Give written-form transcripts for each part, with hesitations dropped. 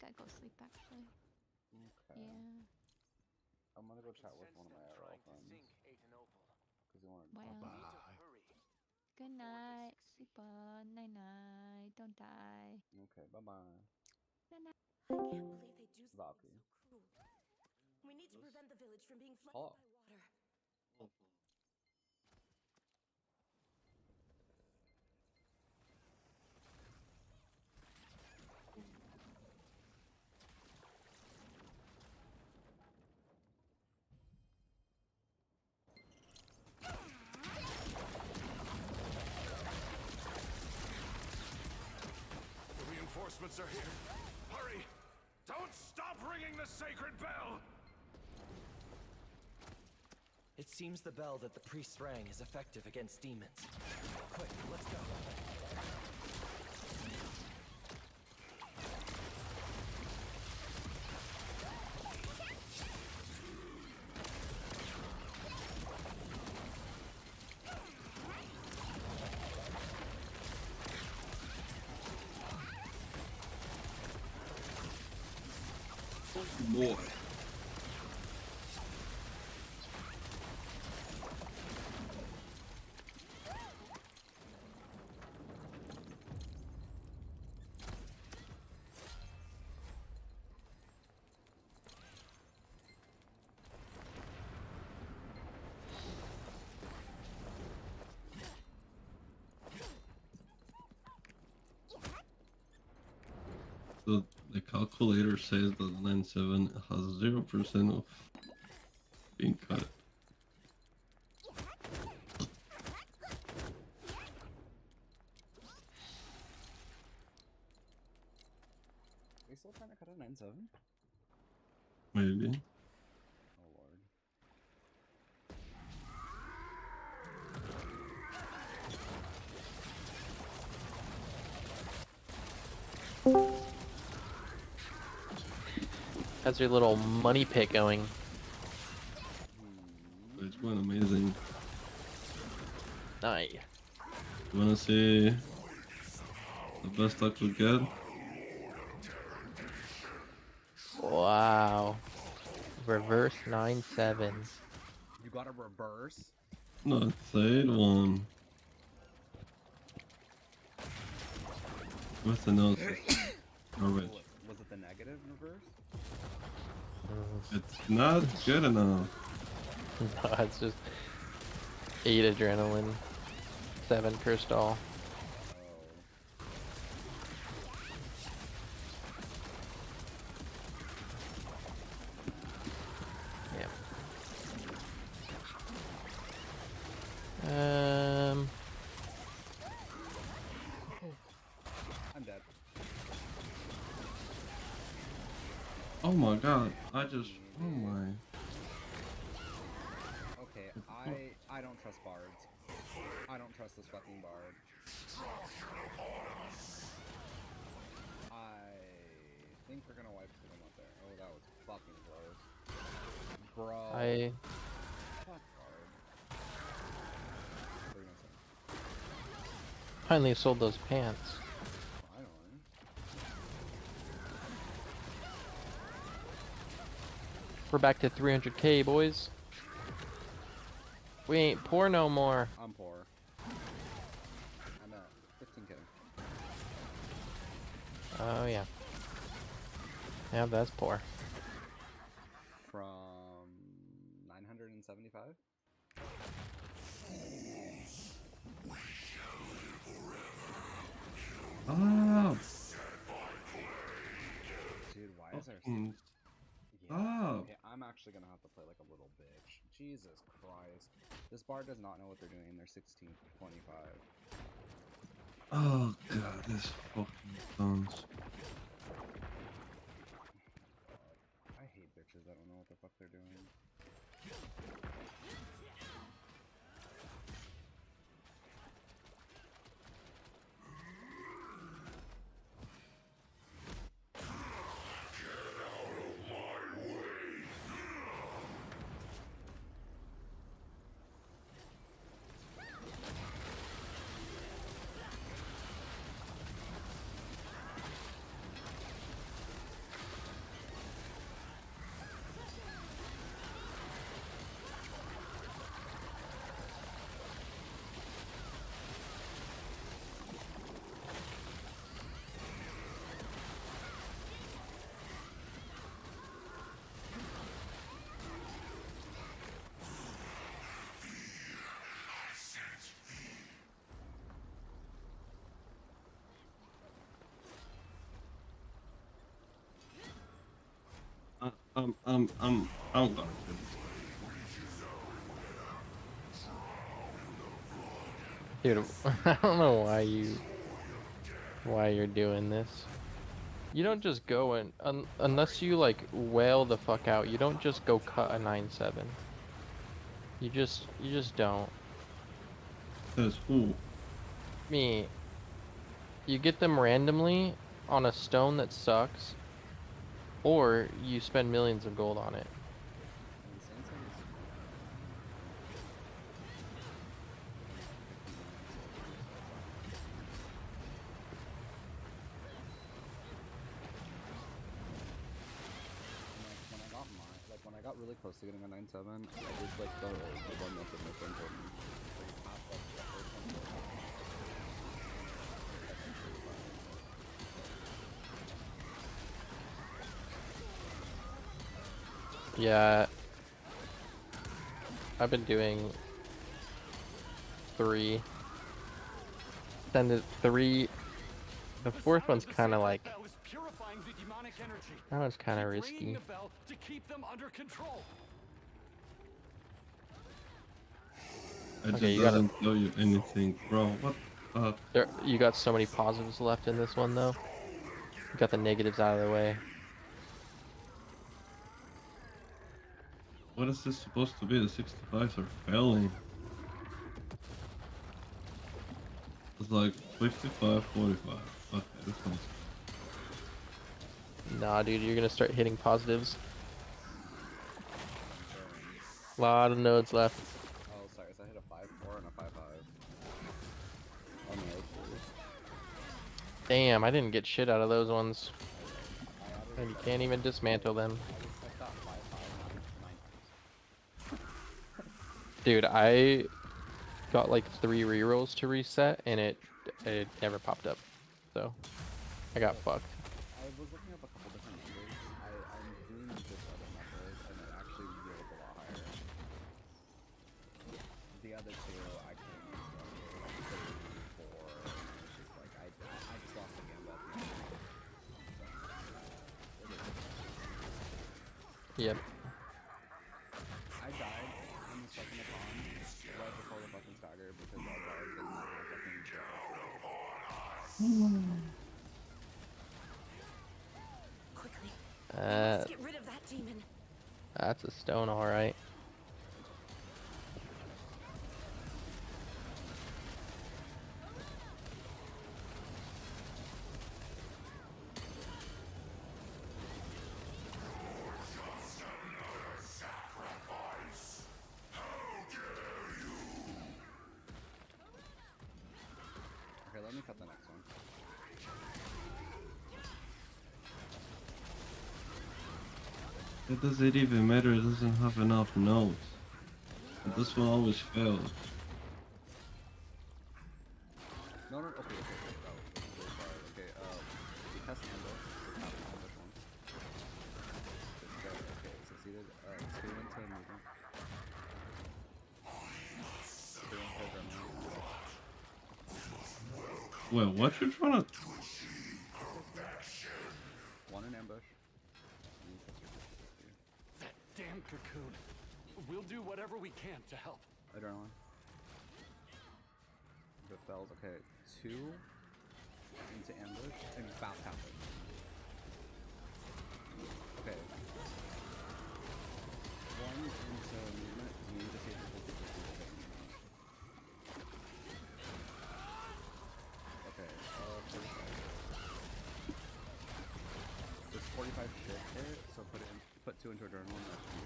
gotta go sleep actually. Okay. Yeah. I'm gonna go chat with one of my IRL friends. Cause they want to. Well. Bye. Good night. Sleep on. Night night. Don't die. Okay, bye bye. Good night. I can't believe they do something Valky. so cruel. We need to prevent the village from being flooded Oh. by water. The reinforcements are here. Hurry! Don't stop ringing the sacred bell! It seems the bell that the priest rang is effective against demons. Quick, let's go. Boy. The calculator says that the 9.7 has 0% of being cut. Are you still trying to cut a 9.7? Maybe. Oh lord. How's your little money pit going? It's going amazing. Nice. You wanna see the best I could get? Wow. Reverse 9-7. You got a reverse? No, third one. What's the nose? Garbage. Was it the negative reverse? It's not good enough. No, it's just 8 adrenaline, 7 per stall. Yeah. I'm dead. Oh my god, I just, oh my. Okay, I don't trust bards. I don't trust this fucking bard. I think we're gonna wipe them up there. Oh, that was fucking close. Bro. Fuck bard. What are you gonna say? Finally sold those pants. Finally. We're back to 300k, boys. We ain't poor no more. I'm poor. I'm at 15k. Oh yeah. Yeah, that's poor. From 975? Ah! Dude, why is there... Fucking Yeah, stop! okay, I'm actually gonna have to play like a little bitch. Jesus Christ. This bard does not know what they're doing. They're 1625. Oh god, this fucking sounds. I hate bitches that don't know what the fuck they're doing. I'm gonna kill Dude, I don't know why you're doing this. You don't just go and unless you like wail the fuck out. You don't just go cut a 9-7. You just don't. this. Who? Me. You get them randomly on a stone that sucks, or you spend millions of gold on it. And Sandstorm is when I got really close to getting a 9-7, I did like the one method mission where you pass like the first one to the top. Yeah. I've been doing 3. Then the 3. The fourth one's kind of like. Bell is purifying the demonic energy. That one's kind of Keep risky. ringing the bell to keep them under control. It Okay, just you gotta- doesn't tell you anything, bro. What the fuck? You got so many positives left in this one, though. You got the negatives out of the way. What is this supposed to be? The 65s are failing. It's like 55, 45. Okay, this one's. Nah, dude, you're gonna start hitting positives. Lot of nodes left. Oh, sorry, so I hit a 5-4 and a 5-5. On the others. Damn, I didn't get shit out of those ones. I added And you can't even dismantle them. I got 5-5 9 times. Dude, I got like 3 rerolls to reset, and it never popped up. So, I got fucked. I was looking up a couple different numbers. I'm doing this other method, and it actually yields a lot higher. The other two, I couldn't use them. Like 34, and it's just like, I just lost the gambit. Yep. I died in the second Akkan right before the fucking stagger because our guard didn't have fucking Quickly. Uh, Let's get rid of that demon. that's a stone, alright. Okay, let me cut the next one. It doesn't even matter, it doesn't have enough nodes. And this one always fails. No, okay, that was really hard. Okay, you test ambush, so tap the ambush one. Okay, succeeded. Scream into movement. Scream into adrenaline. Wait, what you trying to? One in ambush. That damn cocoon. We'll do whatever we can to help. Adrenaline. The fells, okay. 2 into ambush and fast happen. Okay. 1 into movement. You need to see if it's 50-50. Okay, 45. This 45 should hit, so put 2 into adrenaline. That should be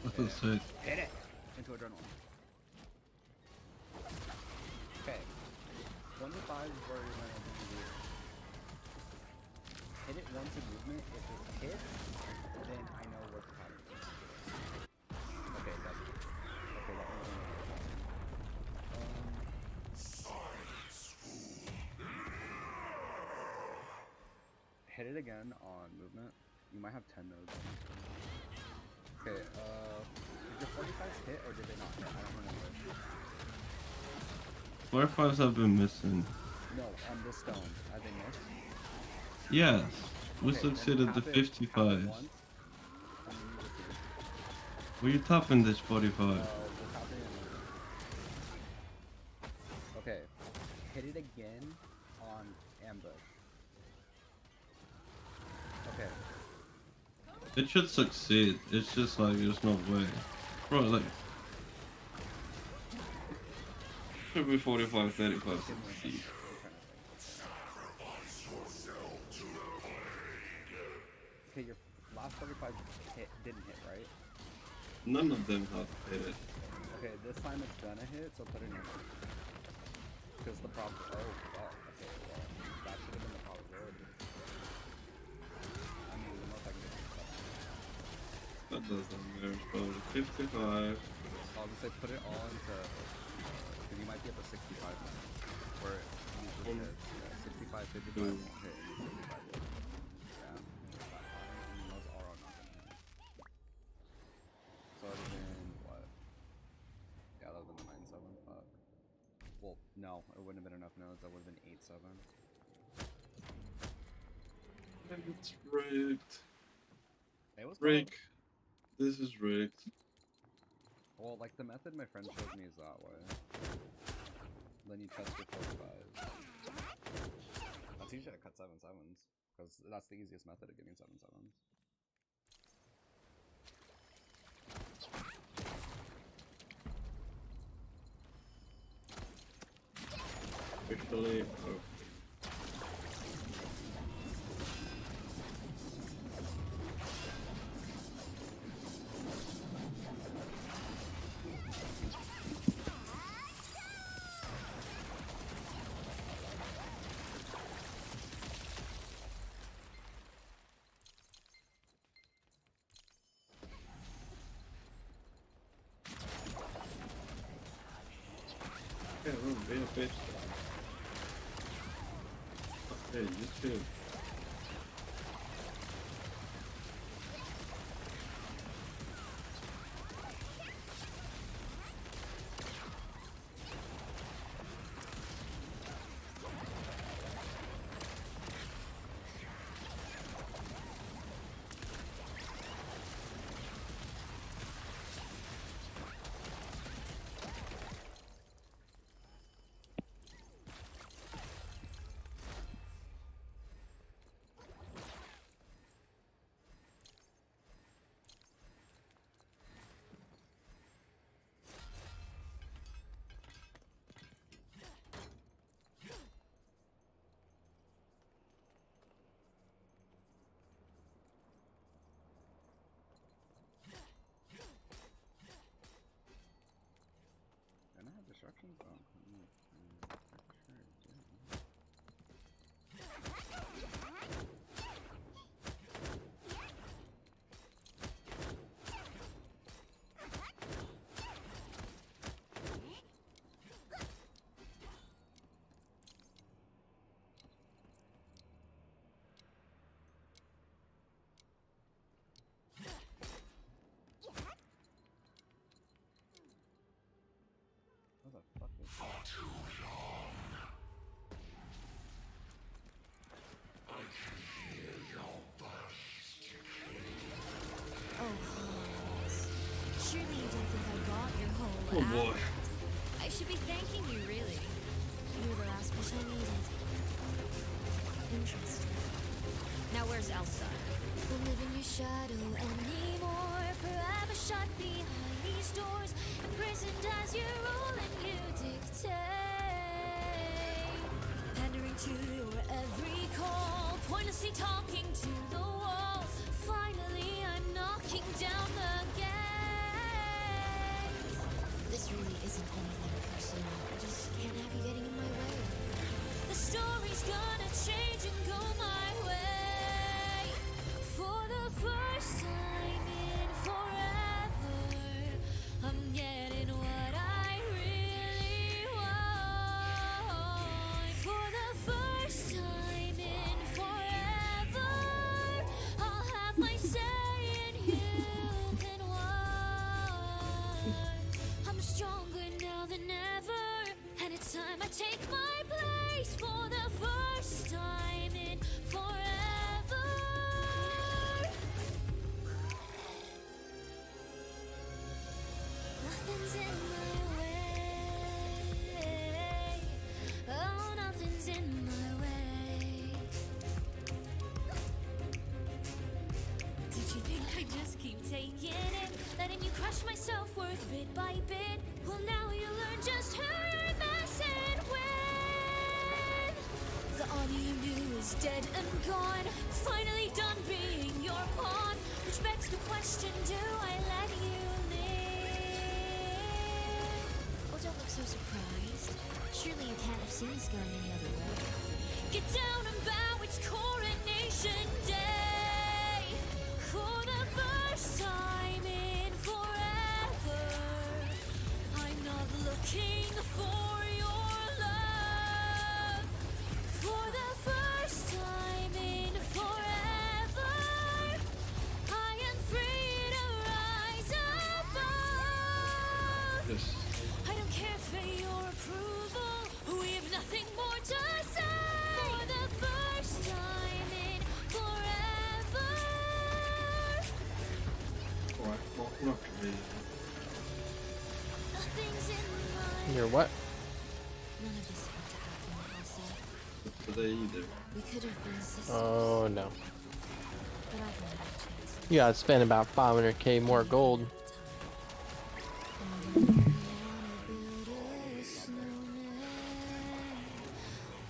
What does it say? hit it! Into adrenaline. Okay. 1 to 5 is where you're gonna do. Hit it once in movement. If it hits, then I know what the pattern is. Okay, it doesn't. Okay, that one's gonna hit it again on movement. You might have 10 nodes on this one. Okay, did your 45s hit or did they not hit? I don't remember. 45s have been missing. No, on this stone. Are they missed? Yes, we Okay, then succeeded the tap it 55s. once, and then you just Were you tapping this 45? we'll tap it in. Okay, hit it again on ambush. Okay, It should succeed. It's just like there's no way. Bro, like should be 45, 35, succeed. okay, your last 45 didn't hit, right? None of them have hit it. Okay, this time it's gonna hit, so put it in. Because the problem. Oh, fuck. Okay, well, that should have been the probability. I mean, the most I can get is 7. That doesn't matter, bro. 55. I'll just say put it all into. Because you might be at the 65 now. Where it usually hits. Yeah, 65, 55 won't hit, and 65 will. Yeah. And those are all not gonna hit. So it would have been what? Yeah, that would have been the 9-7. Fuck. Well, no, it wouldn't have been enough nodes. That would have been 8-7. It's rigged. It was Rigged. This is rigged. well, like the method my friend showed me is that way. Then you test your 45s. That's usually I cut 7-7s because that's the easiest method of getting 7-7s. Officially. Oh. Yeah, well, be a bitch. Okay, you too. And I have destructions? Oh, sure, yeah. What the fuck is that? Oh, Hans. Surely you don't think I got your whole Oh boy. act? I should be thanking you, really. You were the last push I needed. Interesting. Now where's Elsa? Don't live in your shadow anymore. Forever shut behind these doors. Imprisoned as your rule and you dictate. Pandering to your every call. Pointlessly talking to the walls. Finally, I'm knocking down the gates. This really isn't anything personal. I just can't have you getting in my way. The story's gonna change and go my way. For the first time in forever, I'm getting what I really want. For the first time in forever, I'll have my say in who can what. I'm stronger now than ever, and it's time I take my place for the I just keep taking it, letting you crush my self-worth bit by bit. Well, now you learn just who you're messing with. The Ani you knew is dead and gone, finally done being your pawn. Which begs the question, do I let you live? Oh, don't look so surprised. Surely you can't have seen this going any other way. Get down and bow, it's coronation day. For the first time in forever, I'm not looking for your love. For the first time in forever, I am free to rise above. Yes. I don't care for your approval, we have nothing more to say. For the first time in forever. Alright, not really. Nothing's in my... You're what? None of this had to happen, Elsa. Not today either. We could have been sisters, Oh no. but I've had a chance. You gotta spend about 500k more gold. I'm gonna build a snowman.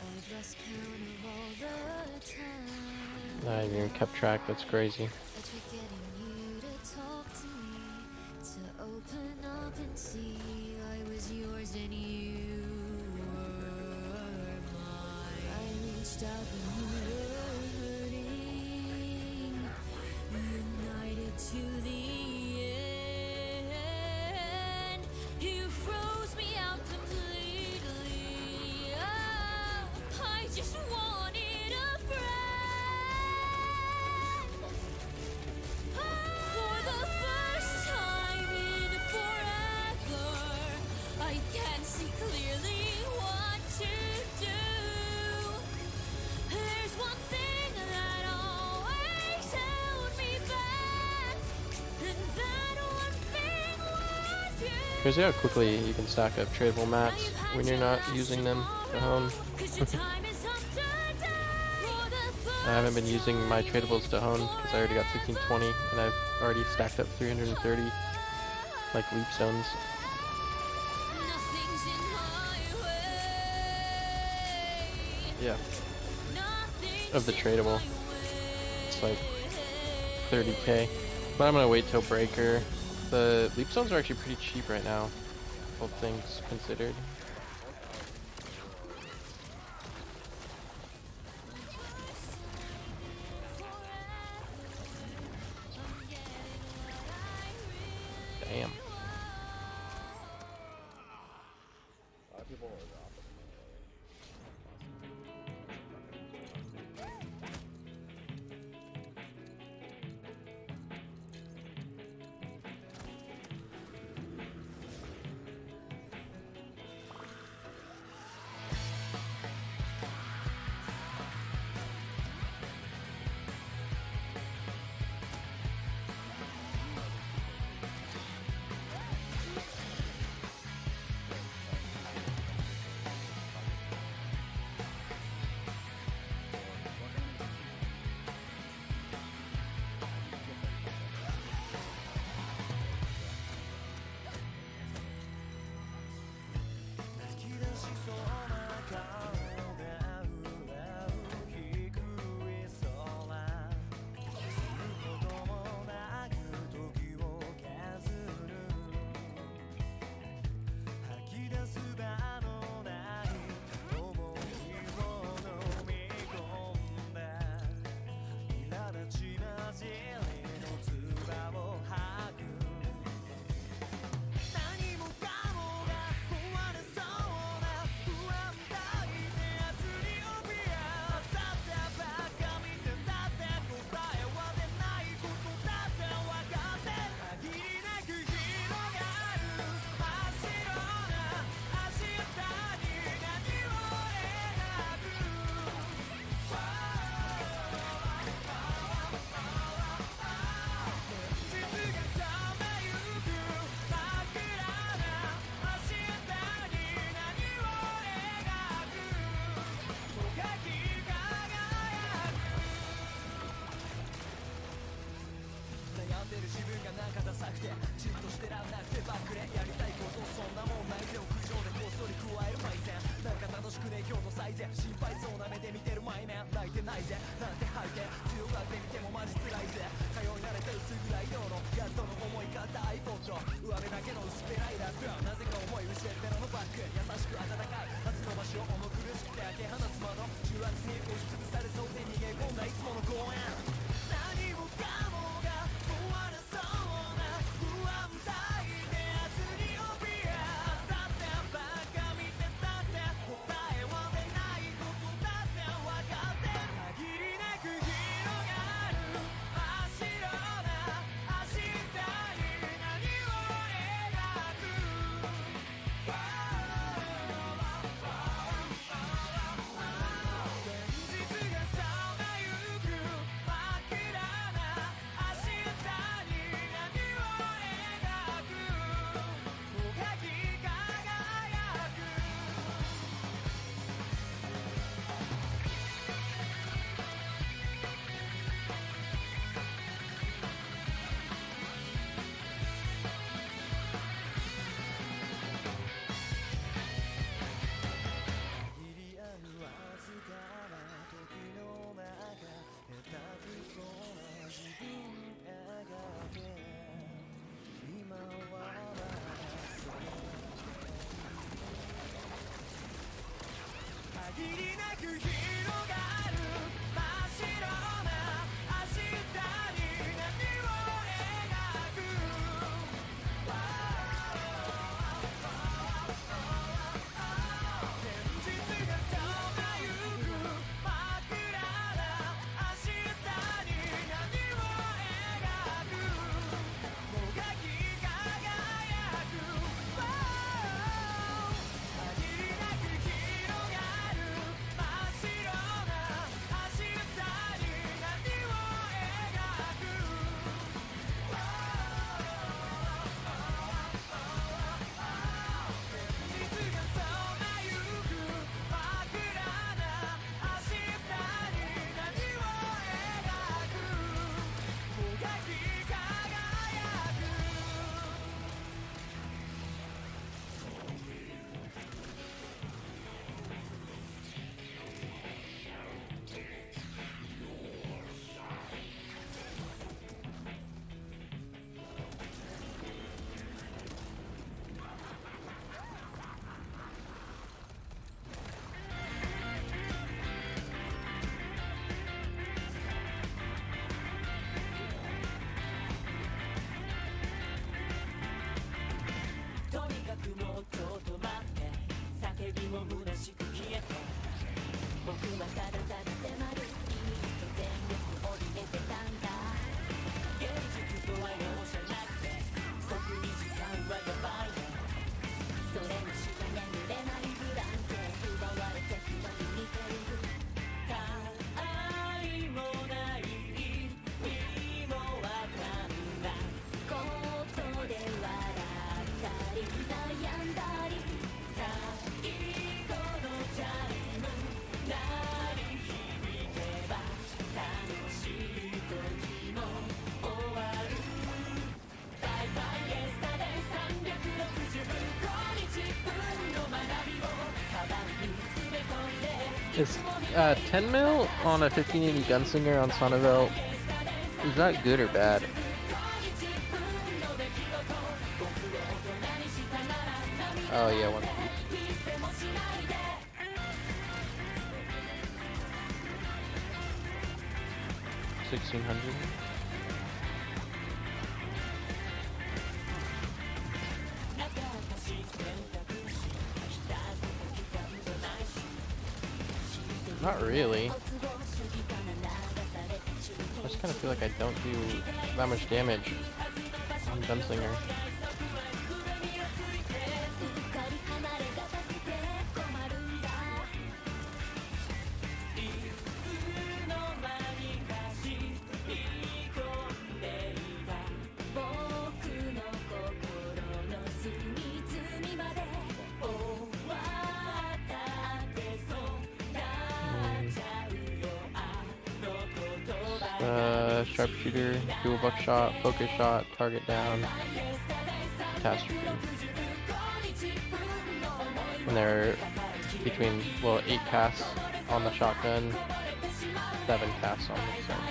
I've lost count of all the time. I even kept track, that's crazy. I tried getting you to talk to me, to open up and see I was yours and you were mine. I reached out when you were hurting, united to the end. You froze me out completely. Oh, I just wanted a friend. For the first time in forever, I can see clearly what to do. There's one thing that always held me back, and that one thing was you. Crazy how quickly you can stack up tradable mats when you're not using them to hone. I haven't been using my tradables to hone because I already got 1620 and I've already stacked up 330 like leap stones. Nothing's in my way. Yeah, Nothing's of the in tradable. my It's like way. 30k. But I'm gonna wait till breaker. The leap stones are actually pretty cheap right now, all things considered. Damn. A lot of people are dropping. 心配そうな目で見てる前面泣いてないぜなんて吐いて強がってみてもマジ辛いぜ通い慣れて薄暗い量のやっとの思い方 iPod 上辺だけの薄っぺらいラップなぜか思い失せるペロのバック優しく温かい初の場所重苦しくて開け放つもの重圧に押しつぶされそうで逃げ込んだいつもの公園何もかもが壊れそうな不安体で明日に怯えあさってばっか見てたって答えは出ないことだって分かって限りなく広がる真っ白な明日に何を描く現実がさまゆく真っ暗な明日に何を描くもがき輝く限りあるわずかな時の中下手くそな自分描け今はまだそう限りなく広がる真っ白な明日に何を描く現実がさまゆく真っ暗な明日に何を描くもがき輝く限りなく広がる真っ白な明日に何を描く現実がさまゆく真っ暗な明日に何を描くもがき輝くとにかくもうちょっと待って叫びも虚しく消えて僕はただただ迫る君と全力を入れてたんだ現実とは容赦なくて特に時間はやばいねそれにしか眠れないブランケ奪われて不安に似ている他愛もない意味もわかんないことで笑ったり悩んだり最後のチャイム鳴り響けば楽しい時も終わるバイバイエスタデイ365日分の学びをカバンに詰め込んで Is 10 mil on a 1580 Gunslinger on Sonnevel, is that good or bad? Oh yeah, one piece. 1600. Not really. I just kind of feel like I don't do that much damage on Gunslinger. Sharpshooter, dual buckshot, focus shot, target down, catastrophe. And they're between, well, 8 casts. on the shotgun, 7 casts on the second.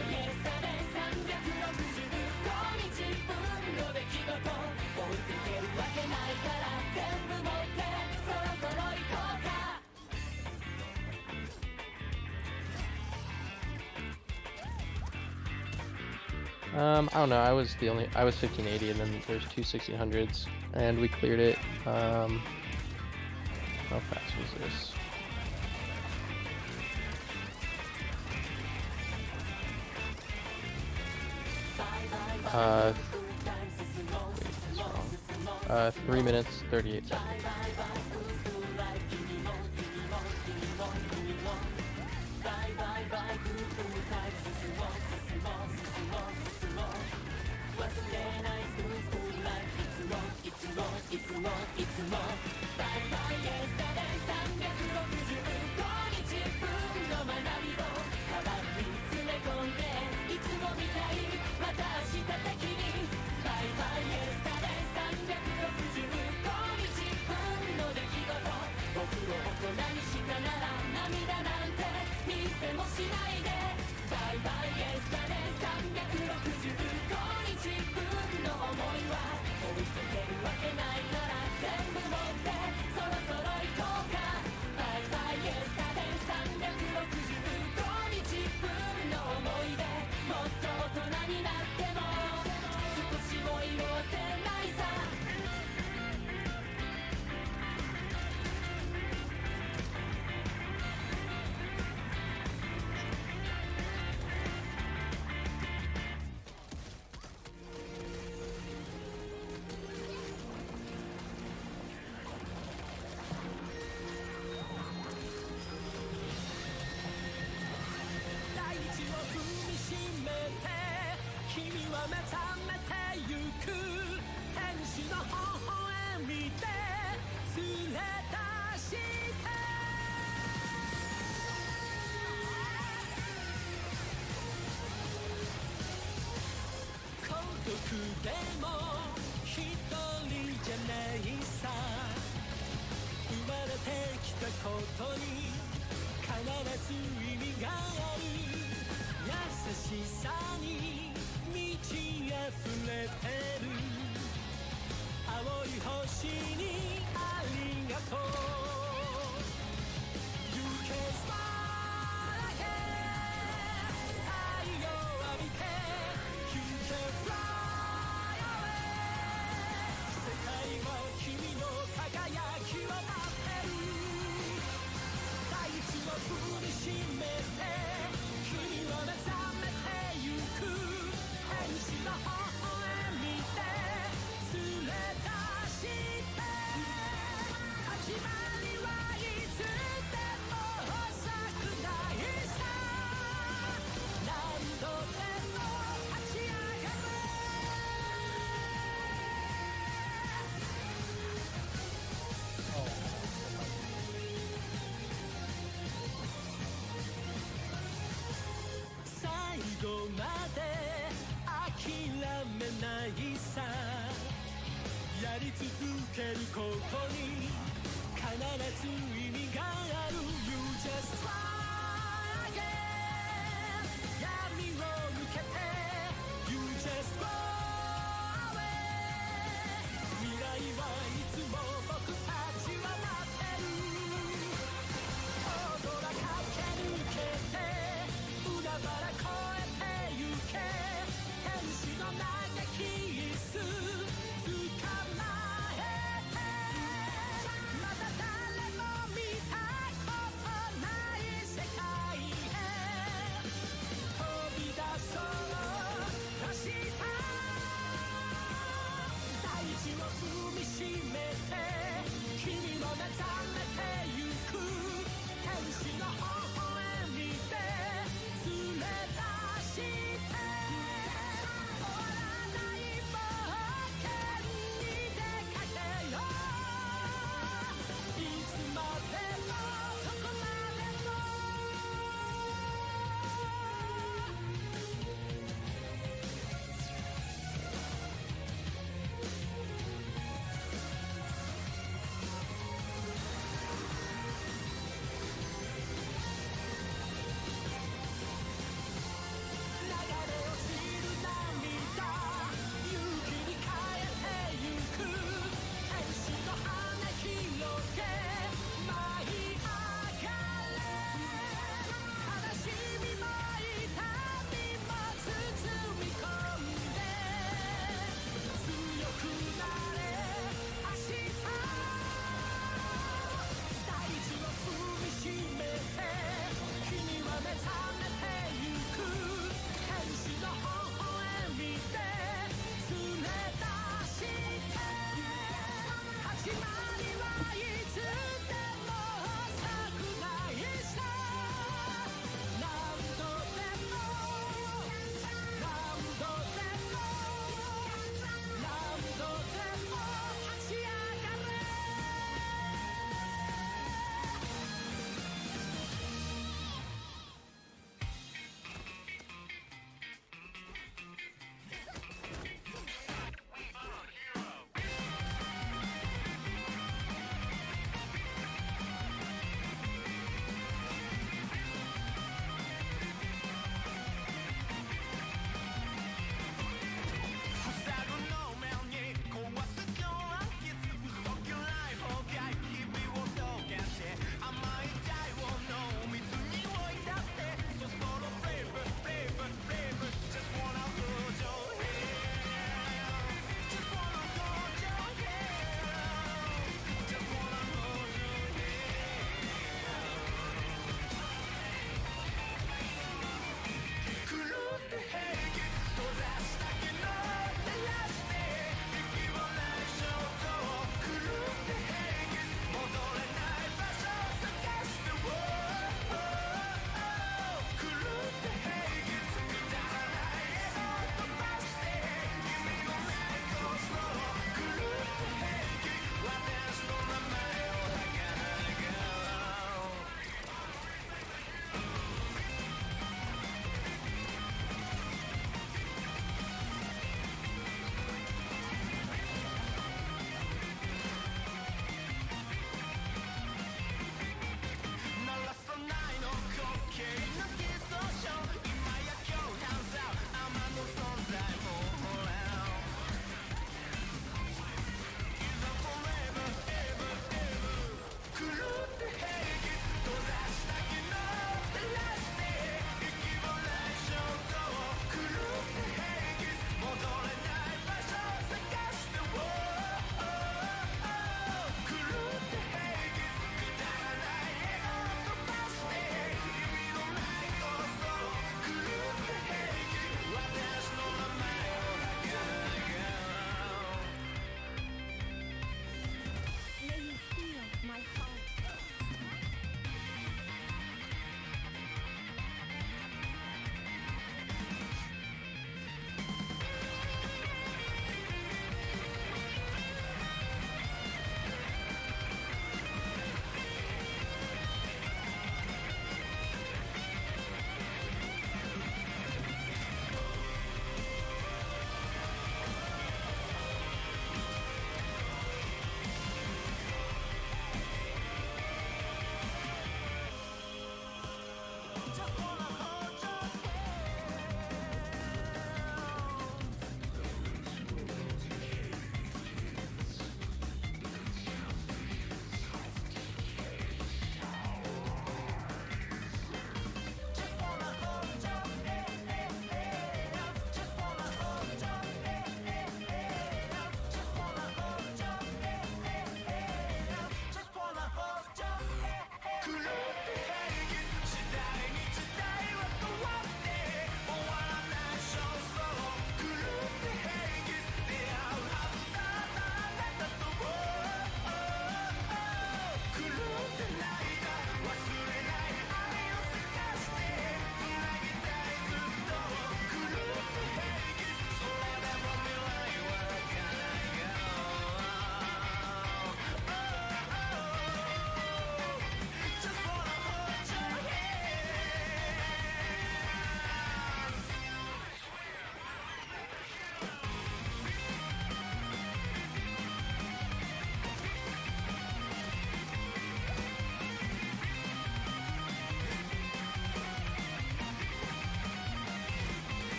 I don't know. I was 1580, and then there's two 1600s, and we cleared it. How fast was this? Wait, that's wrong. 3 minutes 38 seconds.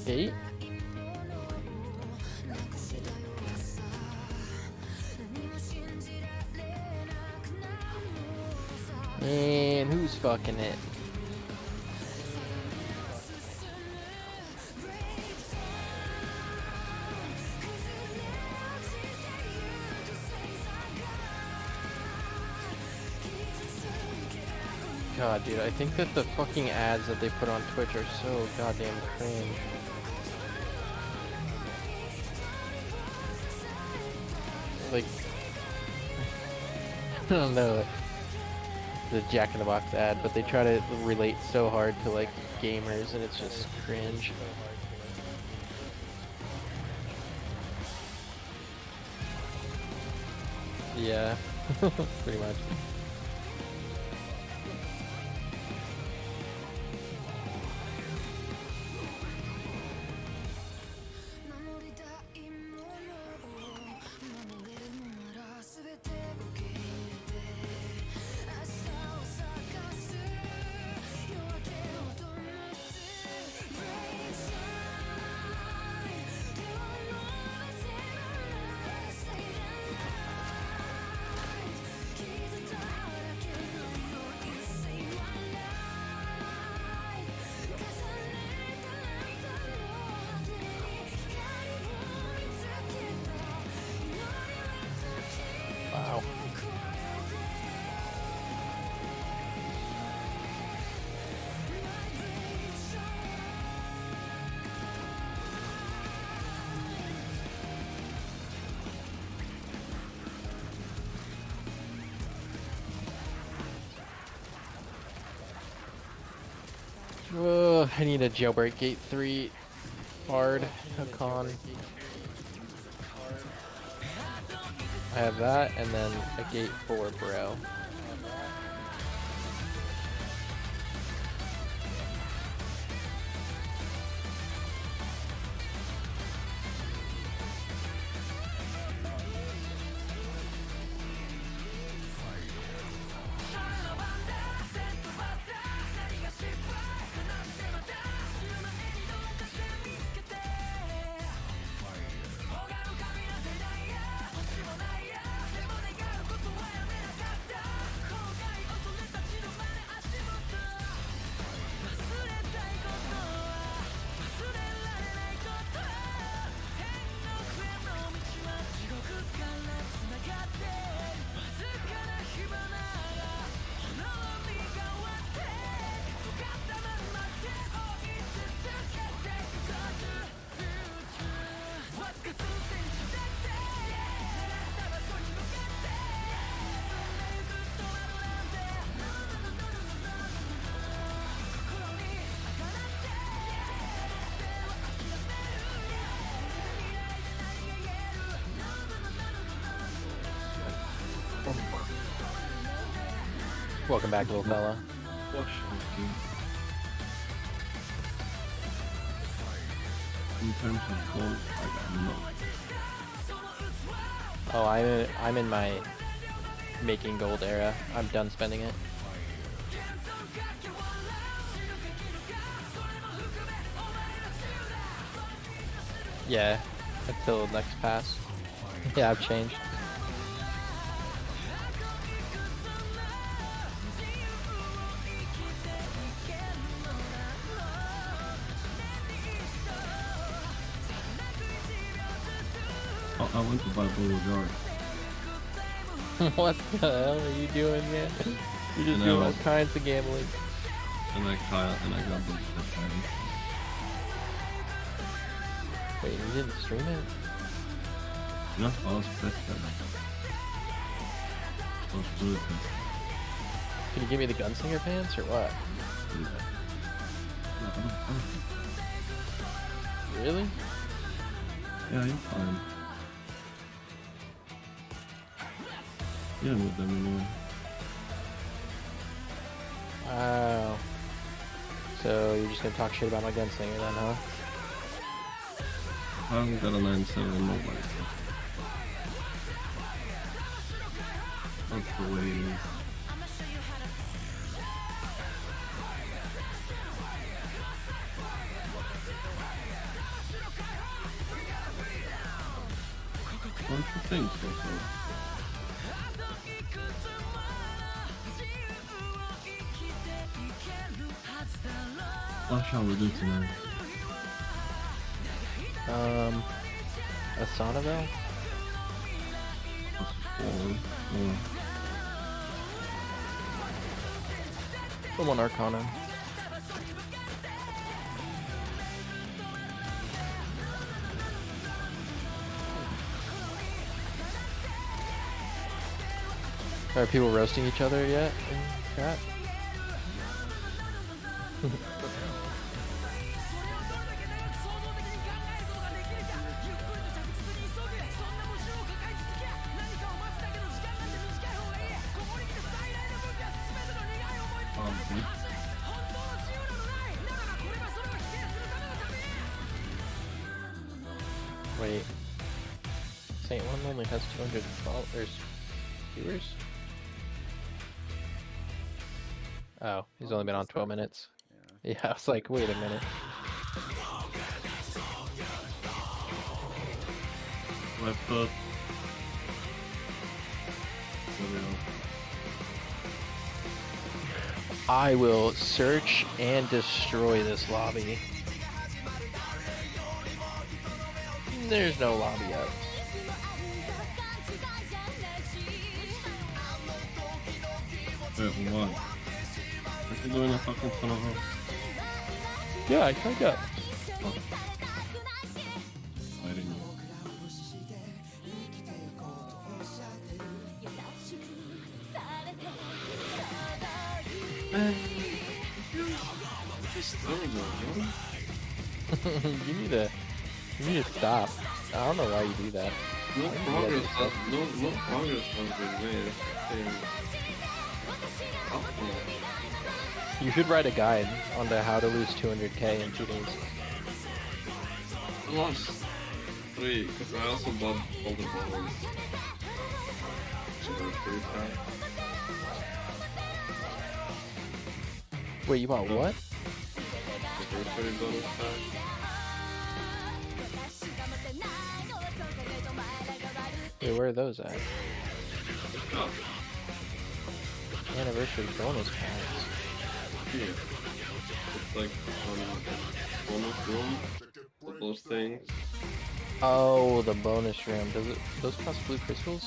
Okay. And who's fucking it? God, dude, I think that the fucking ads that they put on Twitch are so goddamn cringe. Like, I don't know, the Jack in the Box ad, but they try to relate so hard to like gamers, and it's just cringe. Yeah, pretty much. I need a jailbreak gate 3 hard Akkan. I have that, and then a gate 4 bro. Welcome back, little fella. In terms of gold, I got no. Oh, I'm in my making gold era. I'm done spending it. Yeah, until next pass. Yeah, I've changed. I went to buy Blue Jar. What the hell are you doing, man? You're just doing all kinds of gambling. And I got booked this time. Wait, you didn't stream it? No, I was pissed at it. I was really pissed. Can you give me the gunslinger pants or what? Really? Yeah, you're fine. Yeah, with them anyway. Wow. So you're just gonna talk shit about my gunslinger then, huh? I haven't got a 9.7 mobile. That's the way it is. Bunch of things so far. What shall we do tonight? A Sonaville? Someone Arcana. Are people roasting each other yet in chat? Wait. Saint One only has 200 followers. Viewers? Oh, he's only been on 12 minutes. Yeah, I was like, wait a minute. Left up. I will search and destroy this lobby. There's no lobby up. Wait, what? What you doing a fucking son of a... Yeah, I tried that. Oh. I didn't know. Man, just don't know. you need to stop. I don't know why you do that. No progress has no progress has been made. You should write a guide on how to lose 200k in 2 days. I lost 3 because I also bought all the bonus. So they're pretty bad. Wait, you bought what? The birthday bonus pack. Wait, where are those at? Oh, Anniversary bonus packs. yeah. It's like bonus room. All those things. Oh, the bonus room. Those cost blue crystals?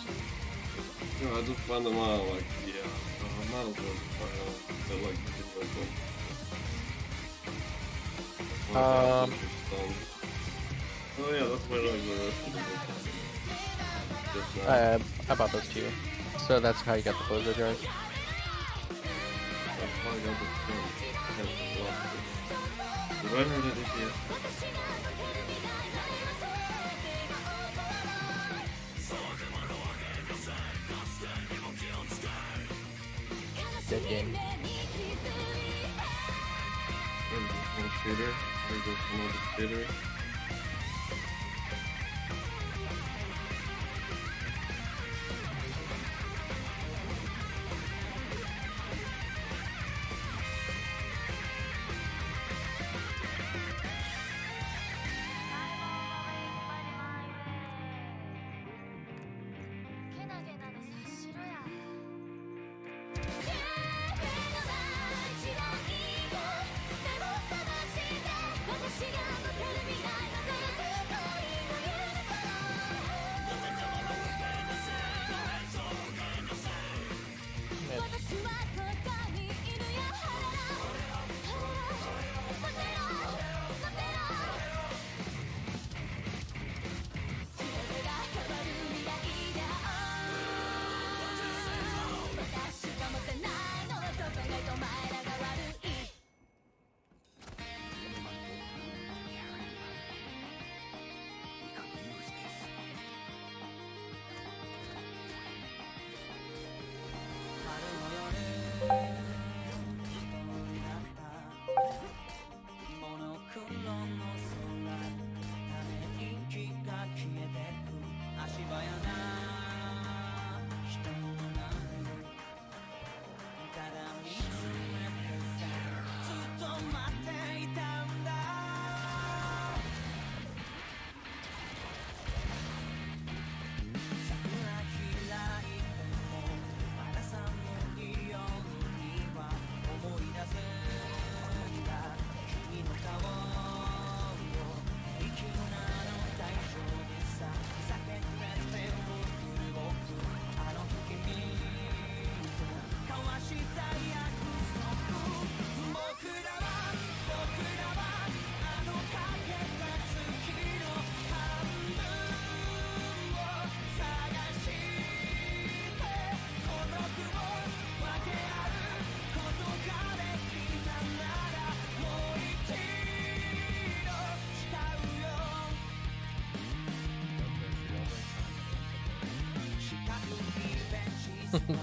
No, I just found them out like, yeah, I might as well try out. They're like different. Oh yeah, that's where like the rest of the just now. I bought those too. So that's how you got the Bozo jars. That's how I got the skin. Did I heard it here? Dead game. One shooter. There goes another shooter.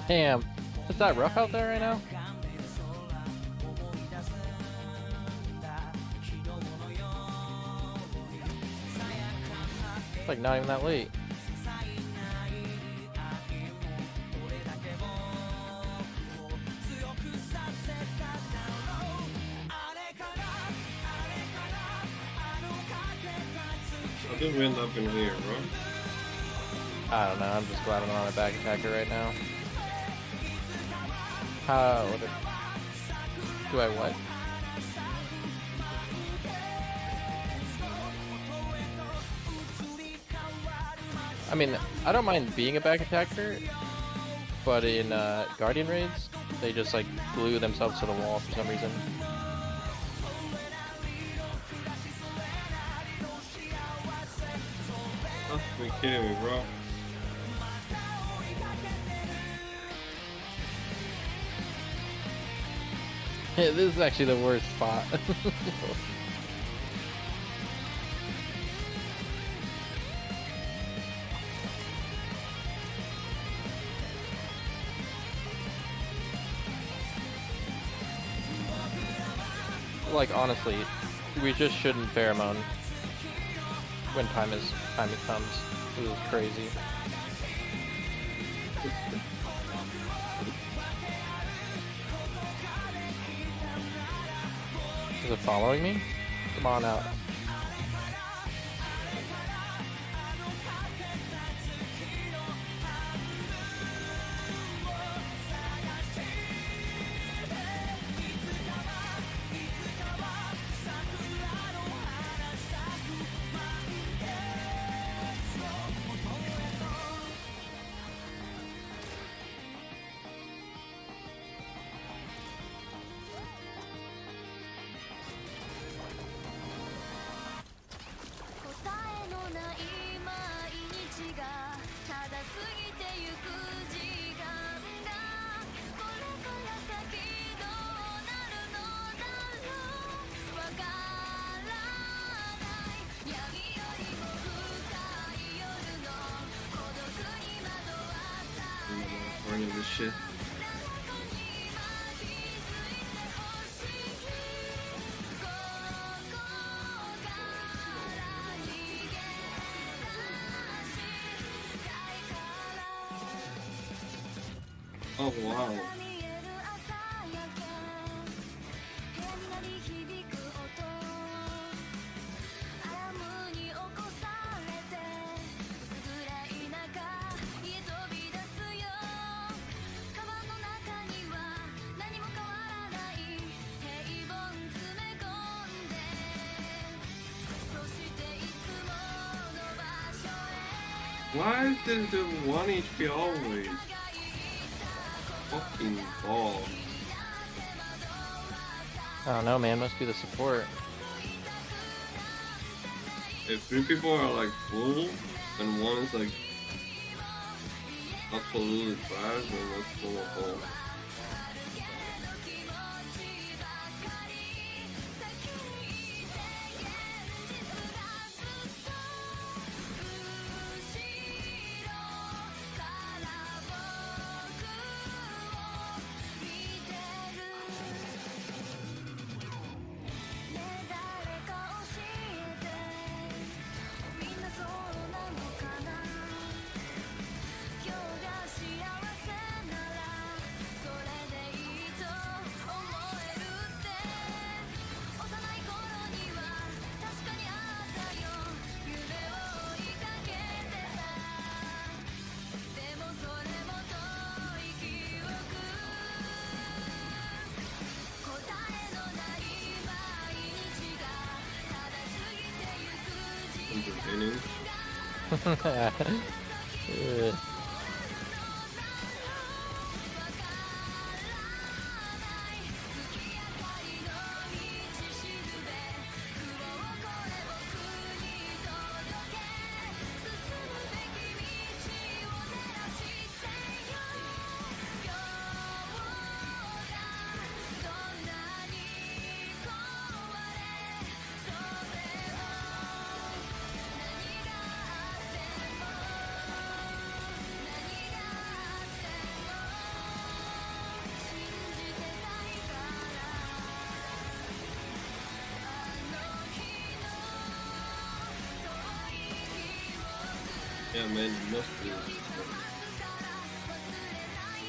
Damn. Is that rough out there right now? It's like not even that late. How did we end up in here, bro? I don't know, I'm just glad I'm not a back attacker right now. Do I what? I mean, I don't mind being a back attacker, but in Guardian raids, they just like glue themselves to the wall for some reason. You're kidding me, bro. Yeah, this is actually the worst spot. like honestly, we just shouldn't pheromone when time comes. This is crazy. Is it following me? Come on out. Running this shit. Oh wow. Why is this the 1 HP always? Fucking ball. I don't know, man. Must be the support. If 3 people are like full and 1 is like absolutely trash, then that's still a goal. Entertaining. Yeah, man, you must be.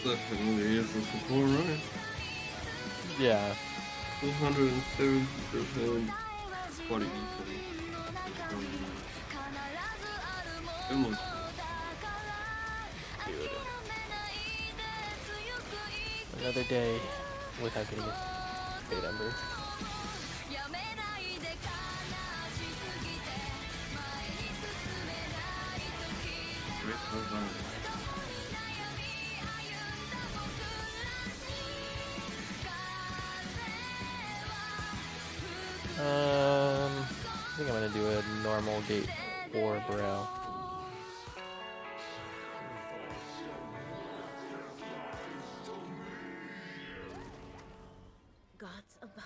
Definitely is the support, right? Yeah. 270% body easily. Almost. Dude. Another day without getting a Fate Ember. I think I'm gonna do a normal gate 4 brow. Gods above.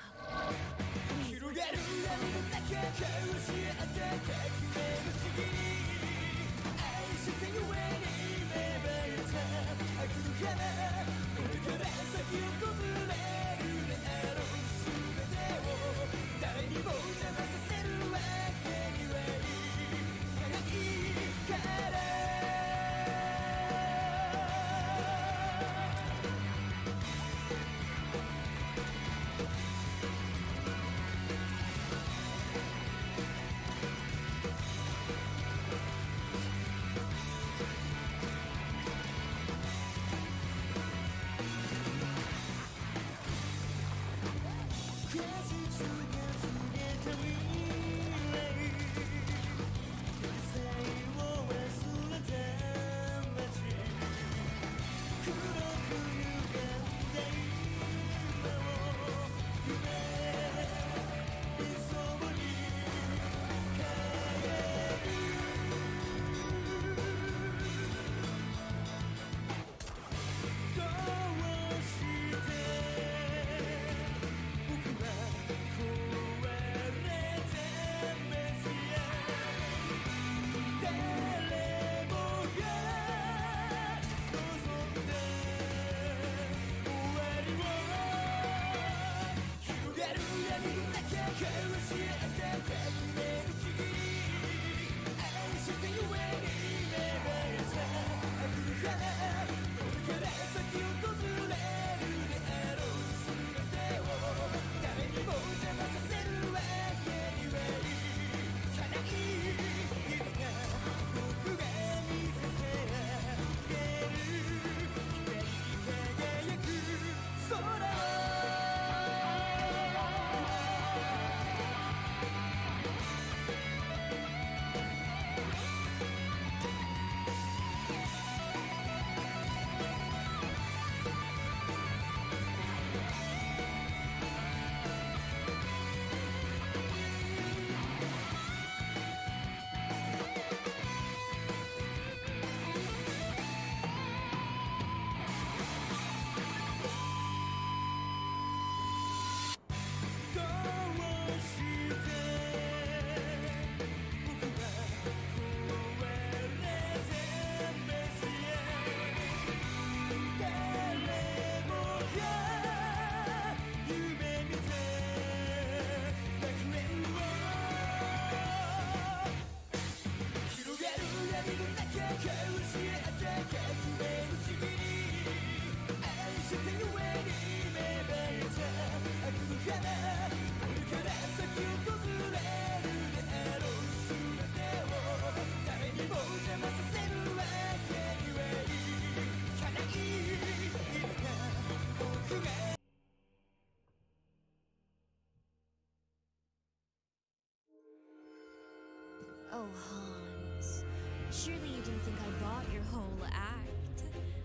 Oh, Hans. Surely you didn't think I bought your whole act.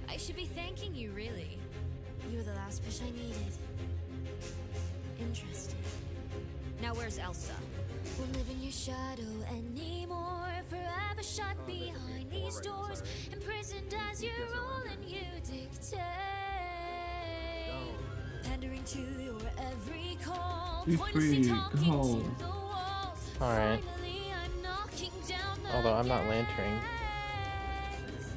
I should be thanking you, really. You were the last push I needed. Interesting. Now where's Elsa? Won't live in your shadow anymore. Forever shut behind these doors. Imprisoned as your rule and you dictate. Pandering to your every call. Be Pointlessly free, talking go. to the walls. Alright. Finally, I'm knocking down the Although I'm not lantering. gates.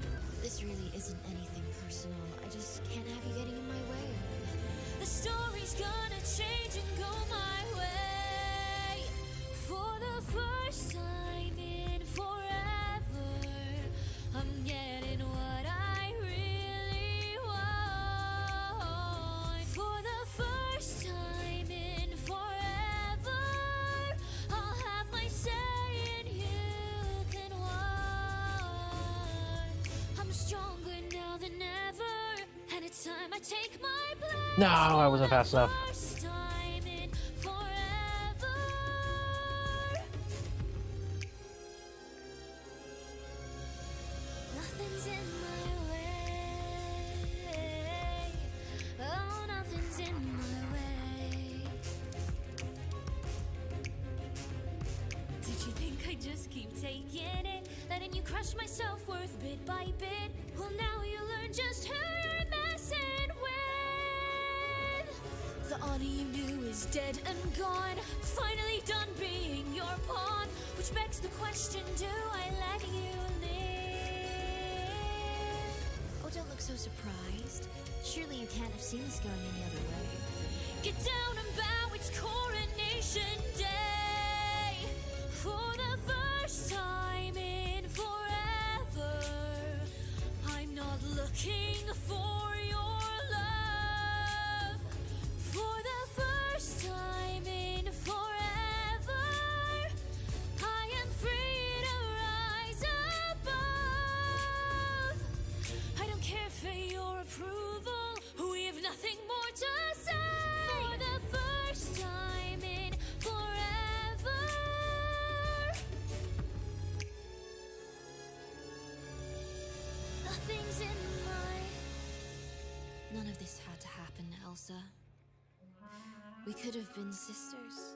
This really isn't anything personal. I just can't have you getting in my way. The story's gonna change and go my way. For the first time in forever, I'm getting what I really want. For the first time in forever, I'll have my say and you can walk. I'm stronger now than ever, and it's time I take my place. No, I wasn't fast enough. First time in forever. Nothing's in my way. Oh, nothing's in my way. Did you think I'd just keep taking it? Letting you crush my self-worth bit by bit? Well, now you learn just who you're messing with. The honor you knew is dead and gone. Finally done being your pawn. Which begs the question, do I let you live? Oh, don't look so surprised. Surely you can't have seen this going any other way. Get down and bow, it's coronation day. For the first time in forever, I'm not looking for your love. For the first time in forever, I am free to rise above. I don't care for your approval, we have nothing more to say. For the first time in forever. Nothing's in my... None of this had to happen, Elsa. We could have been sisters.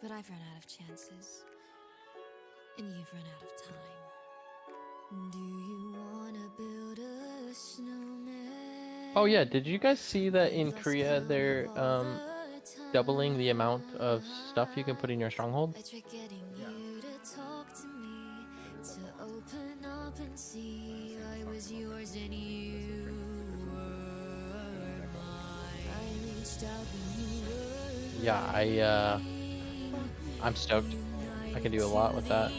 But I've run out of chances. And you've run out of time. Do you wanna build a snowman? Oh yeah, did you guys see that in Korea they're doubling the amount of stuff you can put in your stronghold? I tried getting you to talk to me, to open up and see I was yours and you were mine. I reached out when you were Yeah, I'm stoked. I can do a lot with that.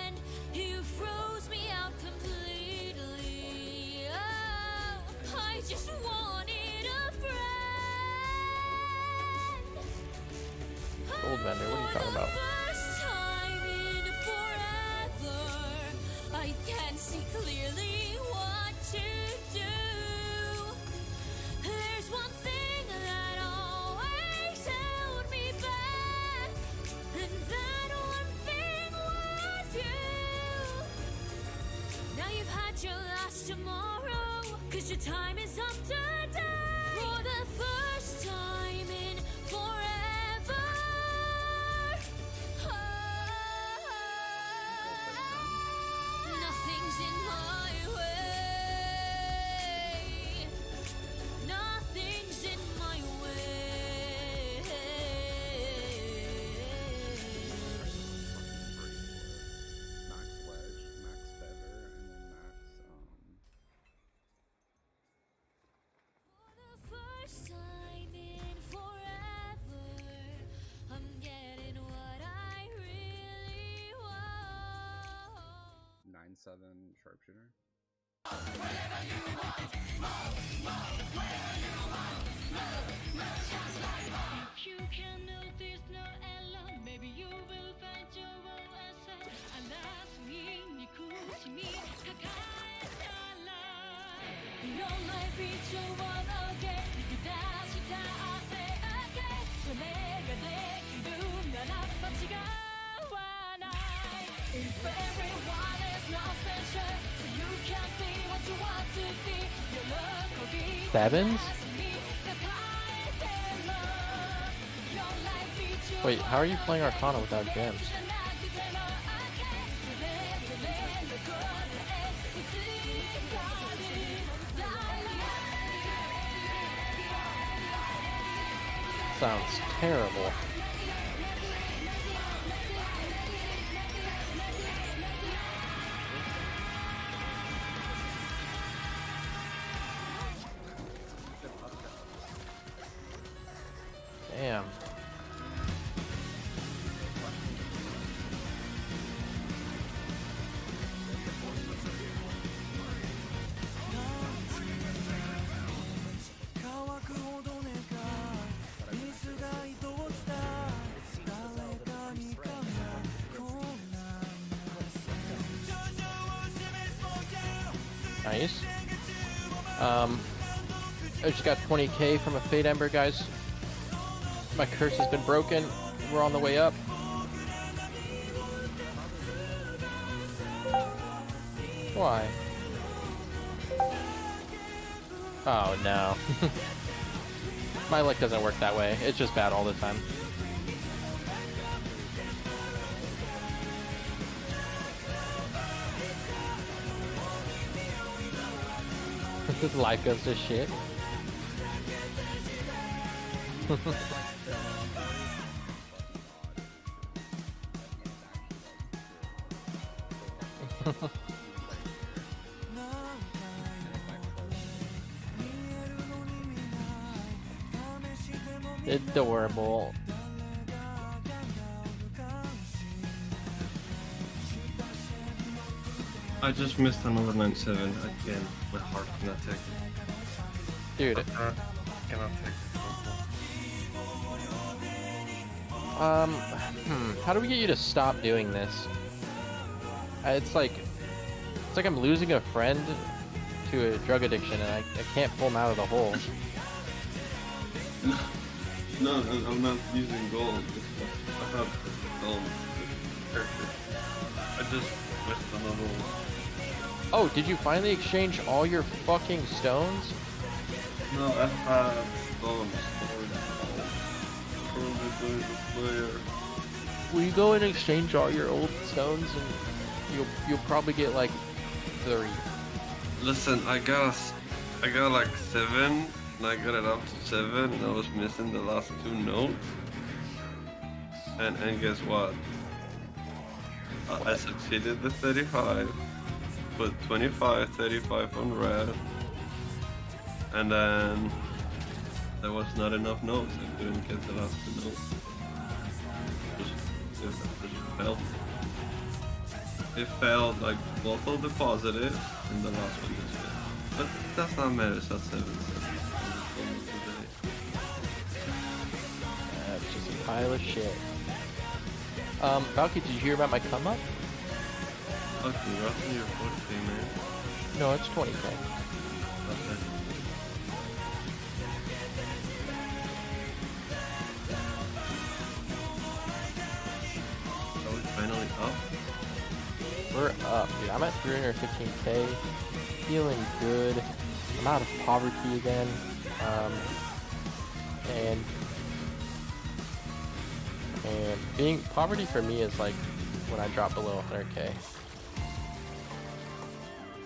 and you froze me out completely. Oh, I just wanted a friend. Gold vendor, what are you talking about? First time in forever, I can see clearly what to do. There's one thing that always held me back, and that one thing was you. Now you've had your last tomorrow, 'cause your time is up today. For the first time in forever. Nothing's in my way. Nothing's in my way. Max Wedge, Max Feather, and then Max For the first time in forever, I'm getting what I really want. 9-7 sharpshooter. If you can notice no Ella, maybe you will find your own answer. 알았으니 네 구심이 가까이잖아. Your life is your one again. 그 다시 다 I say again. 저 내가 되기로 난 If everyone is not special, so you can be what you want to be. Your love could be Sevens? Wait, how are you playing Arcana without gems? Sounds terrible. Damn. Nice. I just got 20k from a Fate Ember, guys. My curse has been broken. We're on the way up. Why? Oh no. My luck doesn't work that way. It's just bad all the time. Life goes to shit. Adorable. I just missed another 9-7 again. My heart cannot take it. Dude. Cannot take it. How do we get you to stop doing this? It's like I'm losing a friend to a drug addiction and I can't pull him out of the hole. No, I'm not using gold. I have character. I just missed another one. Oh, did you finally exchange all your fucking stones? No, I have stones from the player. Will you go and exchange all your old stones and you'll probably get like 3. Listen, I got like 7, and I got it up to 7, and I was missing the last 2 notes. And guess what? I succeeded the 35, put 25, 35 on red, and then there was not enough notes. I couldn't get the last 2 notes. It failed. It failed like both of the positives and the last one just failed. But that's not matter, it's at 7. That's just a pile of shit. Valky, did you hear about my come up? Okay, roughly your 40k, man. No, it's 20k. Okay. Are we finally up? We're up, dude. I'm at 315k. Feeling good. I'm out of poverty again. And being poverty for me is like when I drop below 100k.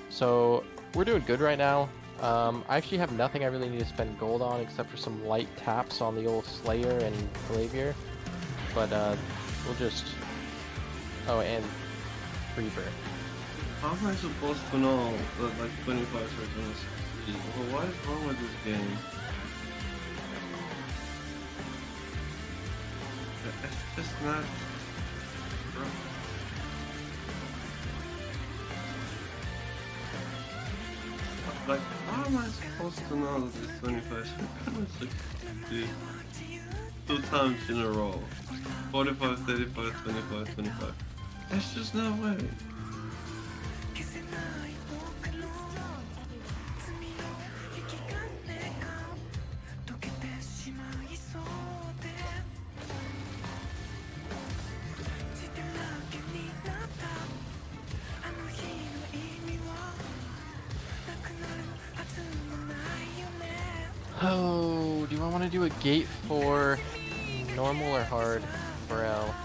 So we're doing good right now. I actually have nothing I really need to spend gold on except for some light taps on the old Slayer and Clavier. But we'll just... Oh, and Reaper. How am I supposed to know that like 25 seconds? Well, what is wrong with this game? It's just not... Like, how am I supposed to know that it's 25 seconds? Like, 2 times in a row. 45, 35, 25, 25. There's just no way. Oh, do I want to do a gate for normal or hard for L?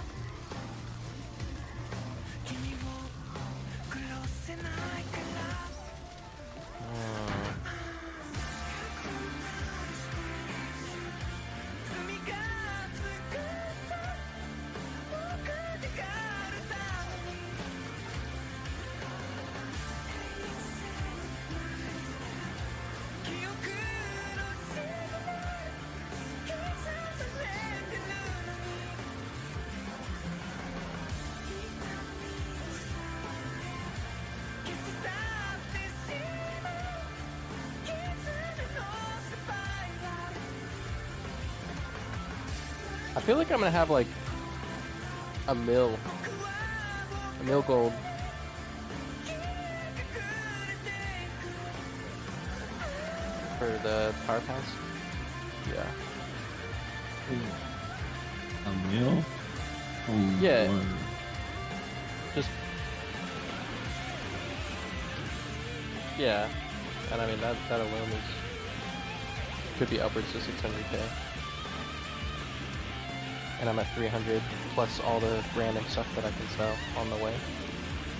I feel like I'm gonna have like a mil gold. For the power pass? Yeah. A meal? Oh, Yeah. boy. Just... Yeah. And I mean, that alone could be upwards to 600k. And I'm at 300, plus all the random stuff that I can sell on the way.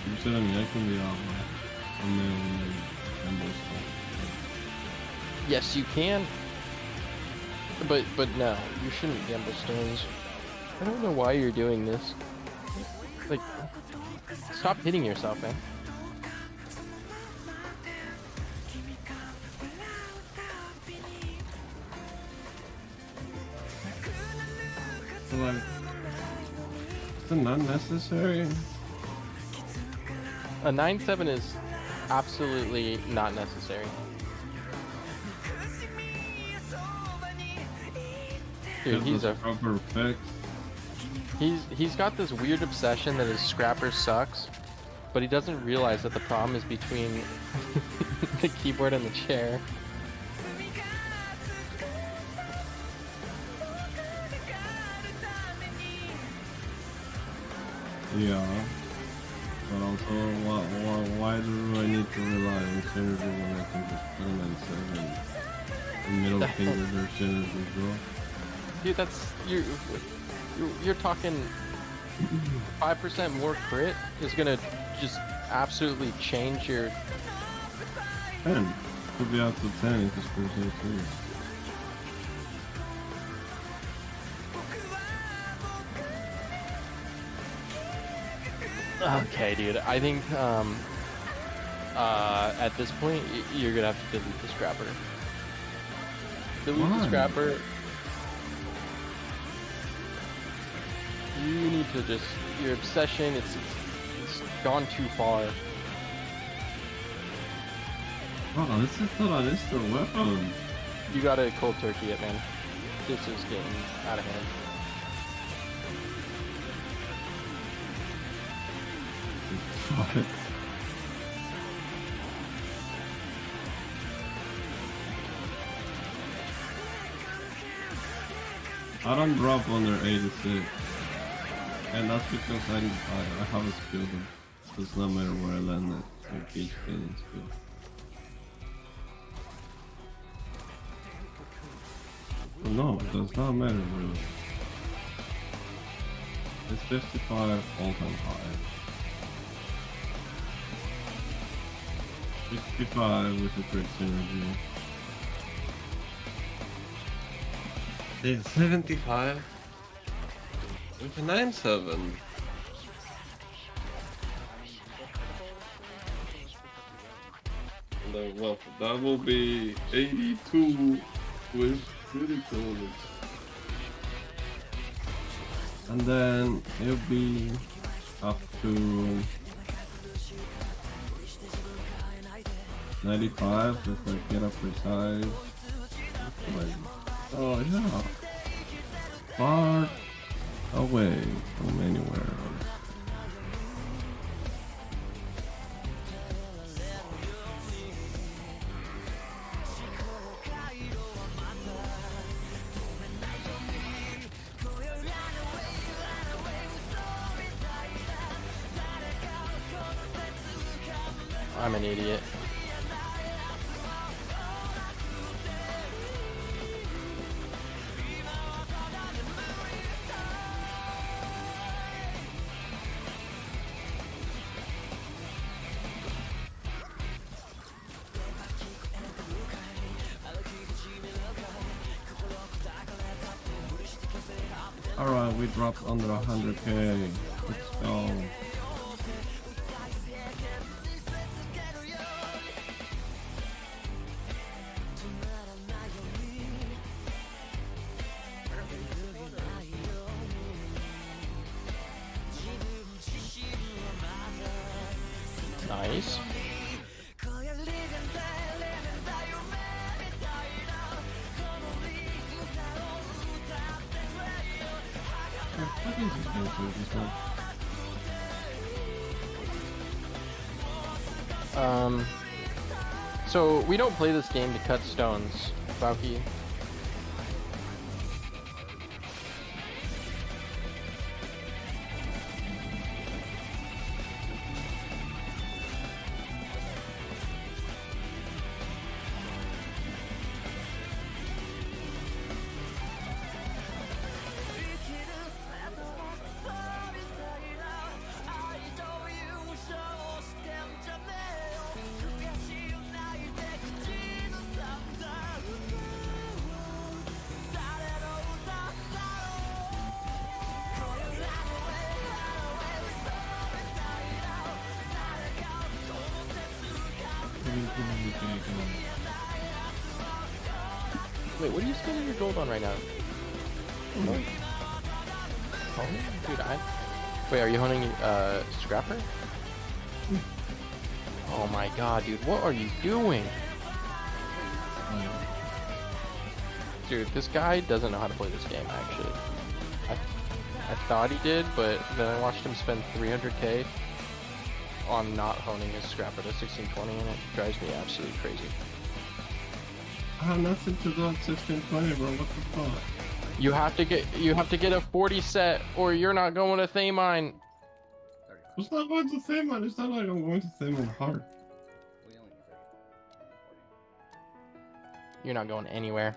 You telling me I can be out a meal and stuff? Yes, you can. But no, you shouldn't gamble stones. I don't know why you're doing this. Like, stop hitting yourself, man. So like, is it not necessary? A 9-7 is absolutely not necessary. Dude, he's a proper fix. he's got this weird obsession that his scrapper sucks, but he doesn't realize that the problem is between the keyboard and the chair. Yeah. But also, why do I need to rely on synergy when I can just put them in 7? And middle fingers are synergy, bro. Dude, that's you're talking 5% more crit is gonna just absolutely change your 10. Could be out to 10 if it's percent too. Okay, dude. I think at this point you're gonna have to delete the scrapper. Delete the Why? scrapper. You need to just your obsession. It's gone too far. Oh, this is not this the weapon. You gotta cold turkey it, man. This is getting out of hand. Fuck. I don't drop under 86. And that's because I have a skill that does not matter where I land it. Like each feeling skill. Well, no, it does not matter really. It's 55 all time high. 65 with a great synergy. It's 75 with a 9-7. And then, well, that will be 82 with critical. And then it'll be up to 95 if I get up precise. Like, oh yeah. Far away from anywhere. I'm an idiot. Alright, we dropped under 100k. Let's go. Nice. So we don't play this game to cut stones, Bauki. Wait, what are you spending your gold on right now? Honing? Dude, wait, are you honing Scrapper? Oh my god, dude, what are you doing? Dude, this guy doesn't know how to play this game, actually. I thought he did, but then I watched him spend 300k on not honing his Scrapper to 1620, and it drives me absolutely crazy. I have nothing to do at 1620, bro. What the fuck? You have to get a 40 set, or you're not going to Thamine. It's not going to Thamine. It's not like I'm going to Thamine hard. You're not going anywhere.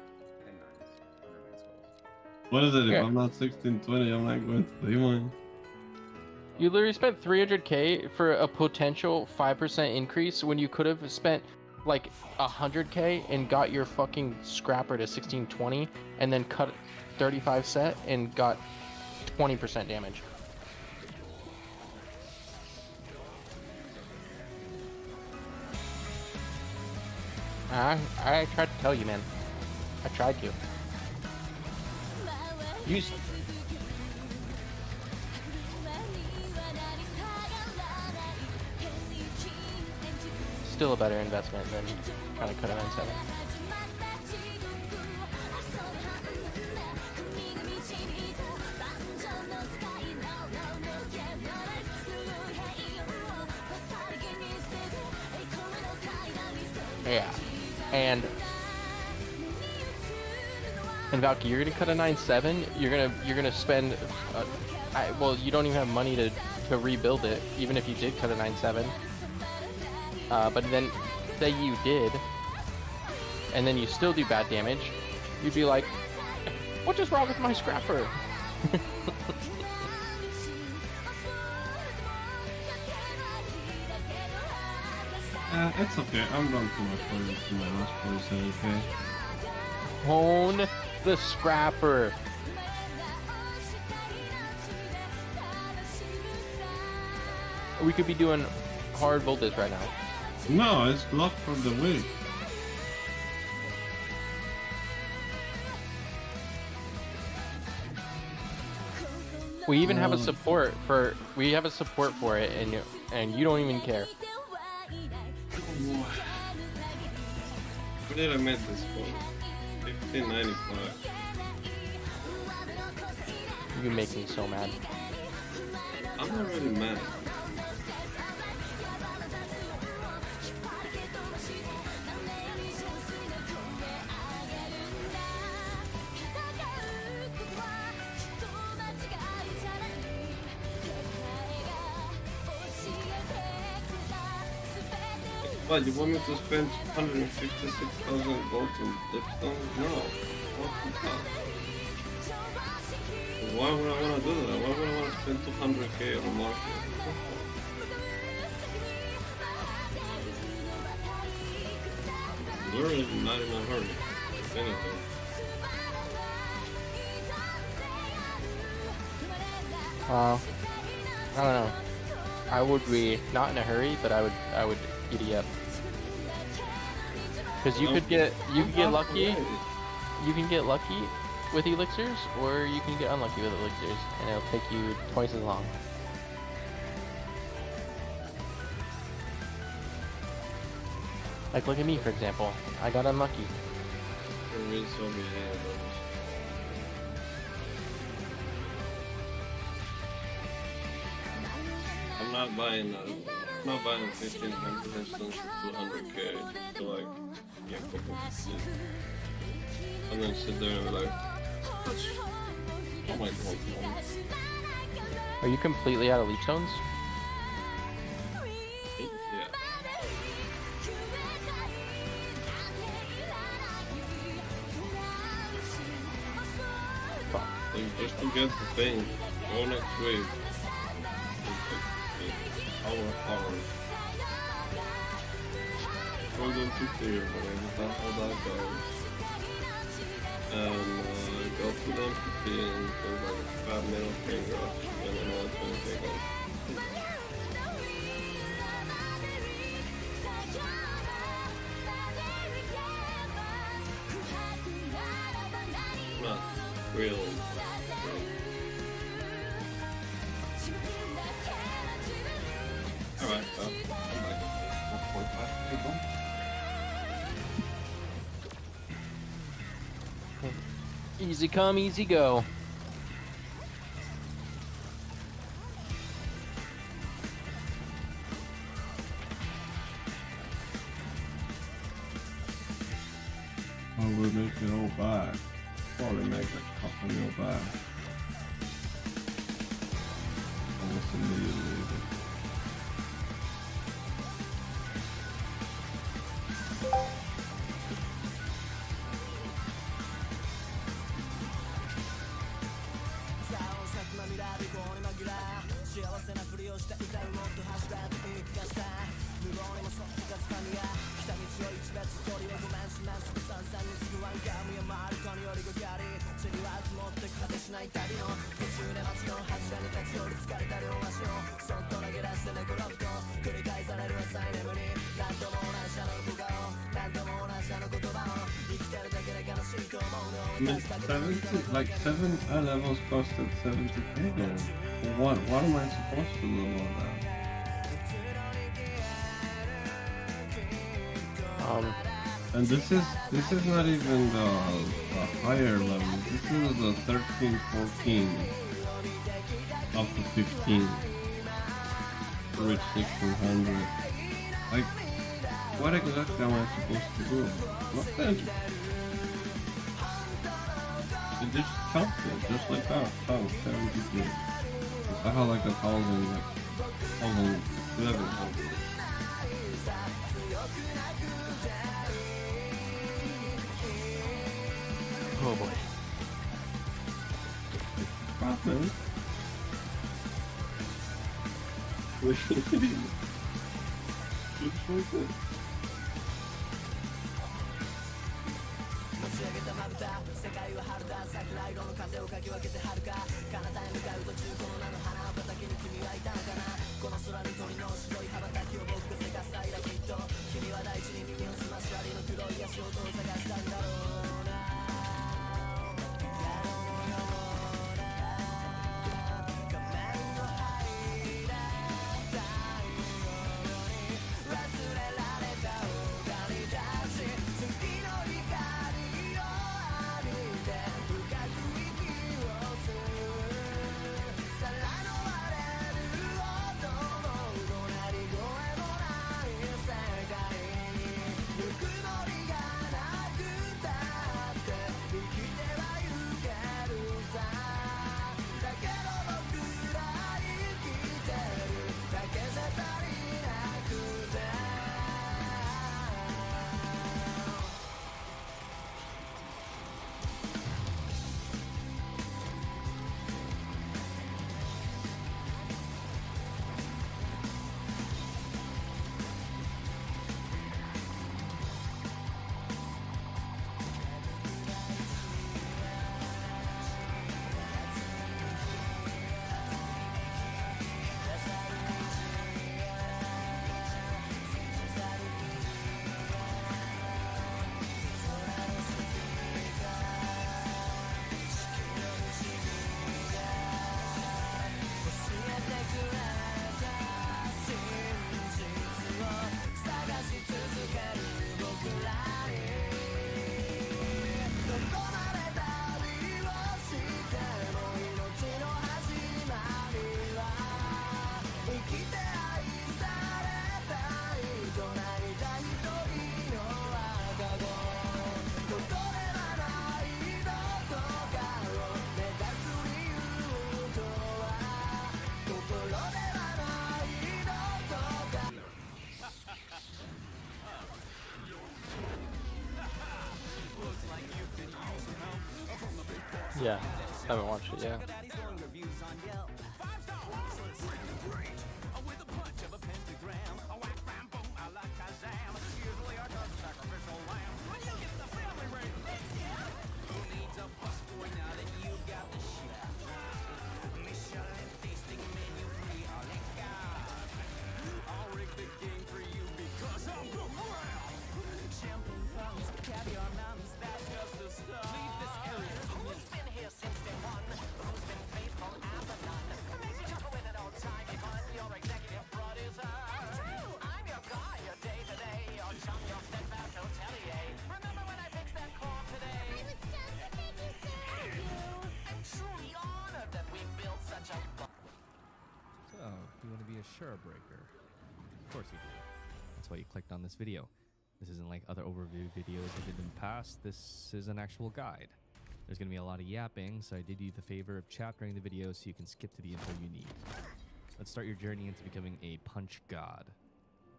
What is it? Yeah. If I'm not 1620, I'm not going to Thamine. You literally spent 300k for a potential 5% increase when you could have spent like 100k and got your fucking Scrapper to 1620 and then cut 35 set and got 20% damage. I tried to tell you, man. I tried to. You still a better investment than trying to cut it on 7. Yeah, and Valky, you're gonna cut a 9.7. You're gonna spend. Well, you don't even have money to rebuild it, even if you did cut a 9.7. But then, say you did, and then you still do bad damage, you'd be like, what is wrong with my Scrapper? It's okay. I'm done to my last 47k. Hone the Scrapper. We could be doing hard voltage right now. No, it's blocked from the way. We even have a support for it, and you don't even care. Where did I make this for? 1595. You make me so mad. I'm not really mad. What, you want me to spend 156,000 gold on dipstone? No. What the fuck? Why would I want to do that? Why would I want to spend 200k on a market? Literally not in a hurry, if anything. I don't know. I would be not in a hurry, but I would giddy up. Because you could get lucky. You can get lucky with elixirs, or you can get unlucky with elixirs, and it'll take you twice as long. Like, look at me, for example. I got unlucky. There is so many of those. I'm not buying 1500 instance for 200k to like get fucking shit. And then sit there and be like, oh my god, no. Are you completely out of leech zones? Yeah. Fuck. Like, just to get the thing, go next wave. Hours. We're going to clear, whatever, that's how that goes. And go to the MPT and go like fat middle finger, and then that's when they go. Not really. Alright, well, I'm like 1.5 people. Easy come, easy go. Oh, we're making all back. Probably make a couple mil back. Almost immediately. I mean, 7 levels costed 70k though. What am I supposed to level that? And this is not even the higher level. This is the 13, 14 up to 15 to reach 1600. Like, what exactly am I supposed to do? Nothing. It just chunked it, just like that. Chunk 70k. I had like 1,000, like 1,100. Oh boy. Profit. Yeah, haven't watched it yet. So, you want to be a Shura breaker? Of course you do. That's why you clicked on this video. This isn't like other overview videos I did in the past. This is an actual guide. There's going to be a lot of yapping, so I did you the favor of chaptering the video so you can skip to the info you need. Let's start your journey into becoming a punch god.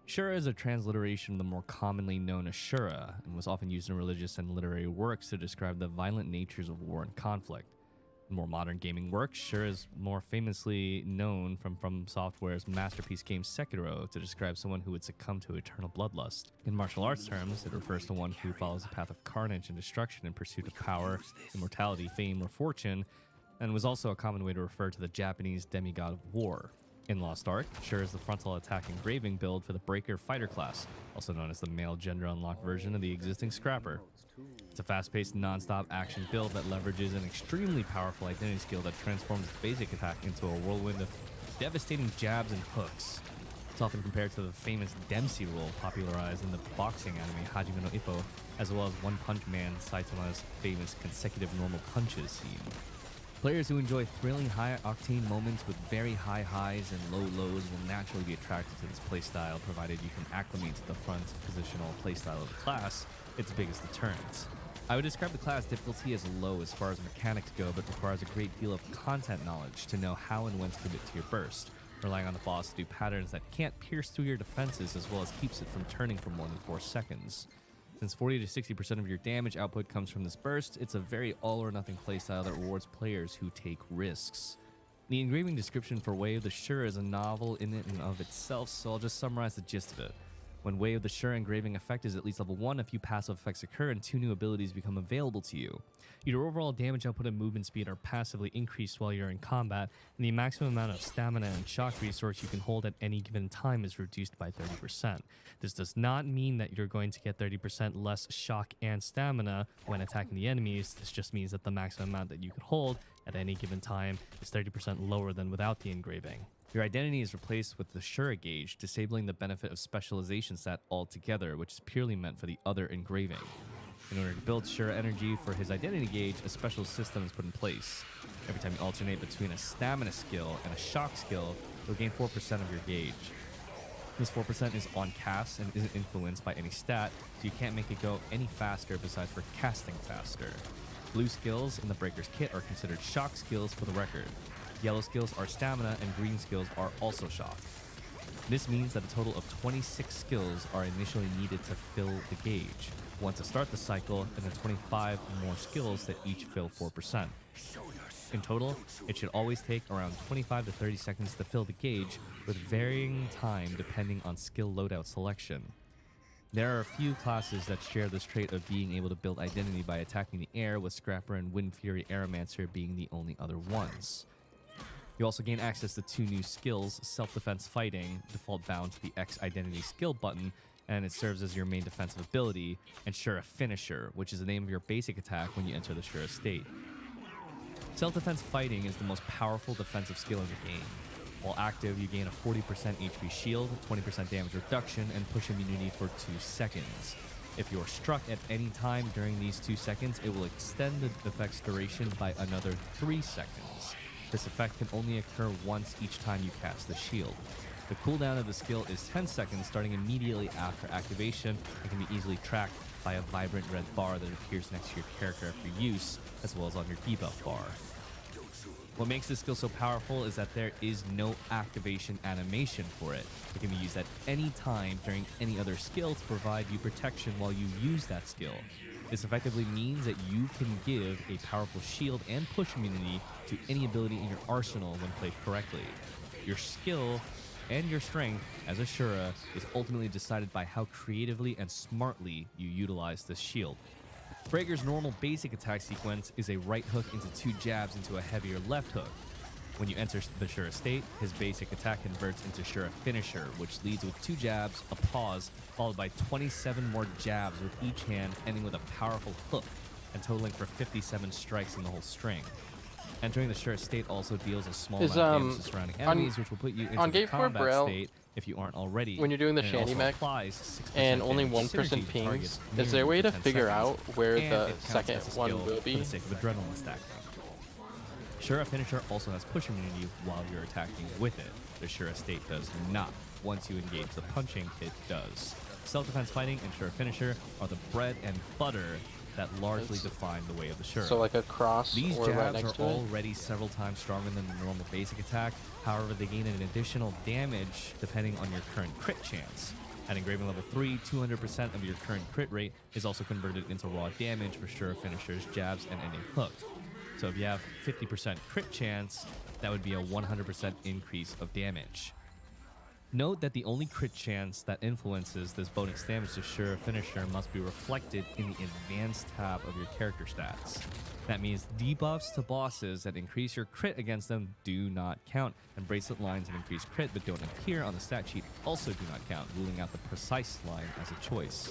Shura is a transliteration of the more commonly known Ashura, and was often used in religious and literary works to describe the violent natures of war and conflict. In more modern gaming works, Shura is more famously known from Software's masterpiece game Sekiro to describe someone who would succumb to eternal bloodlust. In martial arts terms, it refers to one who follows a path of carnage and destruction in pursuit of power, immortality, fame, or fortune, and was also a common way to refer to the Japanese demigod of war. In Lost Ark, Shura is the frontal attack engraving build for the Breaker fighter class, also known as the male gender unlocked version of the existing Scrapper. It's a fast-paced, non-stop action build that leverages an extremely powerful identity skill that transforms its basic attack into a whirlwind of devastating jabs and hooks. It's often compared to the famous Dempsey roll popularized in the boxing anime Hajime no Ippo, as well as One Punch Man Saitama's famous consecutive normal punches scene. Players who enjoy thrilling high-octane moments with very high highs and low lows will naturally be attracted to this playstyle, provided you can acclimate to the front positional playstyle of the class, its biggest deterrent. I would describe the class difficulty as low as far as mechanics go, but requires a great deal of content knowledge to know how and when to commit to your burst, relying on the boss to do patterns that can't pierce through your defenses as well as keeps it from turning for more than 4 seconds. Since 40 to 60% of your damage output comes from this burst, it's a very all-or-nothing playstyle that rewards players who take risks. The engraving description for Way of the Shura is a novel in and of itself, so I'll just summarize the gist of it. When Way of the Shura engraving effect is at least level 1, a few passive effects occur and 2 new abilities become available to you. Your overall damage output and movement speed are passively increased while you're in combat, and the maximum amount of stamina and shock resource you can hold at any given time is reduced by 30%. This does not mean that you're going to get 30% less shock and stamina when attacking the enemies. This just means that the maximum amount that you can hold at any given time is 30% lower than without the engraving. Your identity is replaced with the Shura gauge, disabling the benefit of specialization stat altogether, which is purely meant for the other engraving. In order to build Shura energy for his identity gauge, a special system is put in place. Every time you alternate between a stamina skill and a shock skill, you'll gain 4% of your gauge. This 4% is on cast and isn't influenced by any stat, so you can't make it go any faster besides for casting faster. Blue skills in the Breaker's kit are considered shock skills for the record. Yellow skills are stamina, and green skills are also shock. This means that a total of 26 skills are initially needed to fill the gauge. Once to start the cycle, and then 25 more skills that each fill 4%. In total, it should always take around 25 to 30 seconds to fill the gauge, with varying time depending on skill loadout selection. There are a few classes that share this trait of being able to build identity by attacking the air, with Scrapper and Wind Fury Aeromancer being the only other ones. You also gain access to 2 new skills, Self-Defense Fighting, default bound to the X Identity skill button, and it serves as your main defensive ability, and Shura Finisher, which is the name of your basic attack when you enter the Shura state. Self-Defense Fighting is the most powerful defensive skill in the game. While active, you gain a 40% HP shield, 20% damage reduction, and push immunity for 2 seconds. If you are struck at any time during these 2 seconds, it will extend the effect's duration by another 3 seconds. This effect can only occur once each time you cast the shield. The cooldown of the skill is 10 seconds starting immediately after activation and can be easily tracked by a vibrant red bar that appears next to your character after use, as well as on your debuff bar. What makes this skill so powerful is that there is no activation animation for it. It can be used at any time during any other skill to provide you protection while you use that skill. This effectively means that you can give a powerful shield and push immunity to any ability in your arsenal when played correctly. Your skill and your strength as a Shura is ultimately decided by how creatively and smartly you utilize this shield. Breaker's normal basic attack sequence is a right hook into 2 jabs into a heavier left hook. When you enter the Shura state, his basic attack converts into Shura finisher, which leads with 2 jabs, a pause, followed by 27 more jabs with each hand, ending with a powerful hook, and totaling for 57 strikes in the whole string. Entering the Shura state also deals a small amount of damage to surrounding enemies, which will put you into on the Gate 4 combat Braille, state if you aren't already. when you're doing the And it Shandy also mech applies 6% and only damage one person synergy to pings, targets is there a near way you to for 10 figure seconds, out where and the it counts second as a one skill will for be? the sake of adrenaline stacking. Shura finisher also has push immunity while you're attacking with it. The Shura state does not. Once you engage the punching, it does. Self-defense fighting and Shura finisher are the bread and butter that largely define the way of the Shura. So like a cross These or jabs right next are to it? already several times stronger than the normal basic attack. However, they gain an additional damage depending on your current crit chance. At engraving level 3, 200% of your current crit rate is also converted into raw damage for Shura finishers, jabs, and ending hook. So if you have 50% crit chance, that would be a 100% increase of damage. Note that the only crit chance that influences this bonus damage to Shura finisher must be reflected in the advanced tab of your character stats. That means debuffs to bosses that increase your crit against them do not count, and bracelet lines of increased crit but don't appear on the stat sheet also do not count, ruling out the precise line as a choice.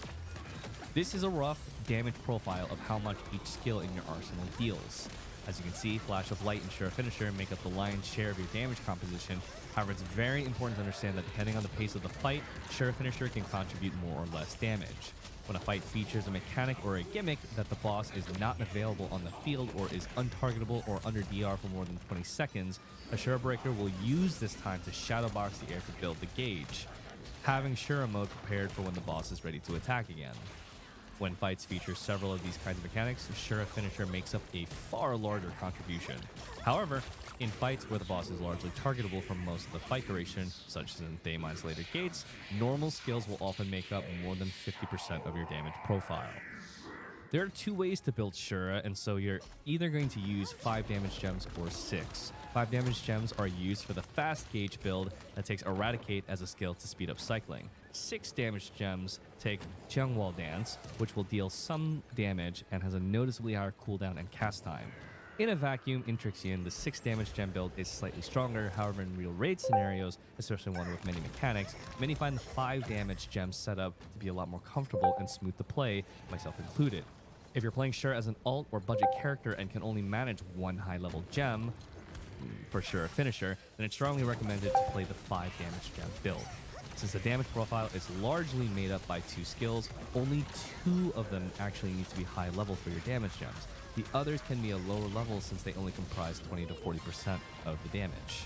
This is a rough damage profile of how much each skill in your arsenal deals. As you can see, Flash of Light and Shura Finisher make up the lion's share of your damage composition. However, it's very important to understand that depending on the pace of the fight, Shura Finisher can contribute more or less damage. When a fight features a mechanic or a gimmick that the boss is not available on the field or is untargetable or under DR for more than 20 seconds, a Shura Breaker will use this time to shadowbox the air to build the gauge, having Shura mode prepared for when the boss is ready to attack again. When fights feature several of these kinds of mechanics, Shura Finisher makes up a far larger contribution. However, in fights where the boss is largely targetable for most of the fight duration, such as in Thaymond's later gates, normal skills will often make up more than 50% of your damage profile. There are 2 ways to build Shura, and so you're either going to use 5 damage gems or 6. 5 damage gems are used for the fast gauge build that takes Eradicate as a skill to speed up cycling. 6 damage gems take Jiangwall Dance, which will deal some damage and has a noticeably higher cooldown and cast time. In a vacuum, in Trixion, the 6 damage gem build is slightly stronger. However, in real raid scenarios, especially one with many mechanics, many find the 5 damage gem setup to be a lot more comfortable and smooth to play, myself included. If you're playing Shura as an alt or budget character and can only manage 1 high-level gem, for Shura Finisher, then it's strongly recommended to play the 5 damage gem build. Since the damage profile is largely made up by 2 skills, only 2 of them actually need to be high level for your damage gems. The others can be a lower level since they only comprise 20 to 40% of the damage.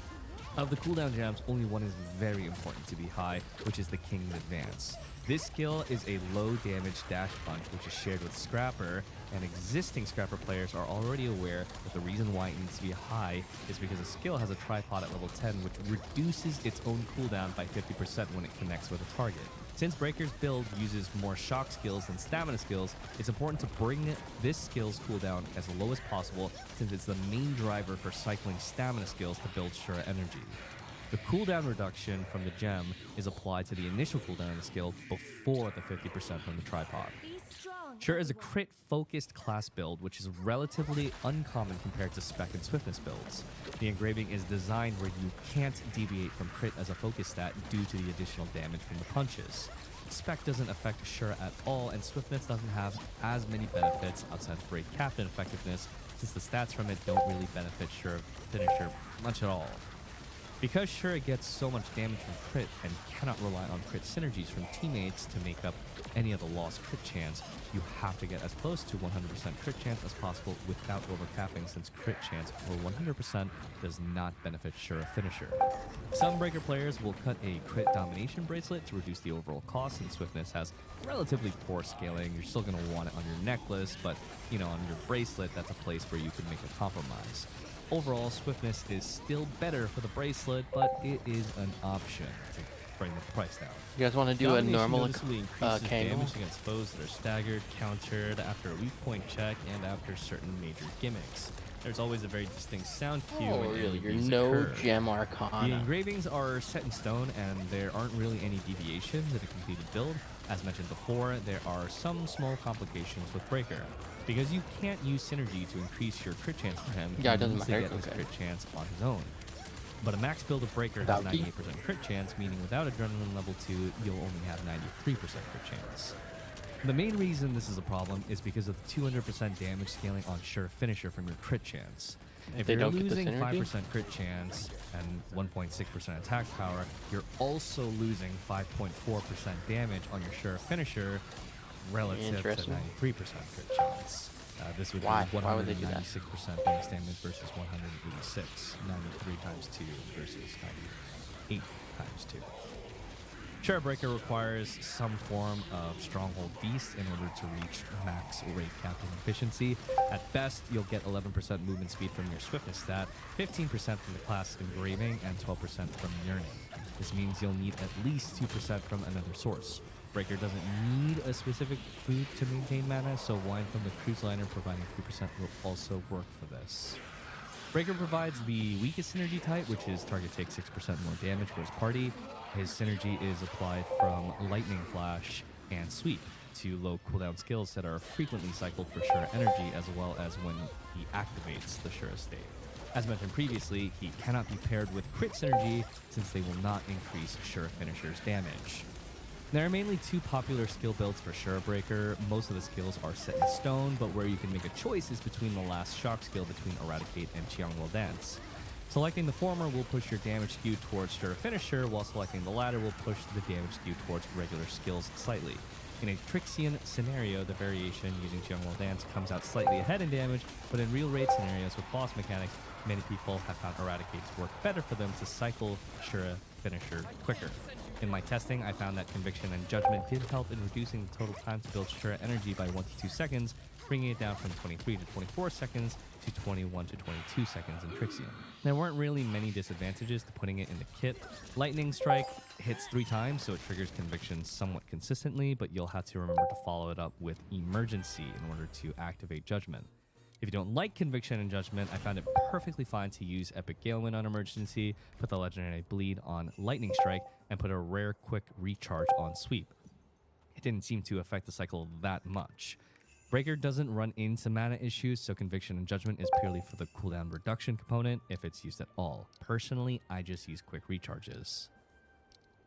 Of the cooldown gems, only one is very important to be high, which is the King's Advance. This skill is a low damage dash punch which is shared with Scrapper, and existing Scrapper players are already aware that the reason why it needs to be high is because the skill has a tripod at level 10 which reduces its own cooldown by 50% when it connects with a target. Since Breaker's build uses more shock skills than stamina skills, it's important to bring this skill's cooldown as low as possible since it's the main driver for cycling stamina skills to build Shura energy. The cooldown reduction from the gem is applied to the initial cooldown of the skill before the 50% from the tripod. Shura is a crit-focused class build, which is relatively uncommon compared to spec and swiftness builds. The engraving is designed where you can't deviate from crit as a focus stat due to the additional damage from the punches. Spec doesn't affect Shura at all, and swiftness doesn't have as many benefits outside of raid captain effectiveness, since the stats from it don't really benefit Shura Finisher much at all. Because Shura gets so much damage from crit and cannot rely on crit synergies from teammates to make up any of the lost crit chance, you have to get as close to 100% crit chance as possible without overcapping, since crit chance over 100% does not benefit Shura Finisher. Some Breaker players will cut a crit domination bracelet to reduce the overall cost, and swiftness has relatively poor scaling. You're still going to want it on your necklace, but on your bracelet, that's a place where you can make a compromise. Overall, swiftness is still better for the bracelet, but it is an option. bring the price down. You guys want to do a Domination normal noticeably increases Kangle? damage against foes that are staggered, countered after a weak point check, and after certain major gimmicks. There's always a very distinct sound cue Oh, when really? any You're of these no occur. gem The arcana. engravings are set in stone, and there aren't really any deviations in a completed build. As mentioned before, there are some small complications with Breaker. Because you can't use synergy to increase your crit chance for him, Yeah, it he doesn't needs to matter, get his okay. crit chance on his own. But a max build of Breaker has Without key? 98% crit chance, meaning without Adrenaline level 2, you'll only have 93% crit chance. The main reason this is a problem is because of the 200% damage scaling on Sure Finisher from your crit chance. If They you're don't get the losing synergy? 5% crit chance and 1.6% attack power, you're also losing 5.4% damage on your Sure Finisher relative to Interesting. 93% crit chance. This would Why? be Why would they do that? 196% base damage versus 186, 93 times 2 versus 98 times 2. Share Breaker requires some form of Stronghold Beast in order to reach max rate capping efficiency. At best, you'll get 11% movement speed from your Swiftness stat, 15% from the class Engraving, and 12% from Yearning. This means you'll need at least 2% from another source. Breaker doesn't need a specific food to maintain mana, so wine from the cruise liner providing 3% will also work for this. Breaker provides the weakest synergy type, which is target takes 6% more damage for his party. His synergy is applied from Lightning Flash and Sweep, two low cooldown skills that are frequently cycled for Shura energy, as well as when he activates the Shura state. As mentioned previously, he cannot be paired with crit synergy since they will not increase Shura Finisher's damage. There are mainly two popular skill builds for Shura Breaker. Most of the skills are set in stone, but where you can make a choice is between the last shock skill between Eradicate and Qiang Dance. Selecting the former will push your damage skew towards Shura Finisher, while selecting the latter will push the damage skew towards regular skills slightly. In a Trixian scenario, the variation using Qiang Dance comes out slightly ahead in damage, but in real raid scenarios with boss mechanics, many people have found Eradicates work better for them to cycle Shura Finisher quicker. In my testing, I found that Conviction and Judgment did help in reducing the total time to build Shura energy by 1 to 2 seconds, bringing it down from 23 to 24 seconds to 21 to 22 seconds in Trixian. There weren't really many disadvantages to putting it in the kit. Lightning Strike hits 3 times, so it triggers Conviction somewhat consistently, but you'll have to remember to follow it up with Emergency in order to activate Judgment. If you don't like Conviction and Judgment, I found it perfectly fine to use Epic Galewind on Emergency, put the Legendary Bleed on Lightning Strike, and put a rare quick recharge on Sweep. It didn't seem to affect the cycle that much. Breaker doesn't run into mana issues, so Conviction and Judgment is purely for the cooldown reduction component if it's used at all. Personally, I just use quick recharges.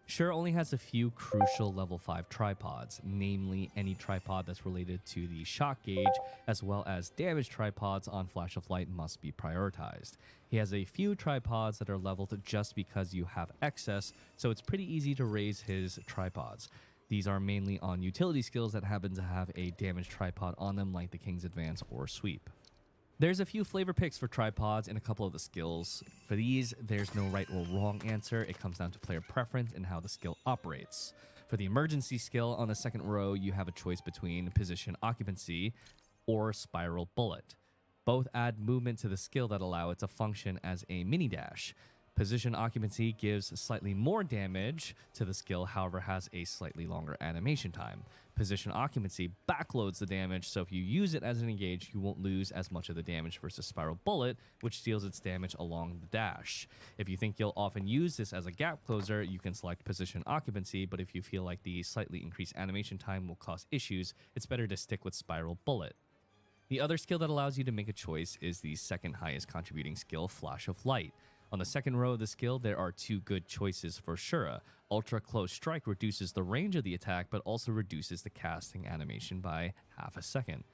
Sure only has a few crucial level 5 tripods, namely any tripod that's related to the shock gauge, as well as damage tripods on Flash of Light must be prioritized. He has a few tripods that are leveled just because you have excess, so it's pretty easy to raise his tripods. These are mainly on utility skills that happen to have a damage tripod on them, like the King's Advance or Sweep. There's a few flavor picks for tripods and a couple of the skills. For these, there's no right or wrong answer. It comes down to player preference and how the skill operates. For the emergency skill on the second row, you have a choice between position occupancy or spiral bullet. Both add movement to the skill that allow it to function as a mini dash. Position occupancy gives slightly more damage to the skill, however has a slightly longer animation time. Position occupancy backloads the damage, so if you use it as an engage, you won't lose as much of the damage versus spiral bullet, which steals its damage along the dash. If you think you'll often use this as a gap closer, you can select position occupancy, but if you feel like the slightly increased animation time will cause issues, it's better to stick with spiral bullet. The other skill that allows you to make a choice is the second highest contributing skill, Flash of Light. On the second row of the skill, there are two good choices for Shura. Ultra Close Strike reduces the range of the attack, but also reduces the casting animation by half a second.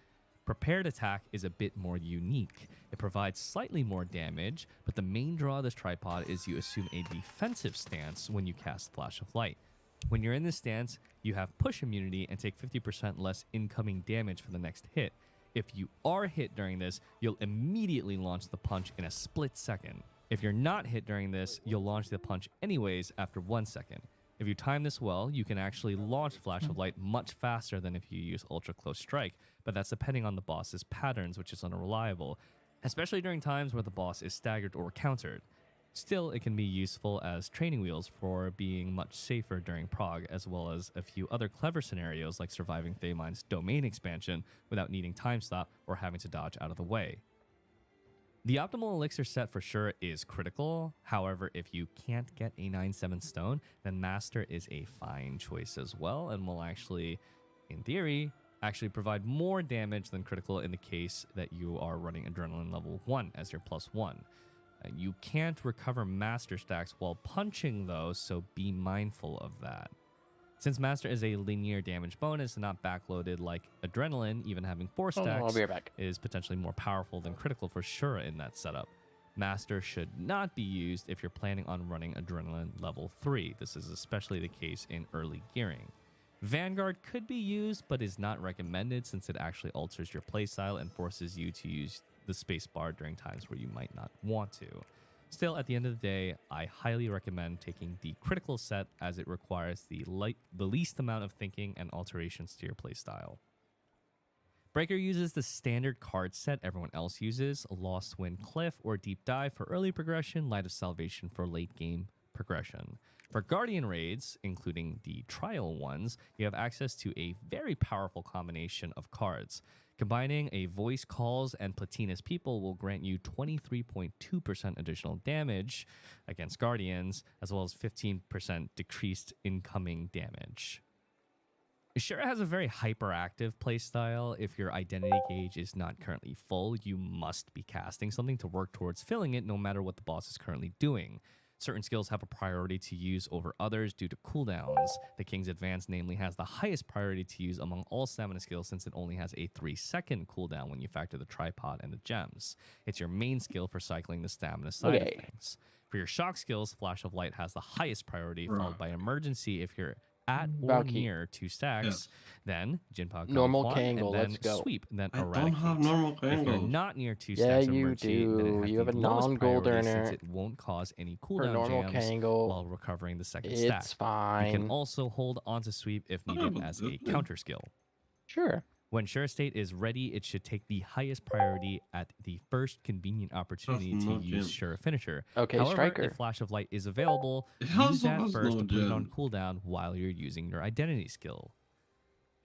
Prepared Attack is a bit more unique. It provides slightly more damage, but the main draw of this tripod is you assume a defensive stance when you cast Flash of Light. When you're in this stance, you have push immunity and take 50% less incoming damage for the next hit. If you are hit during this, you'll immediately launch the punch in a split second. If you're not hit during this, you'll launch the punch anyways after 1 second. If you time this well, you can actually launch Flash of Light much faster than if you use Ultra Close Strike, but that's depending on the boss's patterns, which is unreliable, especially during times where the boss is staggered or countered. Still, it can be useful as training wheels for being much safer during Prague, as well as a few other clever scenarios like surviving Feymine's domain expansion without needing time stop or having to dodge out of the way. The optimal elixir set for sure is critical. However, if you can't get a 9/7 stone, then master is a fine choice as well, and will actually, in theory, actually provide more damage than critical in the case that you are running adrenaline level 1 as your +1. You can't recover master stacks while punching though, so be mindful of that. Since master is a linear damage bonus and not backloaded like adrenaline, even having 4 stacks I'll be right back. is potentially more powerful than critical for sure in that setup. Master should not be used if you're planning on running adrenaline level 3. This is especially the case in early gearing. Vanguard could be used, but is not recommended since it actually alters your playstyle and forces you to use the spacebar during times where you might not want to. Still, at the end of the day, I highly recommend taking the critical set as it requires the least amount of thinking and alterations to your playstyle. Breaker uses the standard card set everyone else uses, Lost Wind Cliff or Deep Dive for early progression, Light of Salvation for late game progression. For Guardian raids, including the trial ones, you have access to a very powerful combination of cards. Combining a voice calls and Platina's people will grant you 23.2% additional damage against Guardians, as well as 15% decreased incoming damage. Shura has a very hyperactive playstyle. If your identity gauge is not currently full, you must be casting something to work towards filling it no matter what the boss is currently doing. Certain skills have a priority to use over others due to cooldowns. The King's Advance namely has the highest priority to use among all stamina skills since it only has a 3-second cooldown when you factor the tripod and the gems. It's your main skill for cycling the stamina side of things. For your shock skills, Flash of Light has the highest priority, followed by Emergency if you're at or Valky. near 2 stacks, then Jinpa Normal Ganghuan, Kangle, and then let's go. Sweep, and then I don't Eradicate. have normal If you're Kangle. not near 2 Yeah, stacks of you Emergency, then it do. has You the have a lowest non-gold priority since earner. it won't cause any For cooldown normal jams Kangle, while recovering the second stack. it's You fine. can also hold onto Sweep if needed but as a counter skill. Sure. When Shura State is ready, it should take the highest priority at the first convenient opportunity Has to no use gem. Shura Finisher. Okay, However, Striker. if Flash of Light is available, It use also that has first no to put it on gem. cooldown while you're using your identity skill.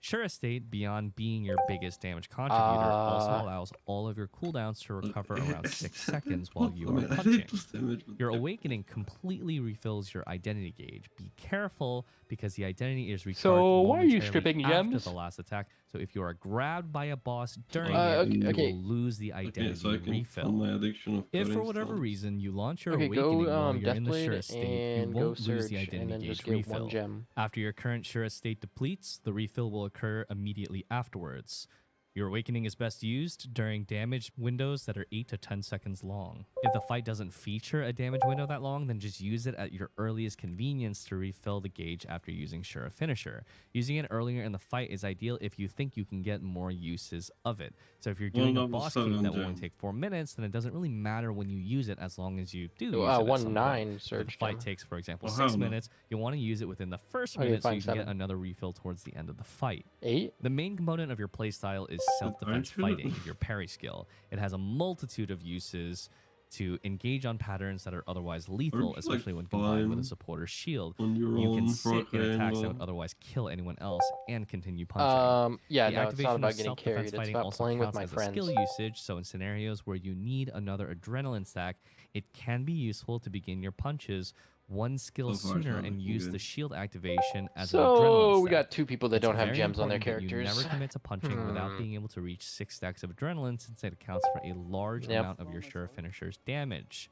Shura State, beyond being your biggest damage contributor, also allows all of your cooldowns to recover around 6 seconds while you are punching. Your Awakening completely refills your identity gauge. Be careful because the identity is recharged So why are you momentarily stripping after gems? the last attack. So if you are grabbed by a boss during okay, it, you okay. will lose the identity so I can refill. fund my addiction of If for cutting whatever stones. reason you launch your Okay, Awakening go while you're in the Deathblade Shura State, you and go won't lose Surge, the and identity then gauge just get refill. one gem. After your current Shura State depletes, the refill will occur immediately afterwards. Your Awakening is best used during damage windows that are 8 to 10 seconds long. If the fight doesn't feature a damage window that long, then just use it at your earliest convenience to refill the gauge after using Shura Finisher. Using it earlier in the fight is ideal if you think you can get more uses of it. So if you're doing a level boss 7 cave that will only gem. take 4 minutes, then it doesn't really matter when you use it as long as you do use it at 1-9 some point. If the Surge fight gem. takes, for example, Well, 6 hell no. minutes, you'll want to use it within the first Okay, minute so fine, you can get 7. another refill towards the end of the fight. 8? The main component of your playstyle is self-defense Aren't you- fighting, your parry skill. It has a multitude of uses to engage on patterns that are otherwise lethal, Aren't you, especially like, when combined with a fine supporter's shield. on your You can own sit for in attacks that Kangle? would otherwise kill anyone else and continue punching. Yeah, The no, it's activation not of about getting self-defense carried. It's fighting about also playing with counts my as a friends. skill usage, so in scenarios where you need another adrenaline stack, it can be useful to begin your punches one skill So far, it's sooner not and looking use good. the shield activation as an adrenaline So stack. we got 2 people that It's don't have very gems on their important that characters. You never commit to punching without being able to reach 6 stacks of adrenaline since it accounts for a large Yep. amount of your Shura Finisher's damage.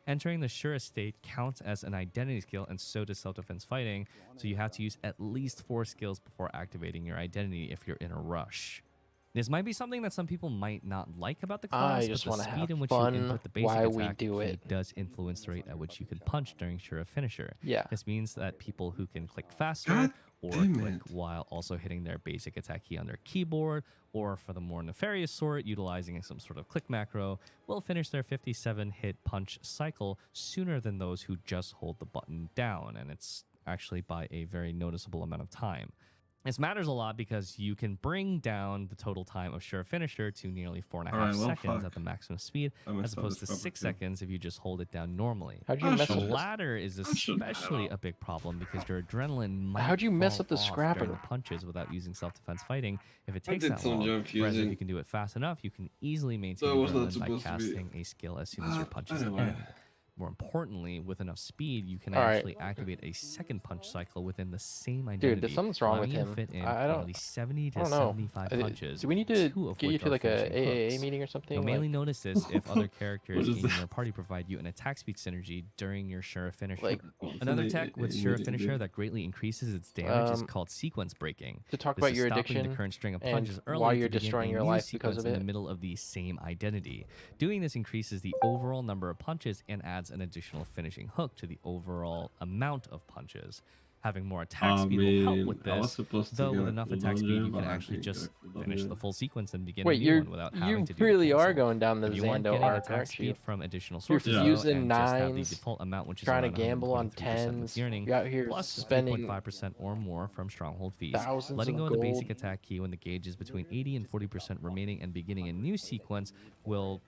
Entering the Shura State counts as an identity skill, and so does self-defense fighting, so you have to use at least 4 skills before activating your identity if you're in a rush. This might be something that some people might not like about the class, I just but wanna the have speed in which fun you input the basic while we attack do key it. does influence the rate at which you can punch during Shura Finisher. Yeah. This means that people who can click faster God or damn click it. while also hitting their basic attack key on their keyboard, or for the more nefarious sort, utilizing some sort of click macro, will finish their 57 hit punch cycle sooner than those who just hold the button down, and it's actually by a very noticeable amount of time. This matters a lot because you can bring down the total time of Sure Finisher to nearly 4.5 Alright, well, seconds fuck. at the maximum speed, I messed as up opposed this to rubber 6 too. seconds if you just hold it down normally. How'd you I mess The up should've- the latter is especially a big problem because your adrenaline might How'd you mess fall up the off during scrapper? the punches without using self-defense fighting if it I takes did that some long. jump Whereas if fusing. you can do it fast enough, you can easily maintain So it was not adrenaline by supposed to be- casting a skill as soon as your punches anyway. end. More importantly, with enough speed, you can Alright. actually activate a second punch cycle within the same identity. Dude, something's wrong with allowing you him. to fit in I don't. roughly 70 I to don't know. 75 I- punches. Do we need to 2 of get you which to are like a finishing AAA hooks. meeting or something? You'll mainly Like, notice this if other characters is in that? your party provide you an attack speed synergy during your Sure Finisher. Like, Another tech with Sure immediately. Finisher that greatly increases its damage is Um, called sequence breaking. to talk This about is your stopping addiction the current string of and punches early why to you're begin destroying a your new life because sequence of in it. the middle of the same identity. Doing this increases the overall number of punches and adds an additional finishing hook to the overall amount of punches. Having more attack speed will help with I was this, supposed to though get with a enough cooldown attack speed, gem, you but can I actually didn't get a just cooldown finish gem. the full sequence and begin wait, a new one without having you to do the really are cancel. going down the If you weren't Zando getting arc, attack aren't speed you? from additional You're sources, fusing though, and just have the nines, default amount, which is trying to around gamble on 123% with tens. yearning, You're out here plus spending 3.5% or more from stronghold fees. thousands Letting of go of the basic gold. attack key when the gauge is between 80 and 40% remaining and beginning a new sequence will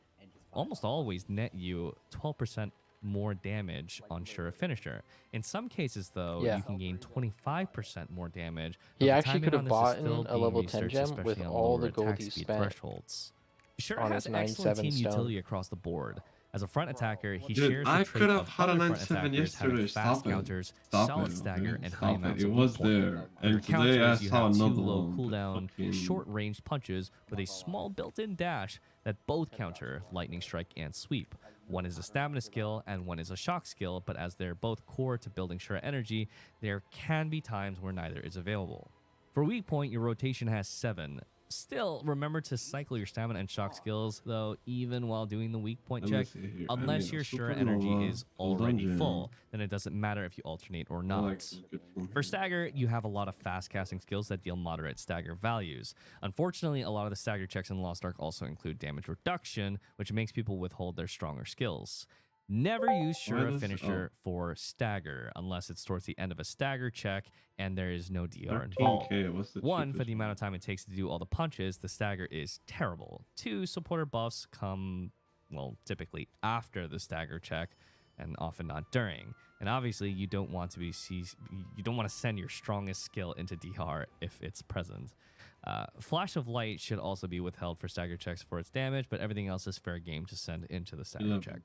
almost always net you 12% more damage on Sure Finisher. In some cases, though, Yeah. you can gain 25% more damage. He but the actually timing could have on this is bought still a being level 10 researched, gem especially with on all lower the gold attack he speed spent thresholds. Sure on has his excellent 97 team stone. utility across the board. As a front attacker, he Dude, shares I the could trait have of had a other front 97 attackers having yesterday. fast Stop it. counters, Stop solid it. stagger, Okay? and high Stop amounts it. It of was weak point. there. Your And today counters, I you saw have 2 another low one. cooldown, Fucking- short-range punches with a small built-in dash that both counter lightning strike and sweep. One is a stamina skill and one is a shock skill, but as they're both core to building Sure energy, there can be times where neither is available. For weak point, your rotation has 7. Still, remember to cycle your stamina and shock skills, though, even while doing the weak point Let me check, see here. I unless need a your Sure supernova, energy is already cooldown full, gem. then it doesn't matter if you alternate or I not. like some good from For here. stagger, you have a lot of fast casting skills that deal moderate stagger values. Unfortunately, a lot of the stagger checks in Lost Ark also include damage reduction, which makes people withhold their stronger skills. Never use Sure does- Finisher for stagger unless it's towards the end of a stagger check and there is no DR involved. 13K. What's the One, for cheapest the amount of time it takes to do all the punches, the stagger is terrible. 2, supporter buffs come, well, typically after the stagger check and often not during. And obviously, you don't want to send your strongest skill into DR if it's present. Flash of Light should also be withheld for stagger checks for its damage, but everything else is fair game to send into the stagger 11K. check.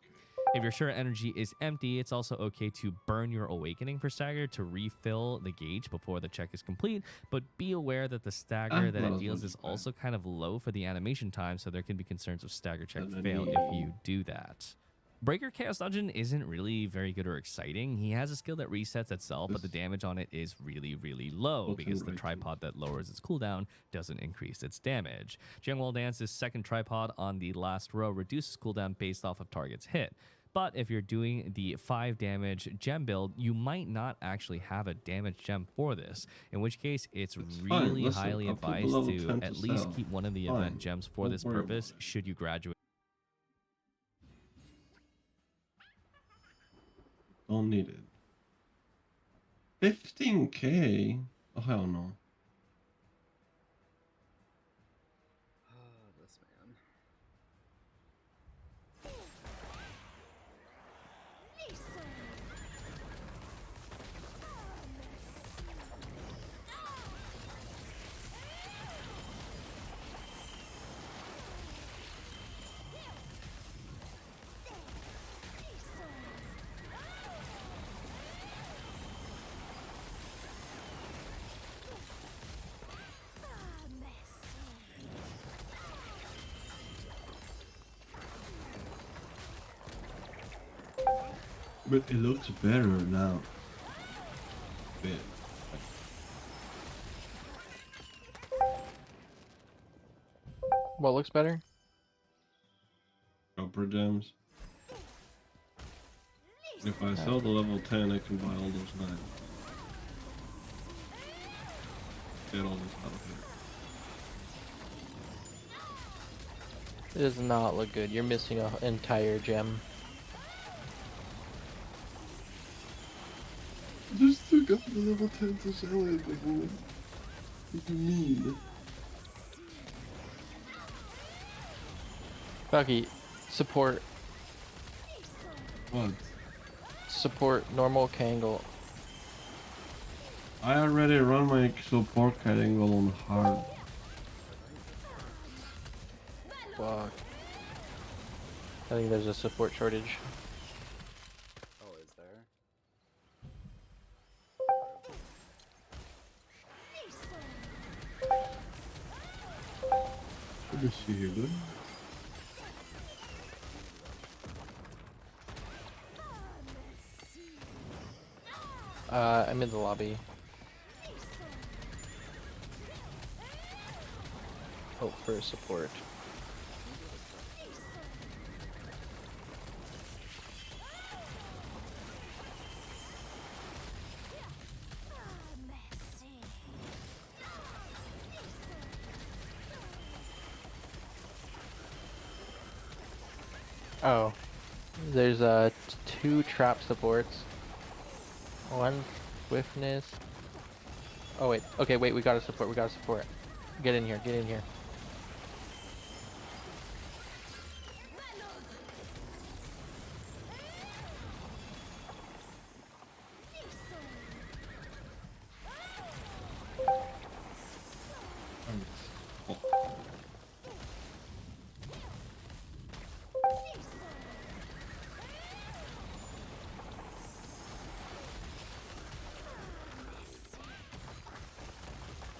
If your Sure energy is empty, it's also okay to burn your Awakening for stagger to refill the gauge before the check is complete, but be aware that the stagger that it deals is also kind of low for the animation time, so there can be concerns of stagger check fail if you do that. Breaker Chaos Dungeon isn't really very good or exciting. He has a skill that resets itself, but the damage on it is really, really low because the tripod that lowers its cooldown doesn't increase its damage. Jiangwall Dance's second tripod on the last row reduces cooldown based off of target's hit. But if you're doing the 5 damage gem build, you might not actually have a damage gem for this, in which case it's fine. really Listen, highly I'll put the advised level to 10 to at least sell. keep one of the Fine. event gems for Don't this worry about purpose it. should you graduate. Don't need it. 15K? Oh, hell no. This man. But it looks better now. Bit. What looks better? Upper gems. If I sell the level 10, I can buy all those 9. Get all this out of here. It does not look good. You're missing an entire gem. Just took up the level 10 to sell it. Like, What do you mean? Bucky, support. What? Support normal Kangle. I already run my support angle on hard. Fuck. I think there's a support shortage. Oh, is there? Let me see here, dude. I'm in the lobby. Hope for support. Oh, there's two trap supports. One swiftness. Oh wait, okay, wait, we gotta support. We gotta support. Get in here. Get in here.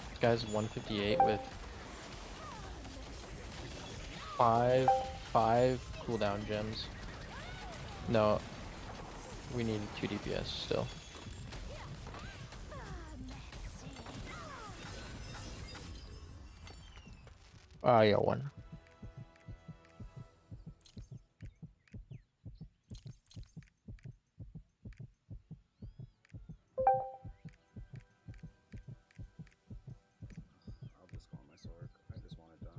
This guy's 158 with five cooldown gems. No, we need 2 DPS still. Yeah, 1. I'll just go on my sword. I just want it done.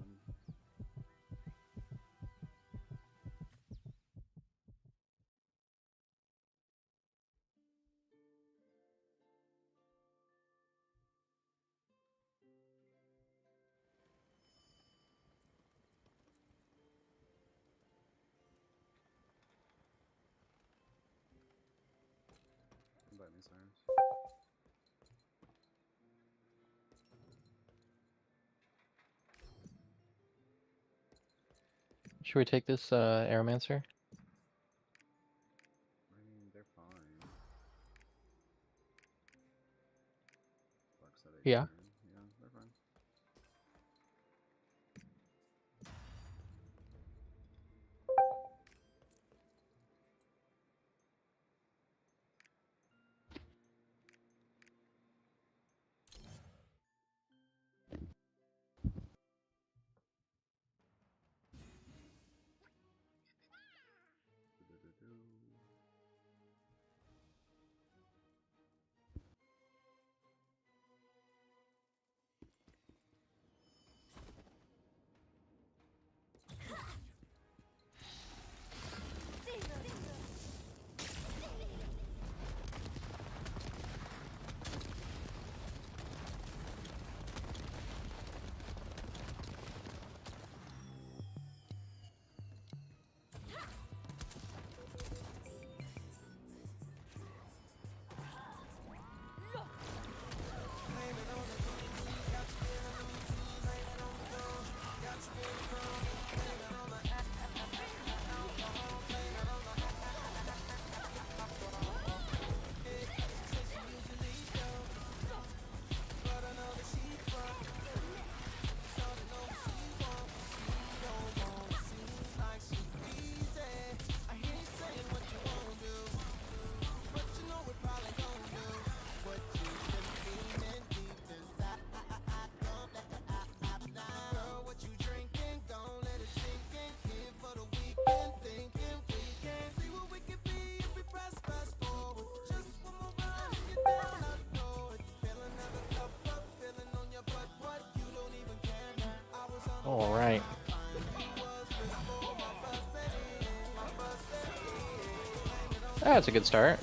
Invite me, Sirens. Should we take this Aeromancer? I mean, they're fine. Bucks at 18. Yeah. Yeah, they're fine. Do-do-do-do. All right. That's a good start.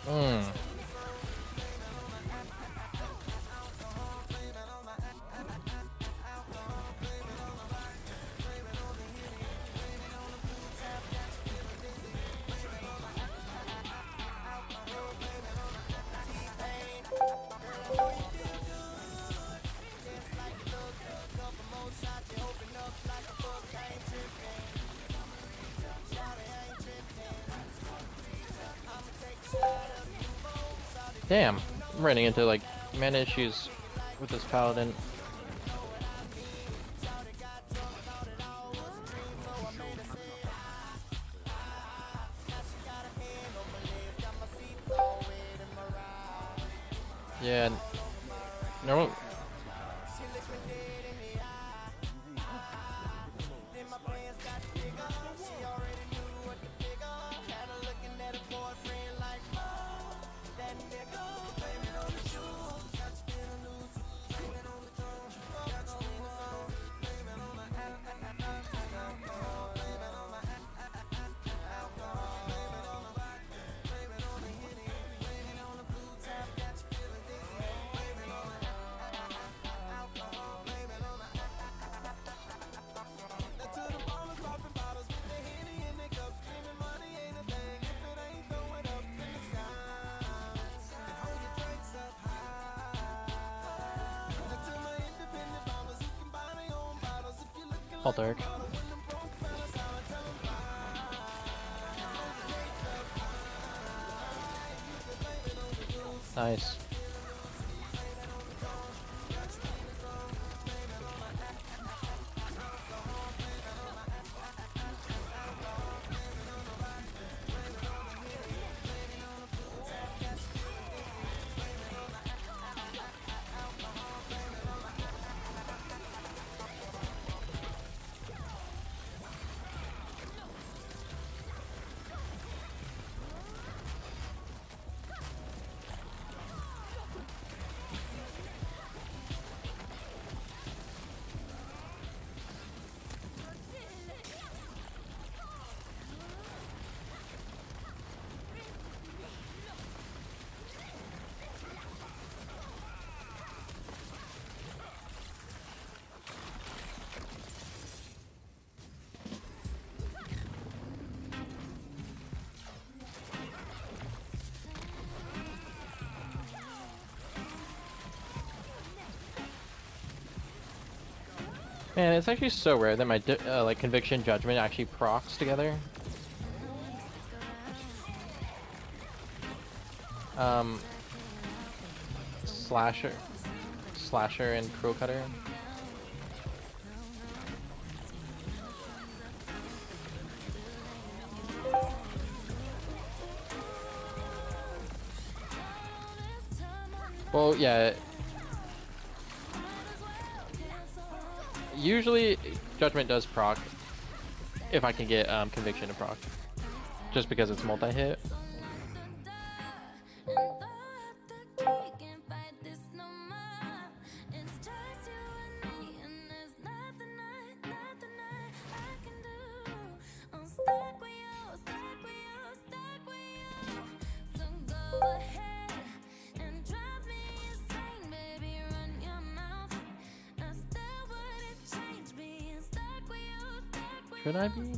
Mm. Damn, I'm running into like mana issues with this paladin. Yeah, normal. All dark. Nice. Man, it's actually so rare that my like conviction judgment actually procs together. Slasher and Crow Cutter. Well, yeah. Usually, Judgment does proc if I can get Conviction to proc, just because it's multi-hit. Should I be?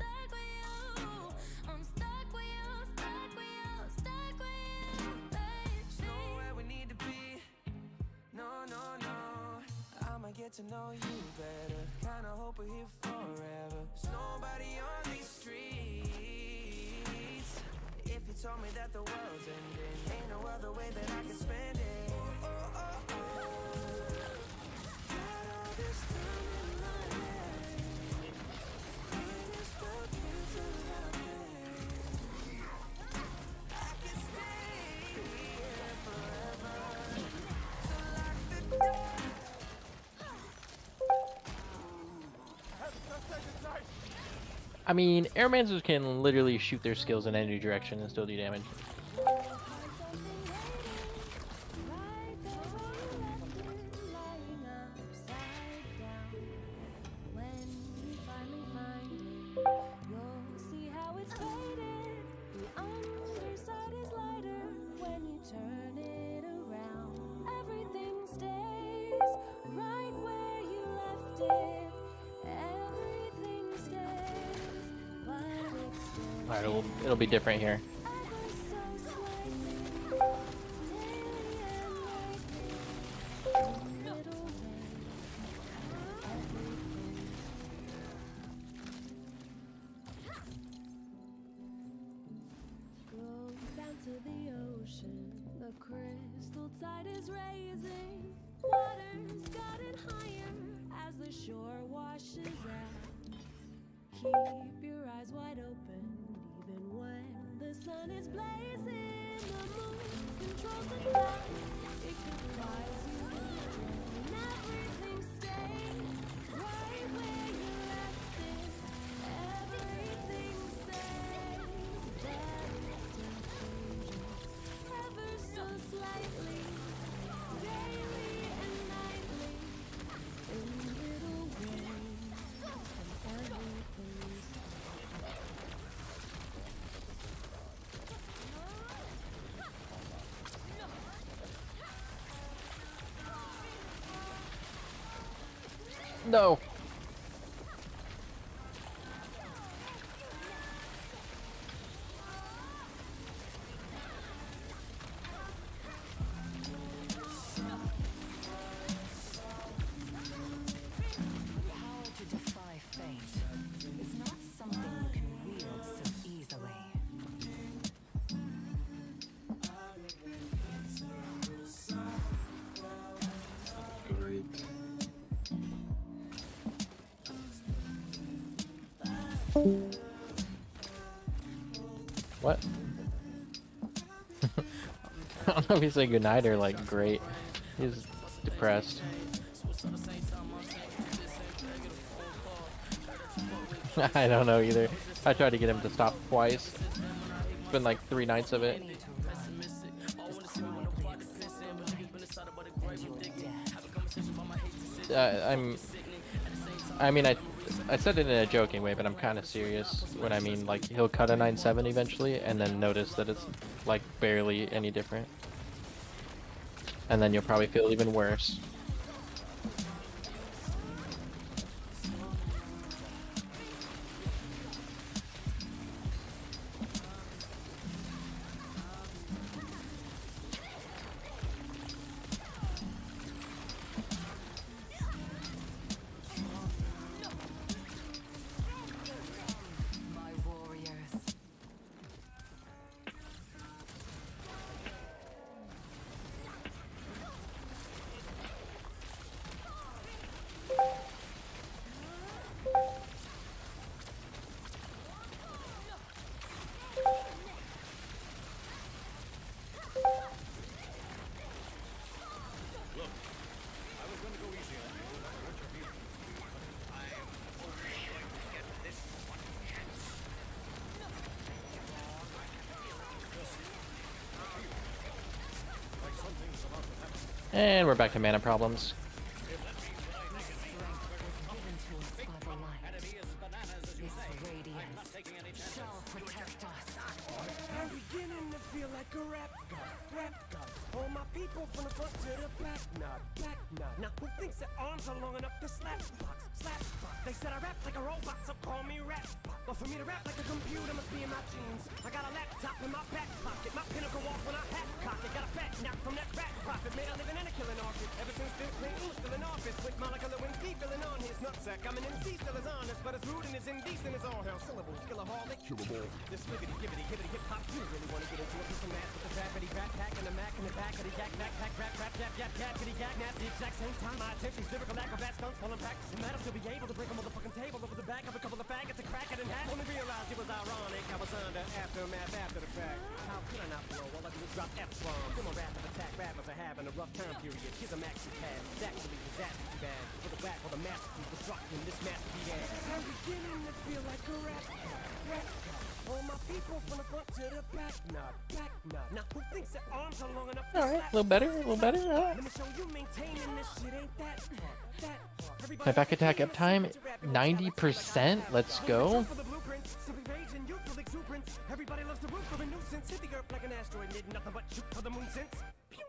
To know you better, kinda hope we're here forever. There's nobody on these streets. If you told me that the world's ending, ain't no other way that I can spend it. Got all this time in my head, it is broken to nothing. I can stay here forever, so lock the door. I mean, Airmancers can literally shoot their skills in any direction and still do damage. You'll see how it's faded. The underside is lighter when Alright, it'll be different here. Down to the ocean, the crystal tide is raising. Water's gotten higher as the shore washes out. Keep your eyes wide open, even when the sun is blazing. The moon controls the tide, it confides you in everything stays right where you left it. Everything stays, but ever so slightly, daily and nightly, in little ways, and everything's No. Power to defy fate is not something you can wield so easily. What? I don't know if he said goodnight or like great. He's depressed. I don't know either. I tried to get him to stop twice. It's been like 3 nights of it. I mean, I said it in a joking way, but I'm kind of serious when I mean like he'll cut a 9-7 eventually, and then notice that it's like barely any different, and then you'll probably feel even worse. My warriors. And we're back to mana problems. I'm beginning to feel like a rap god. All my people from the front to the back nod. Now who thinks their arms are long enough to slap box? They said I rap like a robot, so call me rap. But for me to rap like a computer must be in my genes. I got a laptop in my back pocket, my pinnacle walk when I hat cock it. Got a fat knock from that rat profit, made a living and a killing artist. Ever since Bill Clinton was still in office, with Monica Lewinsky filling on his nutsack. I'm an MC, still as honest, but as rude and as indecent as all hell. Syllables, killaholic, this libbity, gibbity, hibbity, hip hop. You really wanna get into a piece of math with the rappity, rap pack, and the mac in the back of the yak, knack, pack, rap, yap, yap, yappity, yak, nap. The exact same time I attempt these lyrical acrobat stunts while I'm practicing that, I'll still be able to break a motherfucking table over the back of a couple of faggots and crack it in half. Only realized it was ironic. I was under aftermath after the fact. How could I not blow? All I do is drop F-bombs. Do my wrath of attack. Rappers are having a rough time period. Here's a maxi pad. It's actually disaster bad. For the whack or the masterpiece was dropped in this masterpiece ass. I'm beginning to feel like a rap god. All my people from the front to the back nod. Now who thinks their arms are long enough to All right, slap? a little better, a little better. All right. Let me show you maintaining this shit ain't that hard. My back attack uptime, 90%. Let's go. Everybody loves the roof for a nuisance. Hit the earth like an asteroid, did nothing but shoot for the moon since.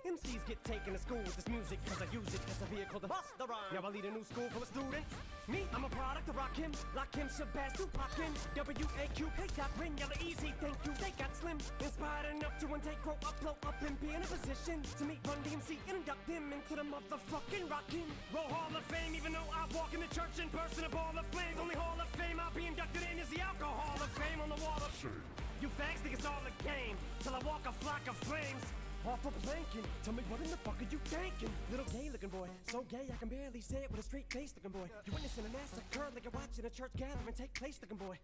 In MCs get taken to school with this music, cause I use it as a vehicle to bust the rhyme. Now I lead a new school full of students. Me, I'm a product of Rock him, Lock him, Shabazz, Tupac him. W-A-Q, hey, got ring, yellow easy, thank you, they got slim. Inspired enough to one day grow up, blow up, and be in a position to meet Run DMC and induct him into the motherfucking Rockin' Roll Hall of Fame. Even though I walk in the church in person, a ball of flames. Only Hall of Fame I'll be inducted in is the Alcohol of Fame on the wall of shame. You fags think it's all a game, till I walk a flock of flames. Off for planking, tell me what in the fuck are you thinking? Little gay looking boy, so gay I can barely say it with a straight face looking boy. You witnessing a massacre like you're watching a church gathering take place looking boy.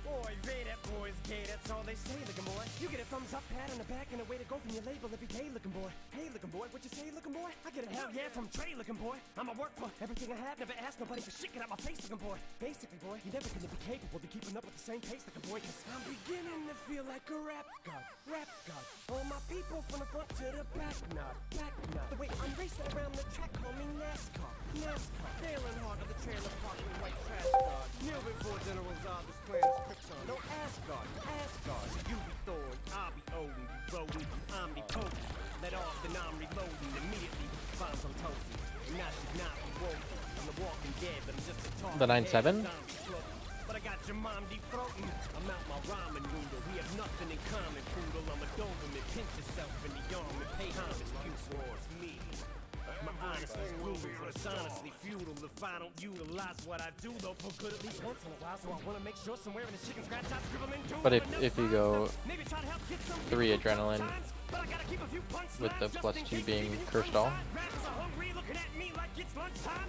Boy, they that boy's gay, that's all they say looking boy. You get a thumbs up, pat on the back, and a way to go from your label every day looking boy. Hey looking boy, what you say looking boy? I get a hell yeah from Trey looking boy. I'ma work for everything I have, never ask nobody for shit, get out my face looking boy. Basically boy, you're never gonna be capable of keeping up with the same pace looking boy, cause I'm beginning to feel like a rap god, rap god. All my people from the front to the back nod, back nod. The way I'm racing around the track, call me NASCAR, NASCAR. Nailing hard to the trailer park with white trash guard. Kneel before generals are this planet's Krypton. No Asgard, Asgard. So you be Thor, I'll be Odin, you rodent, omnipotent. Let off, then I'm reloading immediately. Bombs I'm toting. And I should not be woken. I'm the walking dead, but I'm just a talking The 9-7? But I got your mom defroating. I'm out my ramen noodle. We have nothing in common, poodle. I'm a Doberman. Pinch yourself in the arm and pay homage towards me. My honesty is brutal, but it's honestly futile if I don't utilize what I do, though, for good at least once in a while. So I want to make sure somewhere in the chicken scratch I scribble into. But if you go 3 adrenaline with the +2 being cursed all.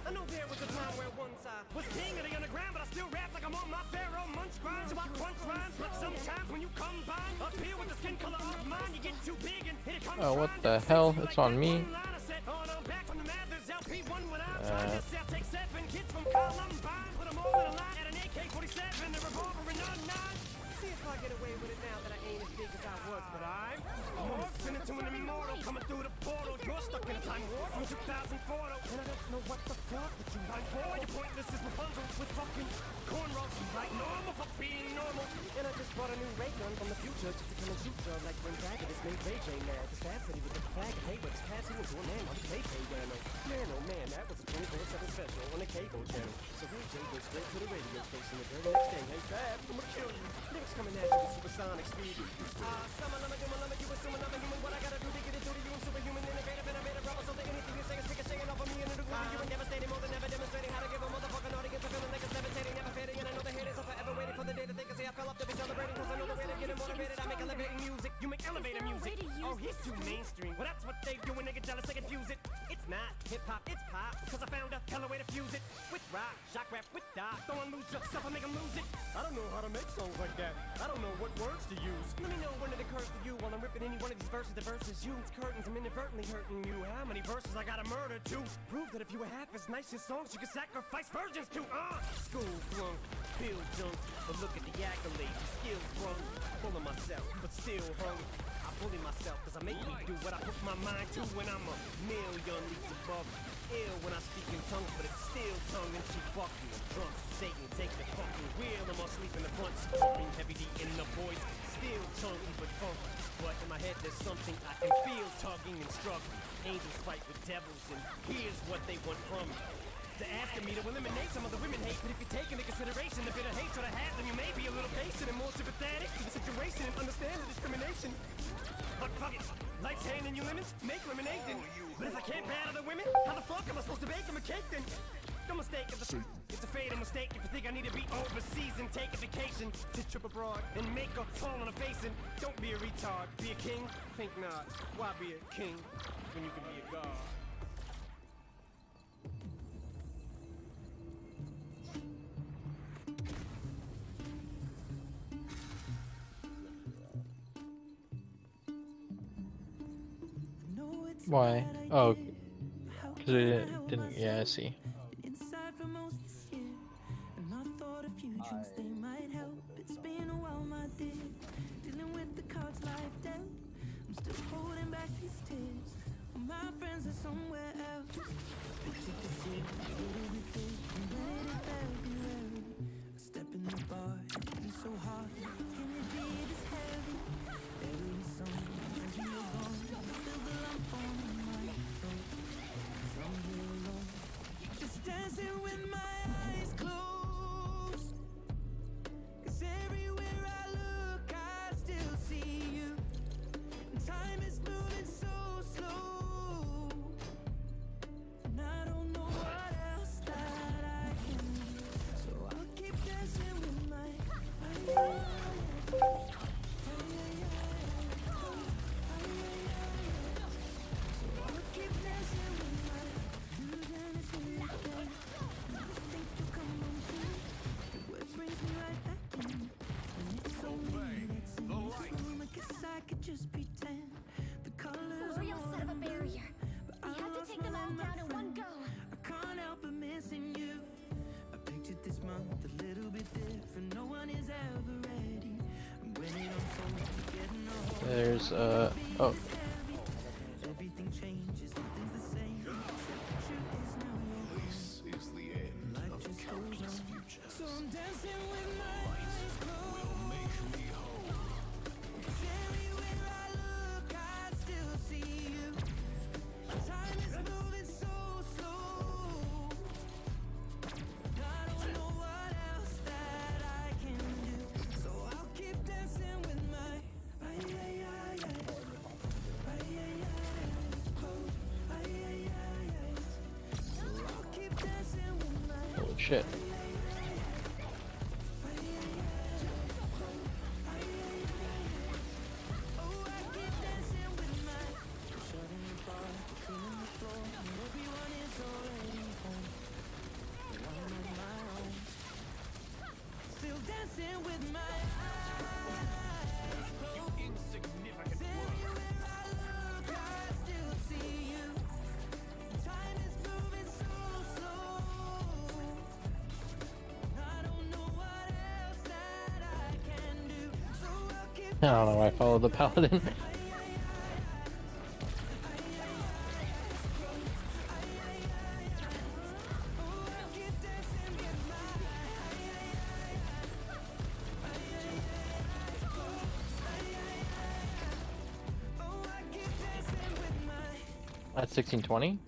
I know there was a time where once I was king of the underground, but I still rap like I'm on my pharaoh munch grind. So I crunch rhymes, but sometimes when you combine up here with the skin color of mine, you get too big and here it comes. Oh, what the hell? It's on me. See if I get away with it now that I ain't as big as I was, but I'm morphing into an immortal coming through the portal. You're stuck in a time warp from 2004, and I don't know what the fuck that you like. Boy, you're pointless as Rapunzel with fucking cornrows. You like normal for being normal. And I just brought a new ray gun from the future just to come and shoot you like when Dragons made Ray J mad. This fast city with the flag and hey, but it's passing into a man on the KK channel. Man, oh man, that was a 24/7 special on the cable channel. So Ray J goes straight to the radio station the very next day. Hey, Fab, I'ma kill you. Lyrics coming at you with supersonic speed. Summer, lumma, you assume another human. What I gotta do to get it through to you? I'm superhuman, innovative, and I made a promise. So think anything you say is singing off of me and it'll glue to you and devastating more than ever demonstrating how to give a motherfucking audience a feeling like it's devastating, never fading. And I know the haters are forever waiting for the day that they can say I fell off to be celebrating. Cause I know the way to get it motivated. I make elevating music. You make elevator music. Oh, he's too mainstream. Well, that's what they do when they get jealous. They confuse it. It's not hip hop, it's pop. Cause I found a hella way to fuse it. With rock, shock rap, with dot. Don't lose yourself and make them lose it. I don't know how to make songs like that. I don't know what words to use. Let me know when it occurs to you while I'm ripping any one of these verses. The verses use curtains. I'm inadvertently hurting you. How many verses I gotta murder to prove that if you were half as nice as songs you could sacrifice virgins to? School flunk, feel junk, but look at the accolades, the skills brung. Full of myself, but still hung. I bully myself cause I make me do what I put my mind to when I'm a million leagues above. Ill when I speak in tongues, but it's still tongue and cheek fucking. Drunk, Satan, take the fucking wheel. I'm all sleep in the front, talking heavy D in the voice. Still chunky but funky. But in my head there's something I can feel tugging and struggling. Angels fight with devils, and here's what they want from me. They're asking me to eliminate some of the women hate, but if you take into consideration the bit of hatred I have, then you may be a little patient and more sympathetic to the situation and understand the discrimination. But fuck it, life's handing you lemons, make lemonade then. But if I can't battle the women, how the fuck am I supposed to bake them a cake then? Don't mistake it's a fatal mistake if you think I need to be overseas and take a vacation to trip abroad and make a fall on a face. And don't be a retard, be a king, think not. Why be a king when you can be a god? Why? Oh, because it didn't. Yeah, I see. Inside for most this year, and I thought a few drinks they might help. It's been a while, my dear, dealing with the cards life dealt. I'm still holding back these tears. All my friends are somewhere else. Picture the scene, little bit big, and when it fell, be wary. A step in the bar, hitting so hard. Can it be this heavy? Every song, as you're gone, feel the lump on my There's oh. This is the end of countless futures. So I'm dancing with my Light will make me whole. everywhere I look, I still see you. Time is moving so slow. I don't know what else that I can do, so I'll keep dancing with my ay ay ay ay ay ay ay oh ay ay ay ay. So I'll keep dancing with my Holy shit. oh I keep dancing with my shutting the bar, cleaning the floor, everyone is already home. But I'm on my own, still dancing with my eyes closed. Everywhere I look, I still see you. Time is moving so slow. I don't know what else that I can do, so I'll keep I don't know why I followed the paladin. That's 1620.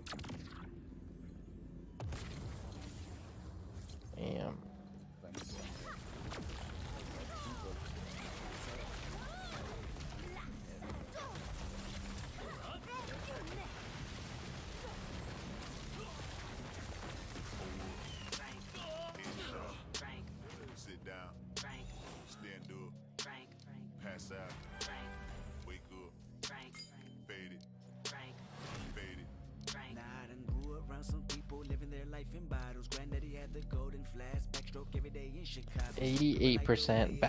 Damn. Sit down. Stand up. Pass out. Wake up. Fade it. Fade it. Nah, I done grew around some people living their life in bottles. Granddaddy had the golden flash, backstroke every day in Chicago. 88%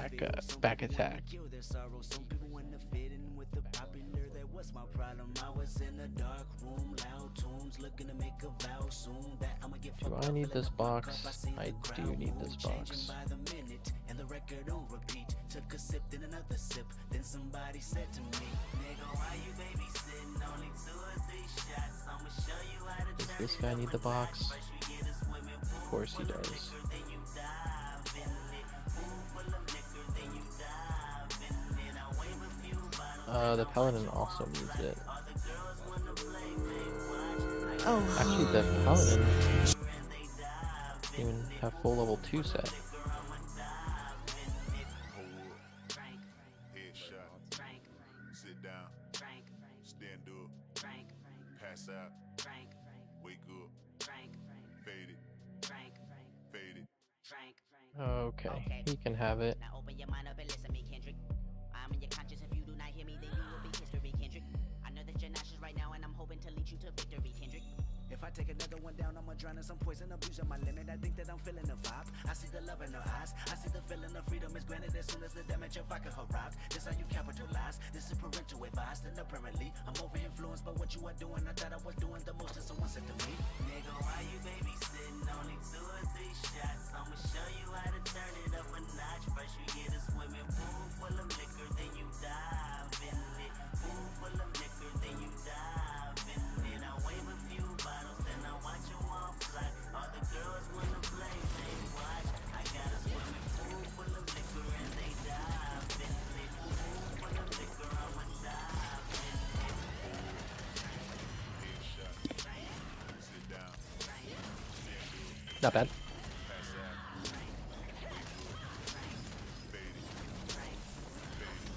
back attack. Kill their sorrow. Some people wanna fit in with the popular. That was my problem. I was in a dark room, loud tunes, looking to make a vow soon that I'ma get Do I need this box? I do need this box. by the minute, and the record on repeat. Took a sip, then another sip. Then somebody said to me, nigga, why you babysitting? Only 2 or 3 shots. I'ma show you how to Does turn this it guy up need a the box? notch. First we get a swimming Of pool course he full of does. liquor, then you dive in it. Pool full of liquor, then you dive in it. I wave a few bottles. The paladin also needs it. All the girls wanna play, babe, watch. Oh. Actually, the paladin And they dive doesn't even have full level 2 set. liquor, I'ma dive in it. Hold up. Headshot. Sit down. Stand up. Pass out. Wake up. Fade it. Fade it. Okay, he can have it. Now open your mind up and listen me, Kendrick. I'm in your conscience. If you do not hear me, then you will be history, Kendrick. I know that you're nauseous right now, and I'm hoping to lead you to victory, Kendrick. If I take another one down, I'ma drown in some poison, abusing my limit. I think that I'm feeling the vibe. I see the love in her eyes. I see the feeling of freedom is granted as soon as the damage of vodka arrives. This how you capitalize. This is parental advice. And apparently, I'm over influenced by what you are doing. I thought I was doing the most, and someone said to me, nigga, why you babysitting? Only 2 or 3 shots. I'ma show you how to turn it up a notch. First you get a swimming pool full of liquor, then you dive in it. Pool full of liquor, then you dive in it. I wave a few bottles, then I watch them all fly. All the girls wanna play, they watch. I got a swimming pool full of liquor and they dive in it. Pool full of liquor, I'ma dive in it. Headshot. Sit down. Stand up. Not bad. Pass out. Wake up. Fade it. Fade it.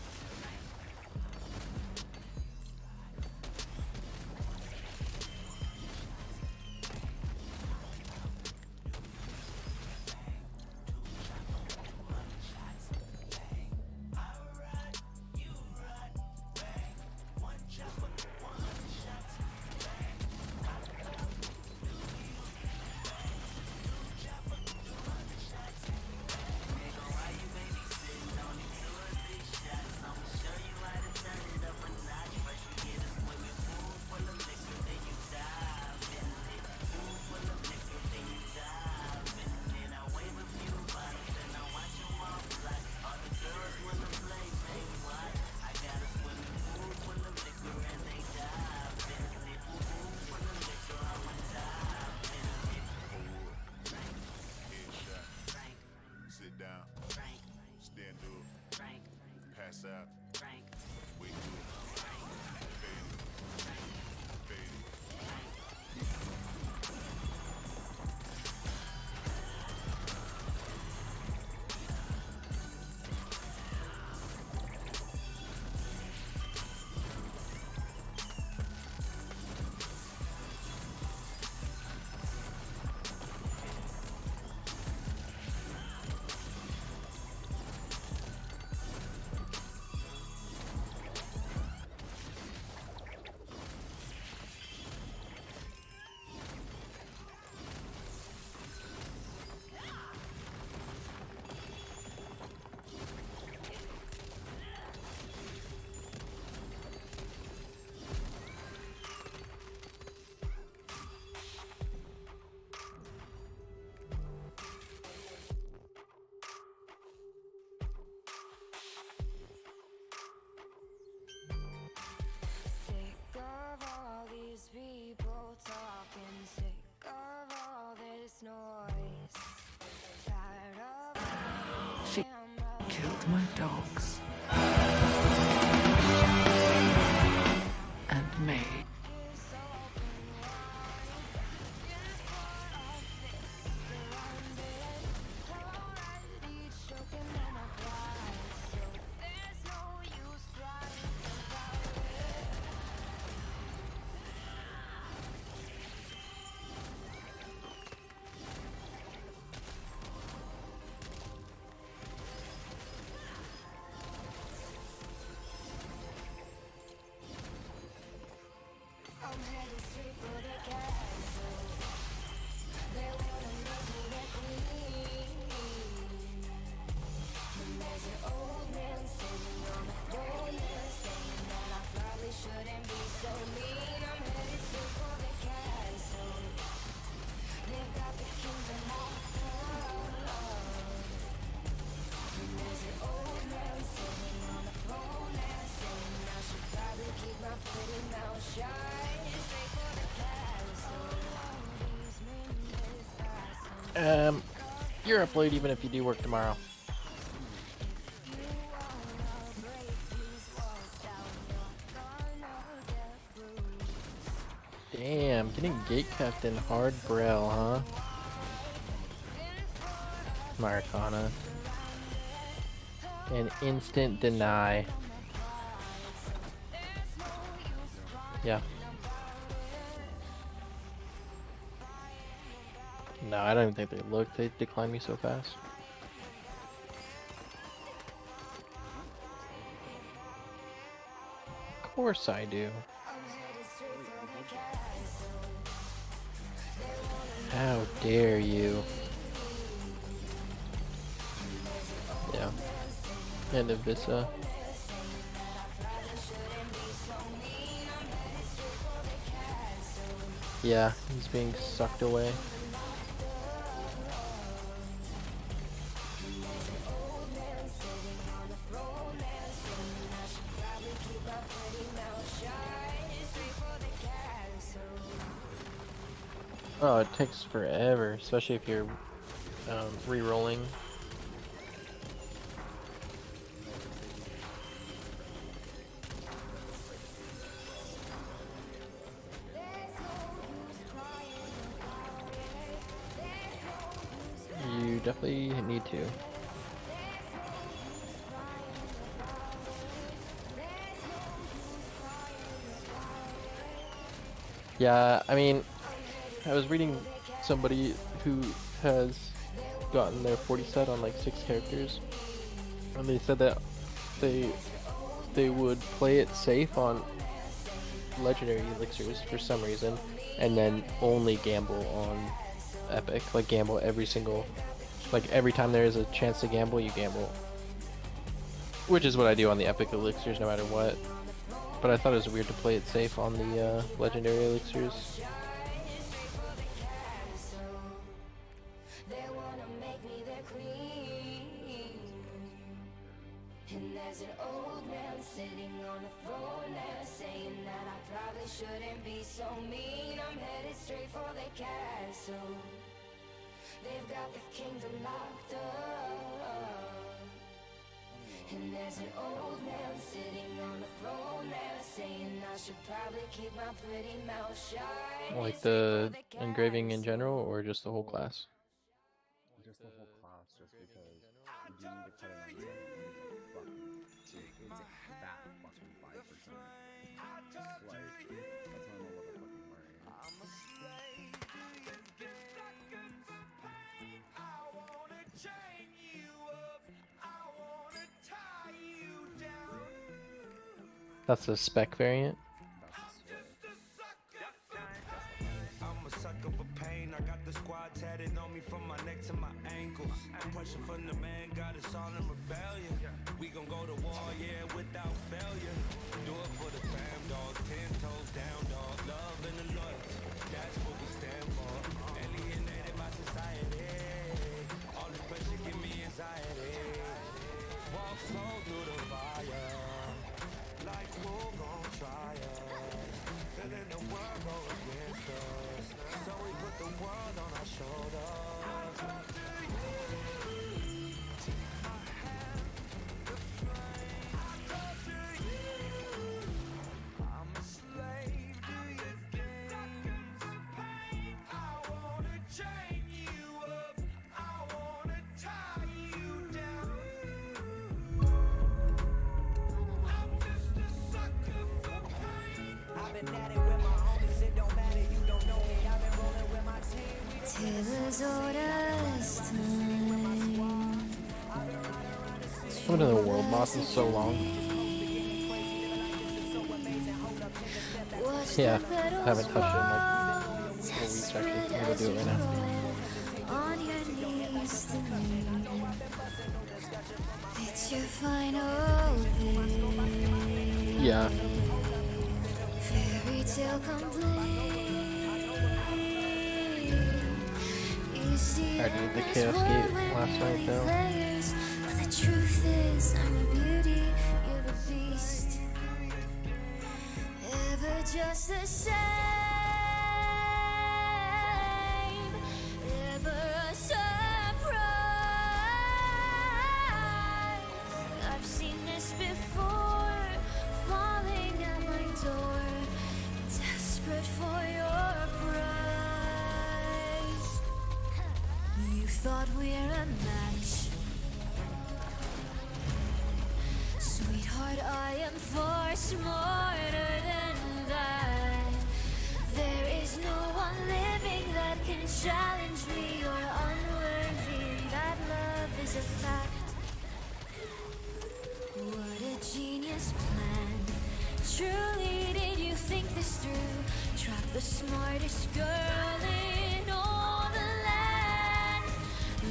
ass out. We Sick of all these people talking, sick of all this noise. Tired of all these cameras. Killed my dogs and me. I'm headed straight for the castle. They wanna make me their queen. And there's an old man sitting on the throne there saying that I probably shouldn't be so mean. I'm headed straight for the castle. They've got the kingdom locked up. And there's an old man sitting on the throne there saying I should probably keep my pretty mouth shut. You're up late even if you do work tomorrow. Damn, getting gate kept in hard braille, huh? Maracana. An instant deny. Yeah. No, I don't even think they looked. They declined me so fast. Of course I do. How dare you? Yeah. And Avisa. Yeah, he's being sucked away. Oh, it takes forever, especially if you're re-rolling. You definitely need to. Yeah, I mean, I was reading somebody who has gotten their 40 set on like 6 characters, and they said that they would play it safe on legendary elixirs for some reason, and then only gamble on epic. Like gamble every single, like every time there is a chance to gamble, you gamble. Which is what I do on the epic elixirs no matter what. But I thought it was weird to play it safe on the legendary elixirs. And there's an old man sitting on a throne there saying that I probably shouldn't be so mean. I'm headed straight for the castle. They've got the kingdom locked up. And there's an old man sitting on a throne there, saying I should probably keep my pretty mouth shut. Like the engraving in general, or just the whole class? Just the whole class, just because you need to cut a 9 second when it's like fucking, it's a fat fucking 5%. Like, that's why I'm a little fucking worried. That's a spec variant. I'm a sucker for pain. I got the squad tatted on me from my neck to my ankles. The pressure from the man got us all in rebellion. We gon' go to war, yeah, without failure. Do it for the fam, dog. 10 toes down, dog. Love and the loyalty. That's what we stand for. Alienated by society. All this pressure give me anxiety. Walk slow through the fire. Like who gon' try us? Feeling the world go against us. So we put the world on our shoulders. I'm a slave to your games. I wanna chain you up. I wanna tie you down. I'm just a sucker for pain. I've been at it with my homies. It don't matter, you don't know me. I've been rolling with my team. Till as old as time. Some of the world boss is so long. Yeah, I haven't touched it in like a week actually. I'm gonna do it right now. On your knees to me. It's your final bid. Yeah. Fairy tale complete. You see, I did the there's Chaos one Gate when last night many though. players, but the truth is, I'm the beauty, you're the beast. Ever just the same. Ever a surprise. I've seen this before, falling at my door, desperate for your prize. You thought we're a match, sweetheart. I am far smarter than that. There is no one living that can challenge me. You're unworthy, and that love is a fact. What a genius plan. Truly, did you think this through? Trap the smartest girl in all the land.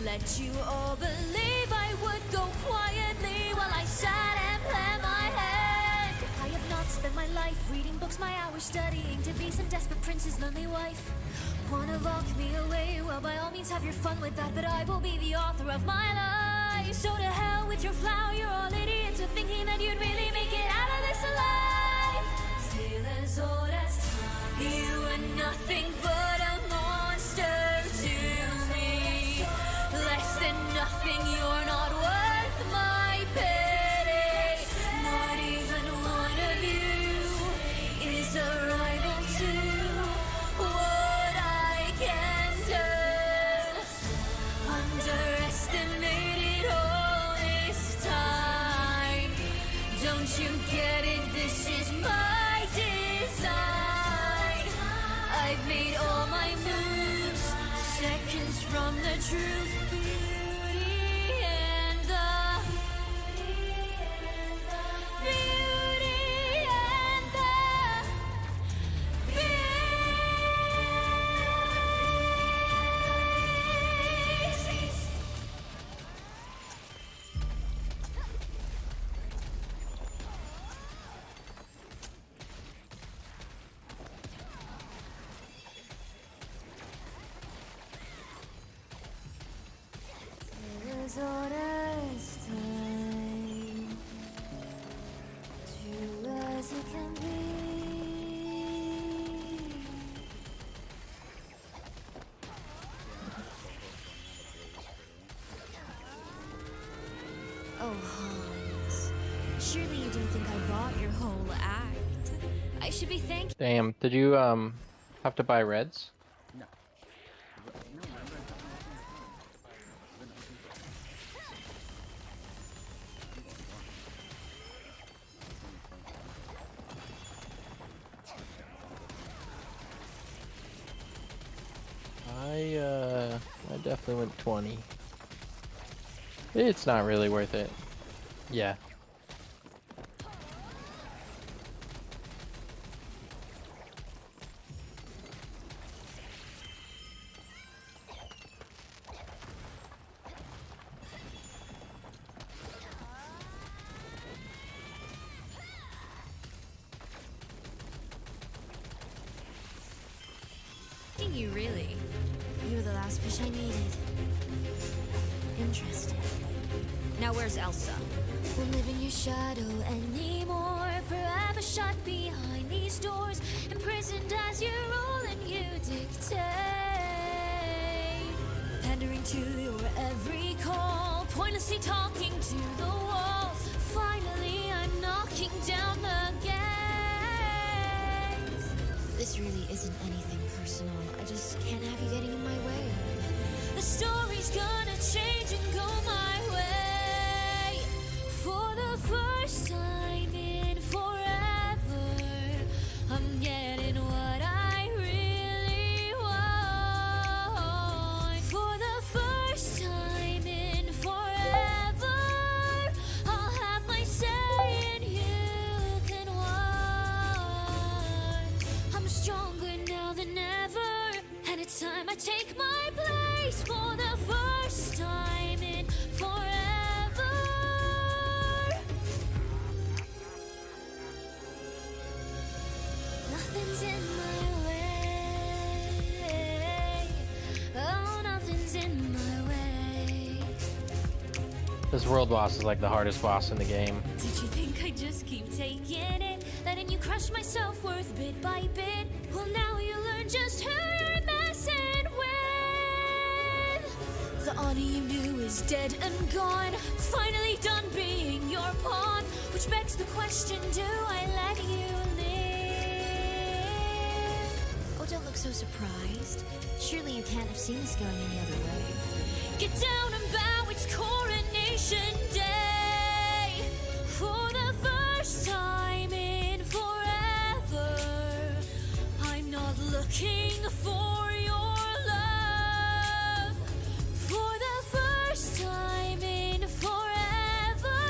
Let you all believe I would go quietly while I sat and planned my hand. I have not spent my life reading books, my hours studying to be some desperate prince's lonely wife. Wanna lock me away? Well, by all means have your fun with that, but I will be the author of my life. So to hell with your flower, you're all idiots for thinking that you'd really make it out of this alive. Still as old as time, you are nothing but a monster to me. Less than nothing, you're not worth my pity. Not even one of you is a rival to what I can do. Underestimated all this time. Don't you get it? This is my design. I've made all my moves seconds from the truth. Beauty and the beauty and the beast. As old as time, true as it can be. Oh, Hans, Surely you didn't think I bought your whole act. I should be thanking. Damn, did you have to buy reds? No. No, remember I told you I've been open for I definitely went 20. It's not really worth it. Yeah. You really. You were the last push I needed. Interesting. Now where's Elsa? Won't live in your shadow anymore. Forever shut behind these doors. Imprisoned as your rule and you dictate. Pandering to your every call. Pointlessly talking to the walls. Finally I'm knocking down the gates. This really isn't anything personal. I just can't have you getting in my way. The story's gonna change and go my way. For the first time in forever, I'm getting what I really want. For the first time in forever, I'll have my say and you can watch. I'm stronger now than ever, and it's time I take my place for the first time in forever. Nothing's in my way. Oh, nothing's in my way. This world boss is like the hardest boss in the game. Did you think I'd just keep taking it? Letting you crush my self-worth bit by bit? Well, now you learn just who you're messing with. The honor you knew is dead and gone. Finally done being your pawn. Which begs the question, do I let you live? Oh, don't look so surprised. Surely you can't have seen this going any other way. Get down and bow, it's coronation day. For the first time in forever, I'm not looking for your love. For the first time in forever,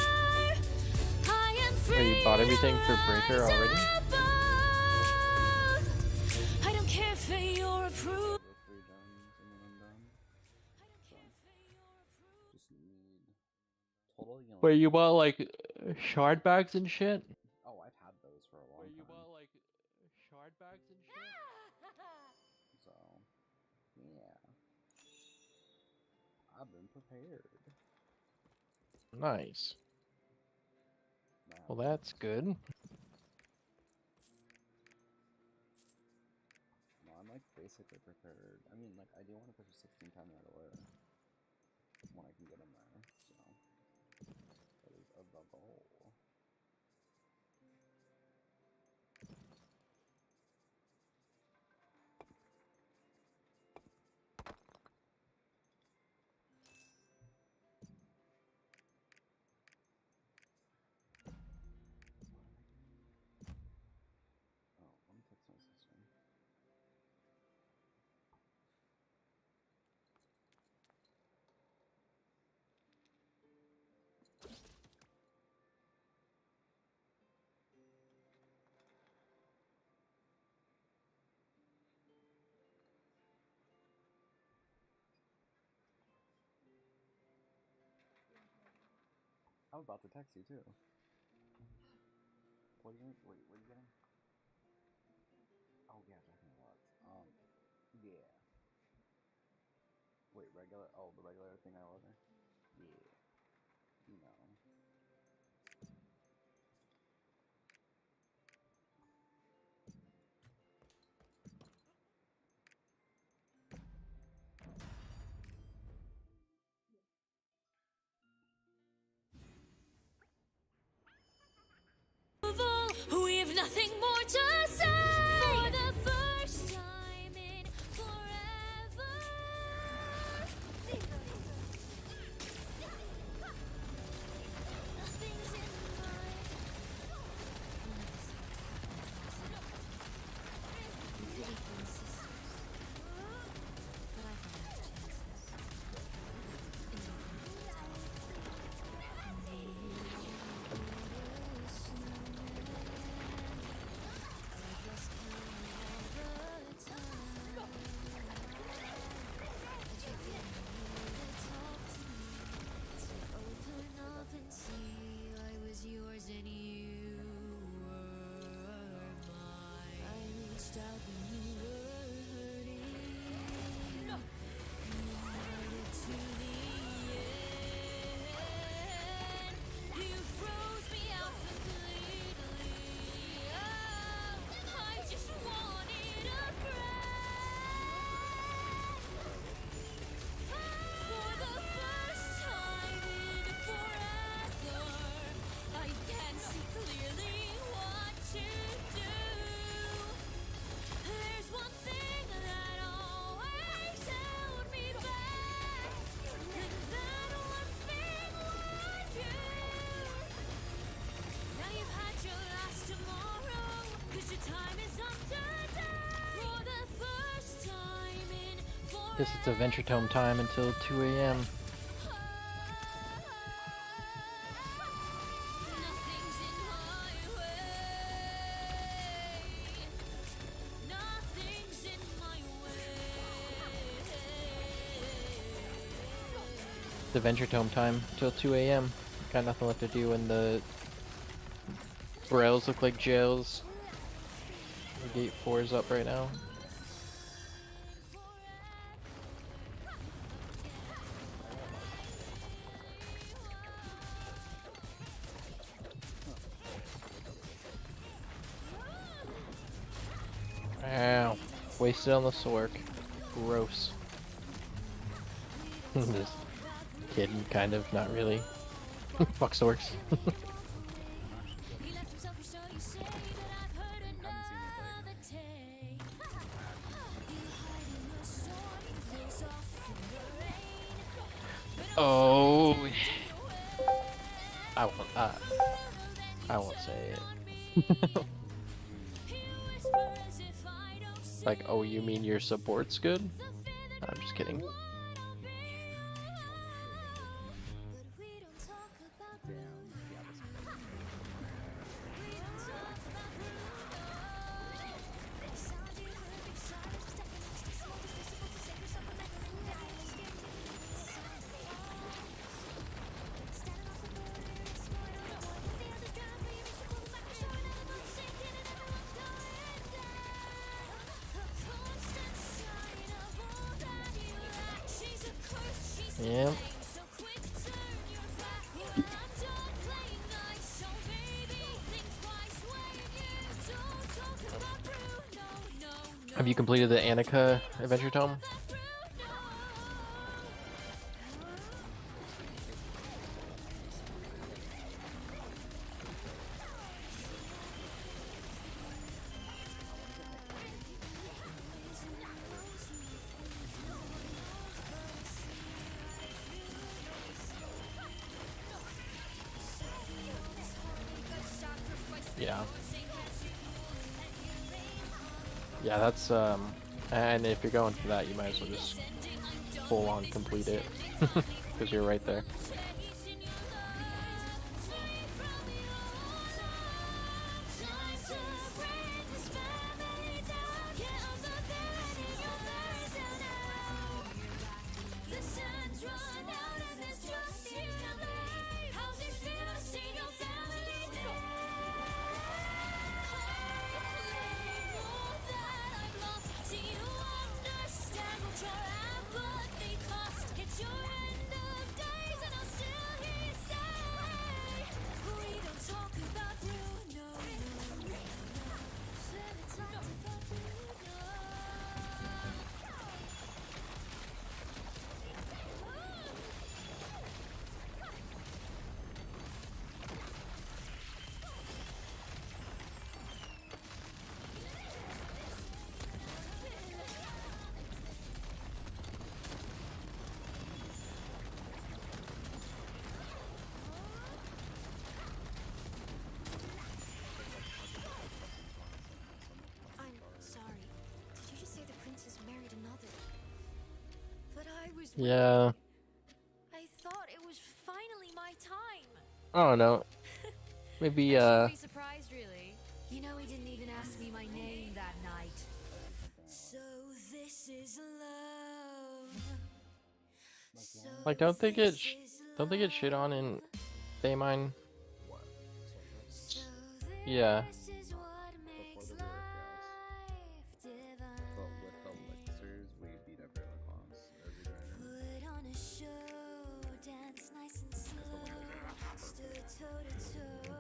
I am free. Oh, you bought everything for Breaker already? Above. I don't care for your approval. the 3 guns and then I'm done. So, just need total, you know. Wait, you bought like shard bags and shit? Oh, I've had those for a long time. like shard bags and shit? So, yeah. I've been prepared. Nice. I have Well, been. that's good. No, I'm like basically prepared. I mean, like, I do want to push a 16 time right away. When I can get in there, so. That is the goal. Oh, let me text my sister. I'm about to text you too. What are you? Wait, what are you getting? Oh yeah, definitely lots. Yeah. Wait, regular? Oh, the regular thing I order? Yeah. You know. Guess it's Adventure Tome time until 2 a.m. Nothing's in my way. Nothing's in my way. It's Adventure Tome time till 2 a.m. Got nothing left to do, and the rails look like jails. The gate 4 is up right now. Ow. Wasted on the Sork. Gross. Just kidding, kind of, not really. Fuck Sorks. He left himself for so you say, but I've heard another take. You hiding your story, clothes off in the rain. Oh. I won't say it. Like, oh, you mean your support's good? I'm just kidding. Yep. Have you completed the Annika Adventure Tome? Yeah. Yeah, that's and if you're going for that, you might as well just full on complete it because you're right there. Yeah. I thought it was finally my time. I don't know. Maybe I shouldn't be surprised, really. You know, he didn't even ask me my name that night. So this is love. So like don't they get shit on in Daymine? Yeah. this is what makes life divine. But with the elixirs, we beat everyone Put on a show, dance nice and slow, stood toe to toe,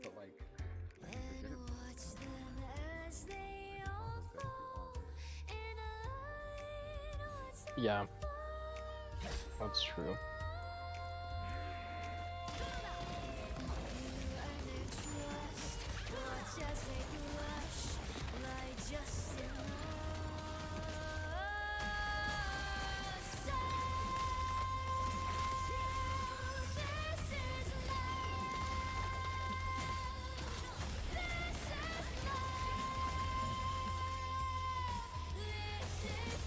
But like, and watch them as they all fall in a line. Watch them Yeah. That's true. earn their trust. Watch as they blush, like just enough. So this is love. This is love. This is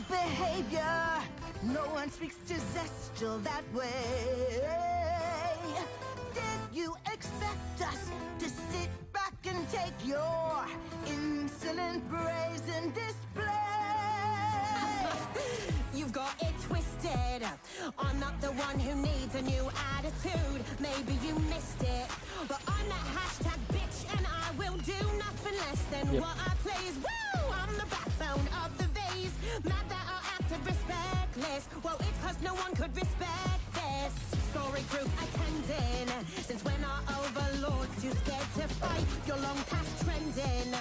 behavior. No one speaks to Zestial that way. Did you expect us to sit back and take your insolent brazen display? You've got it twisted. I'm not the one who needs a new attitude. Maybe you missed it, but I'm that hashtag bitch, and I will do nothing less than what I please. Woo! I'm the backbone of the vase. Mad that I acted respectless. Well, it's 'cause no one could respect this. Story group attending. Since when are overlords too scared to fight? You're long past trending.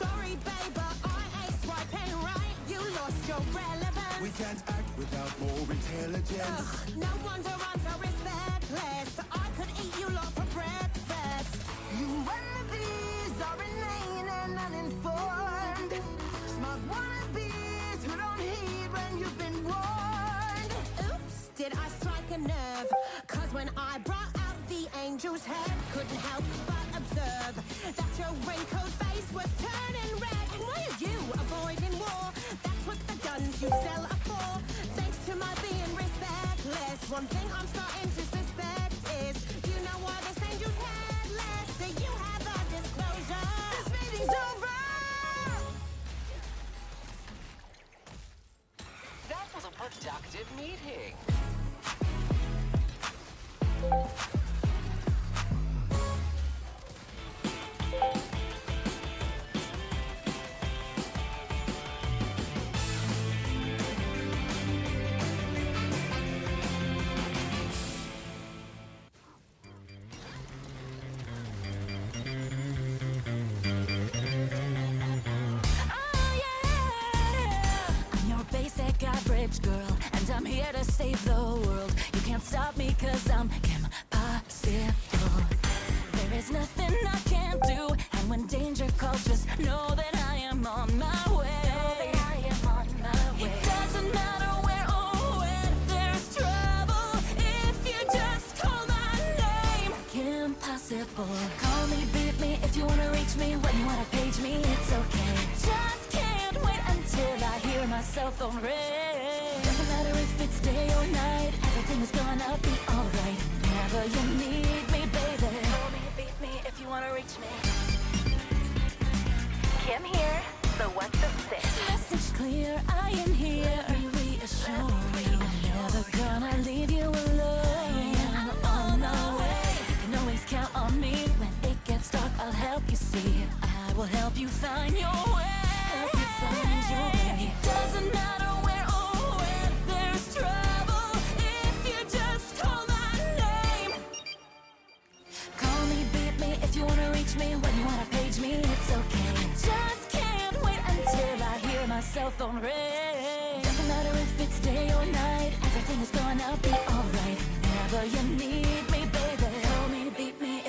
Sorry, babe, but I ain't swiping right. You lost your relevance. We can't act without more intelligence. Ugh, no wonder I'm so respectless. I could eat you lot for breakfast. You wannabes are inane and uninformed. Smart wannabes who don't heed when you've been warned. Oops, did I strike a nerve? 'Cause when I brought out the angel's head, couldn't help but observe that your raincoat face was turning red. And why are you avoiding war? That's what the guns you sell are for. Thanks to my being respectless, one thing I'm starting to suspect is, you know why this angel's headless? Do you have a disclosure? This meeting's over! That was a productive meeting. I'm your basic average girl, and I'm here to save the world. You can't stop me 'cause I'm impossible. There is nothing I can't do, and when danger calls, just know that I am on my way. It doesn't matter where or when there's trouble, if you just call my name. Impossible. Call me, beat me if you wanna reach me. When you wanna page me, it's okay. Just can't wait until I hear my cell phone ring. Doesn't matter if it's day or night, everything is gonna be alright. Whenever you need me, baby. Call me, beat me if you wanna reach me. Kim here, so what's the fix? Message clear, I am here. Let me reassure you, I'm never gonna leave you alone. I'm on my way. You can always count on me. When it gets dark, I'll help you see. I will help you find your way. Help you find your way. It doesn't matter where or when there's trouble, if you just call my name. Call me, beat me if you wanna reach me. When you wanna page me, it's okay. I just can't wait until I hear my cell phone ring. Doesn't matter if it's day or night, everything is gonna be alright. Whenever you need me,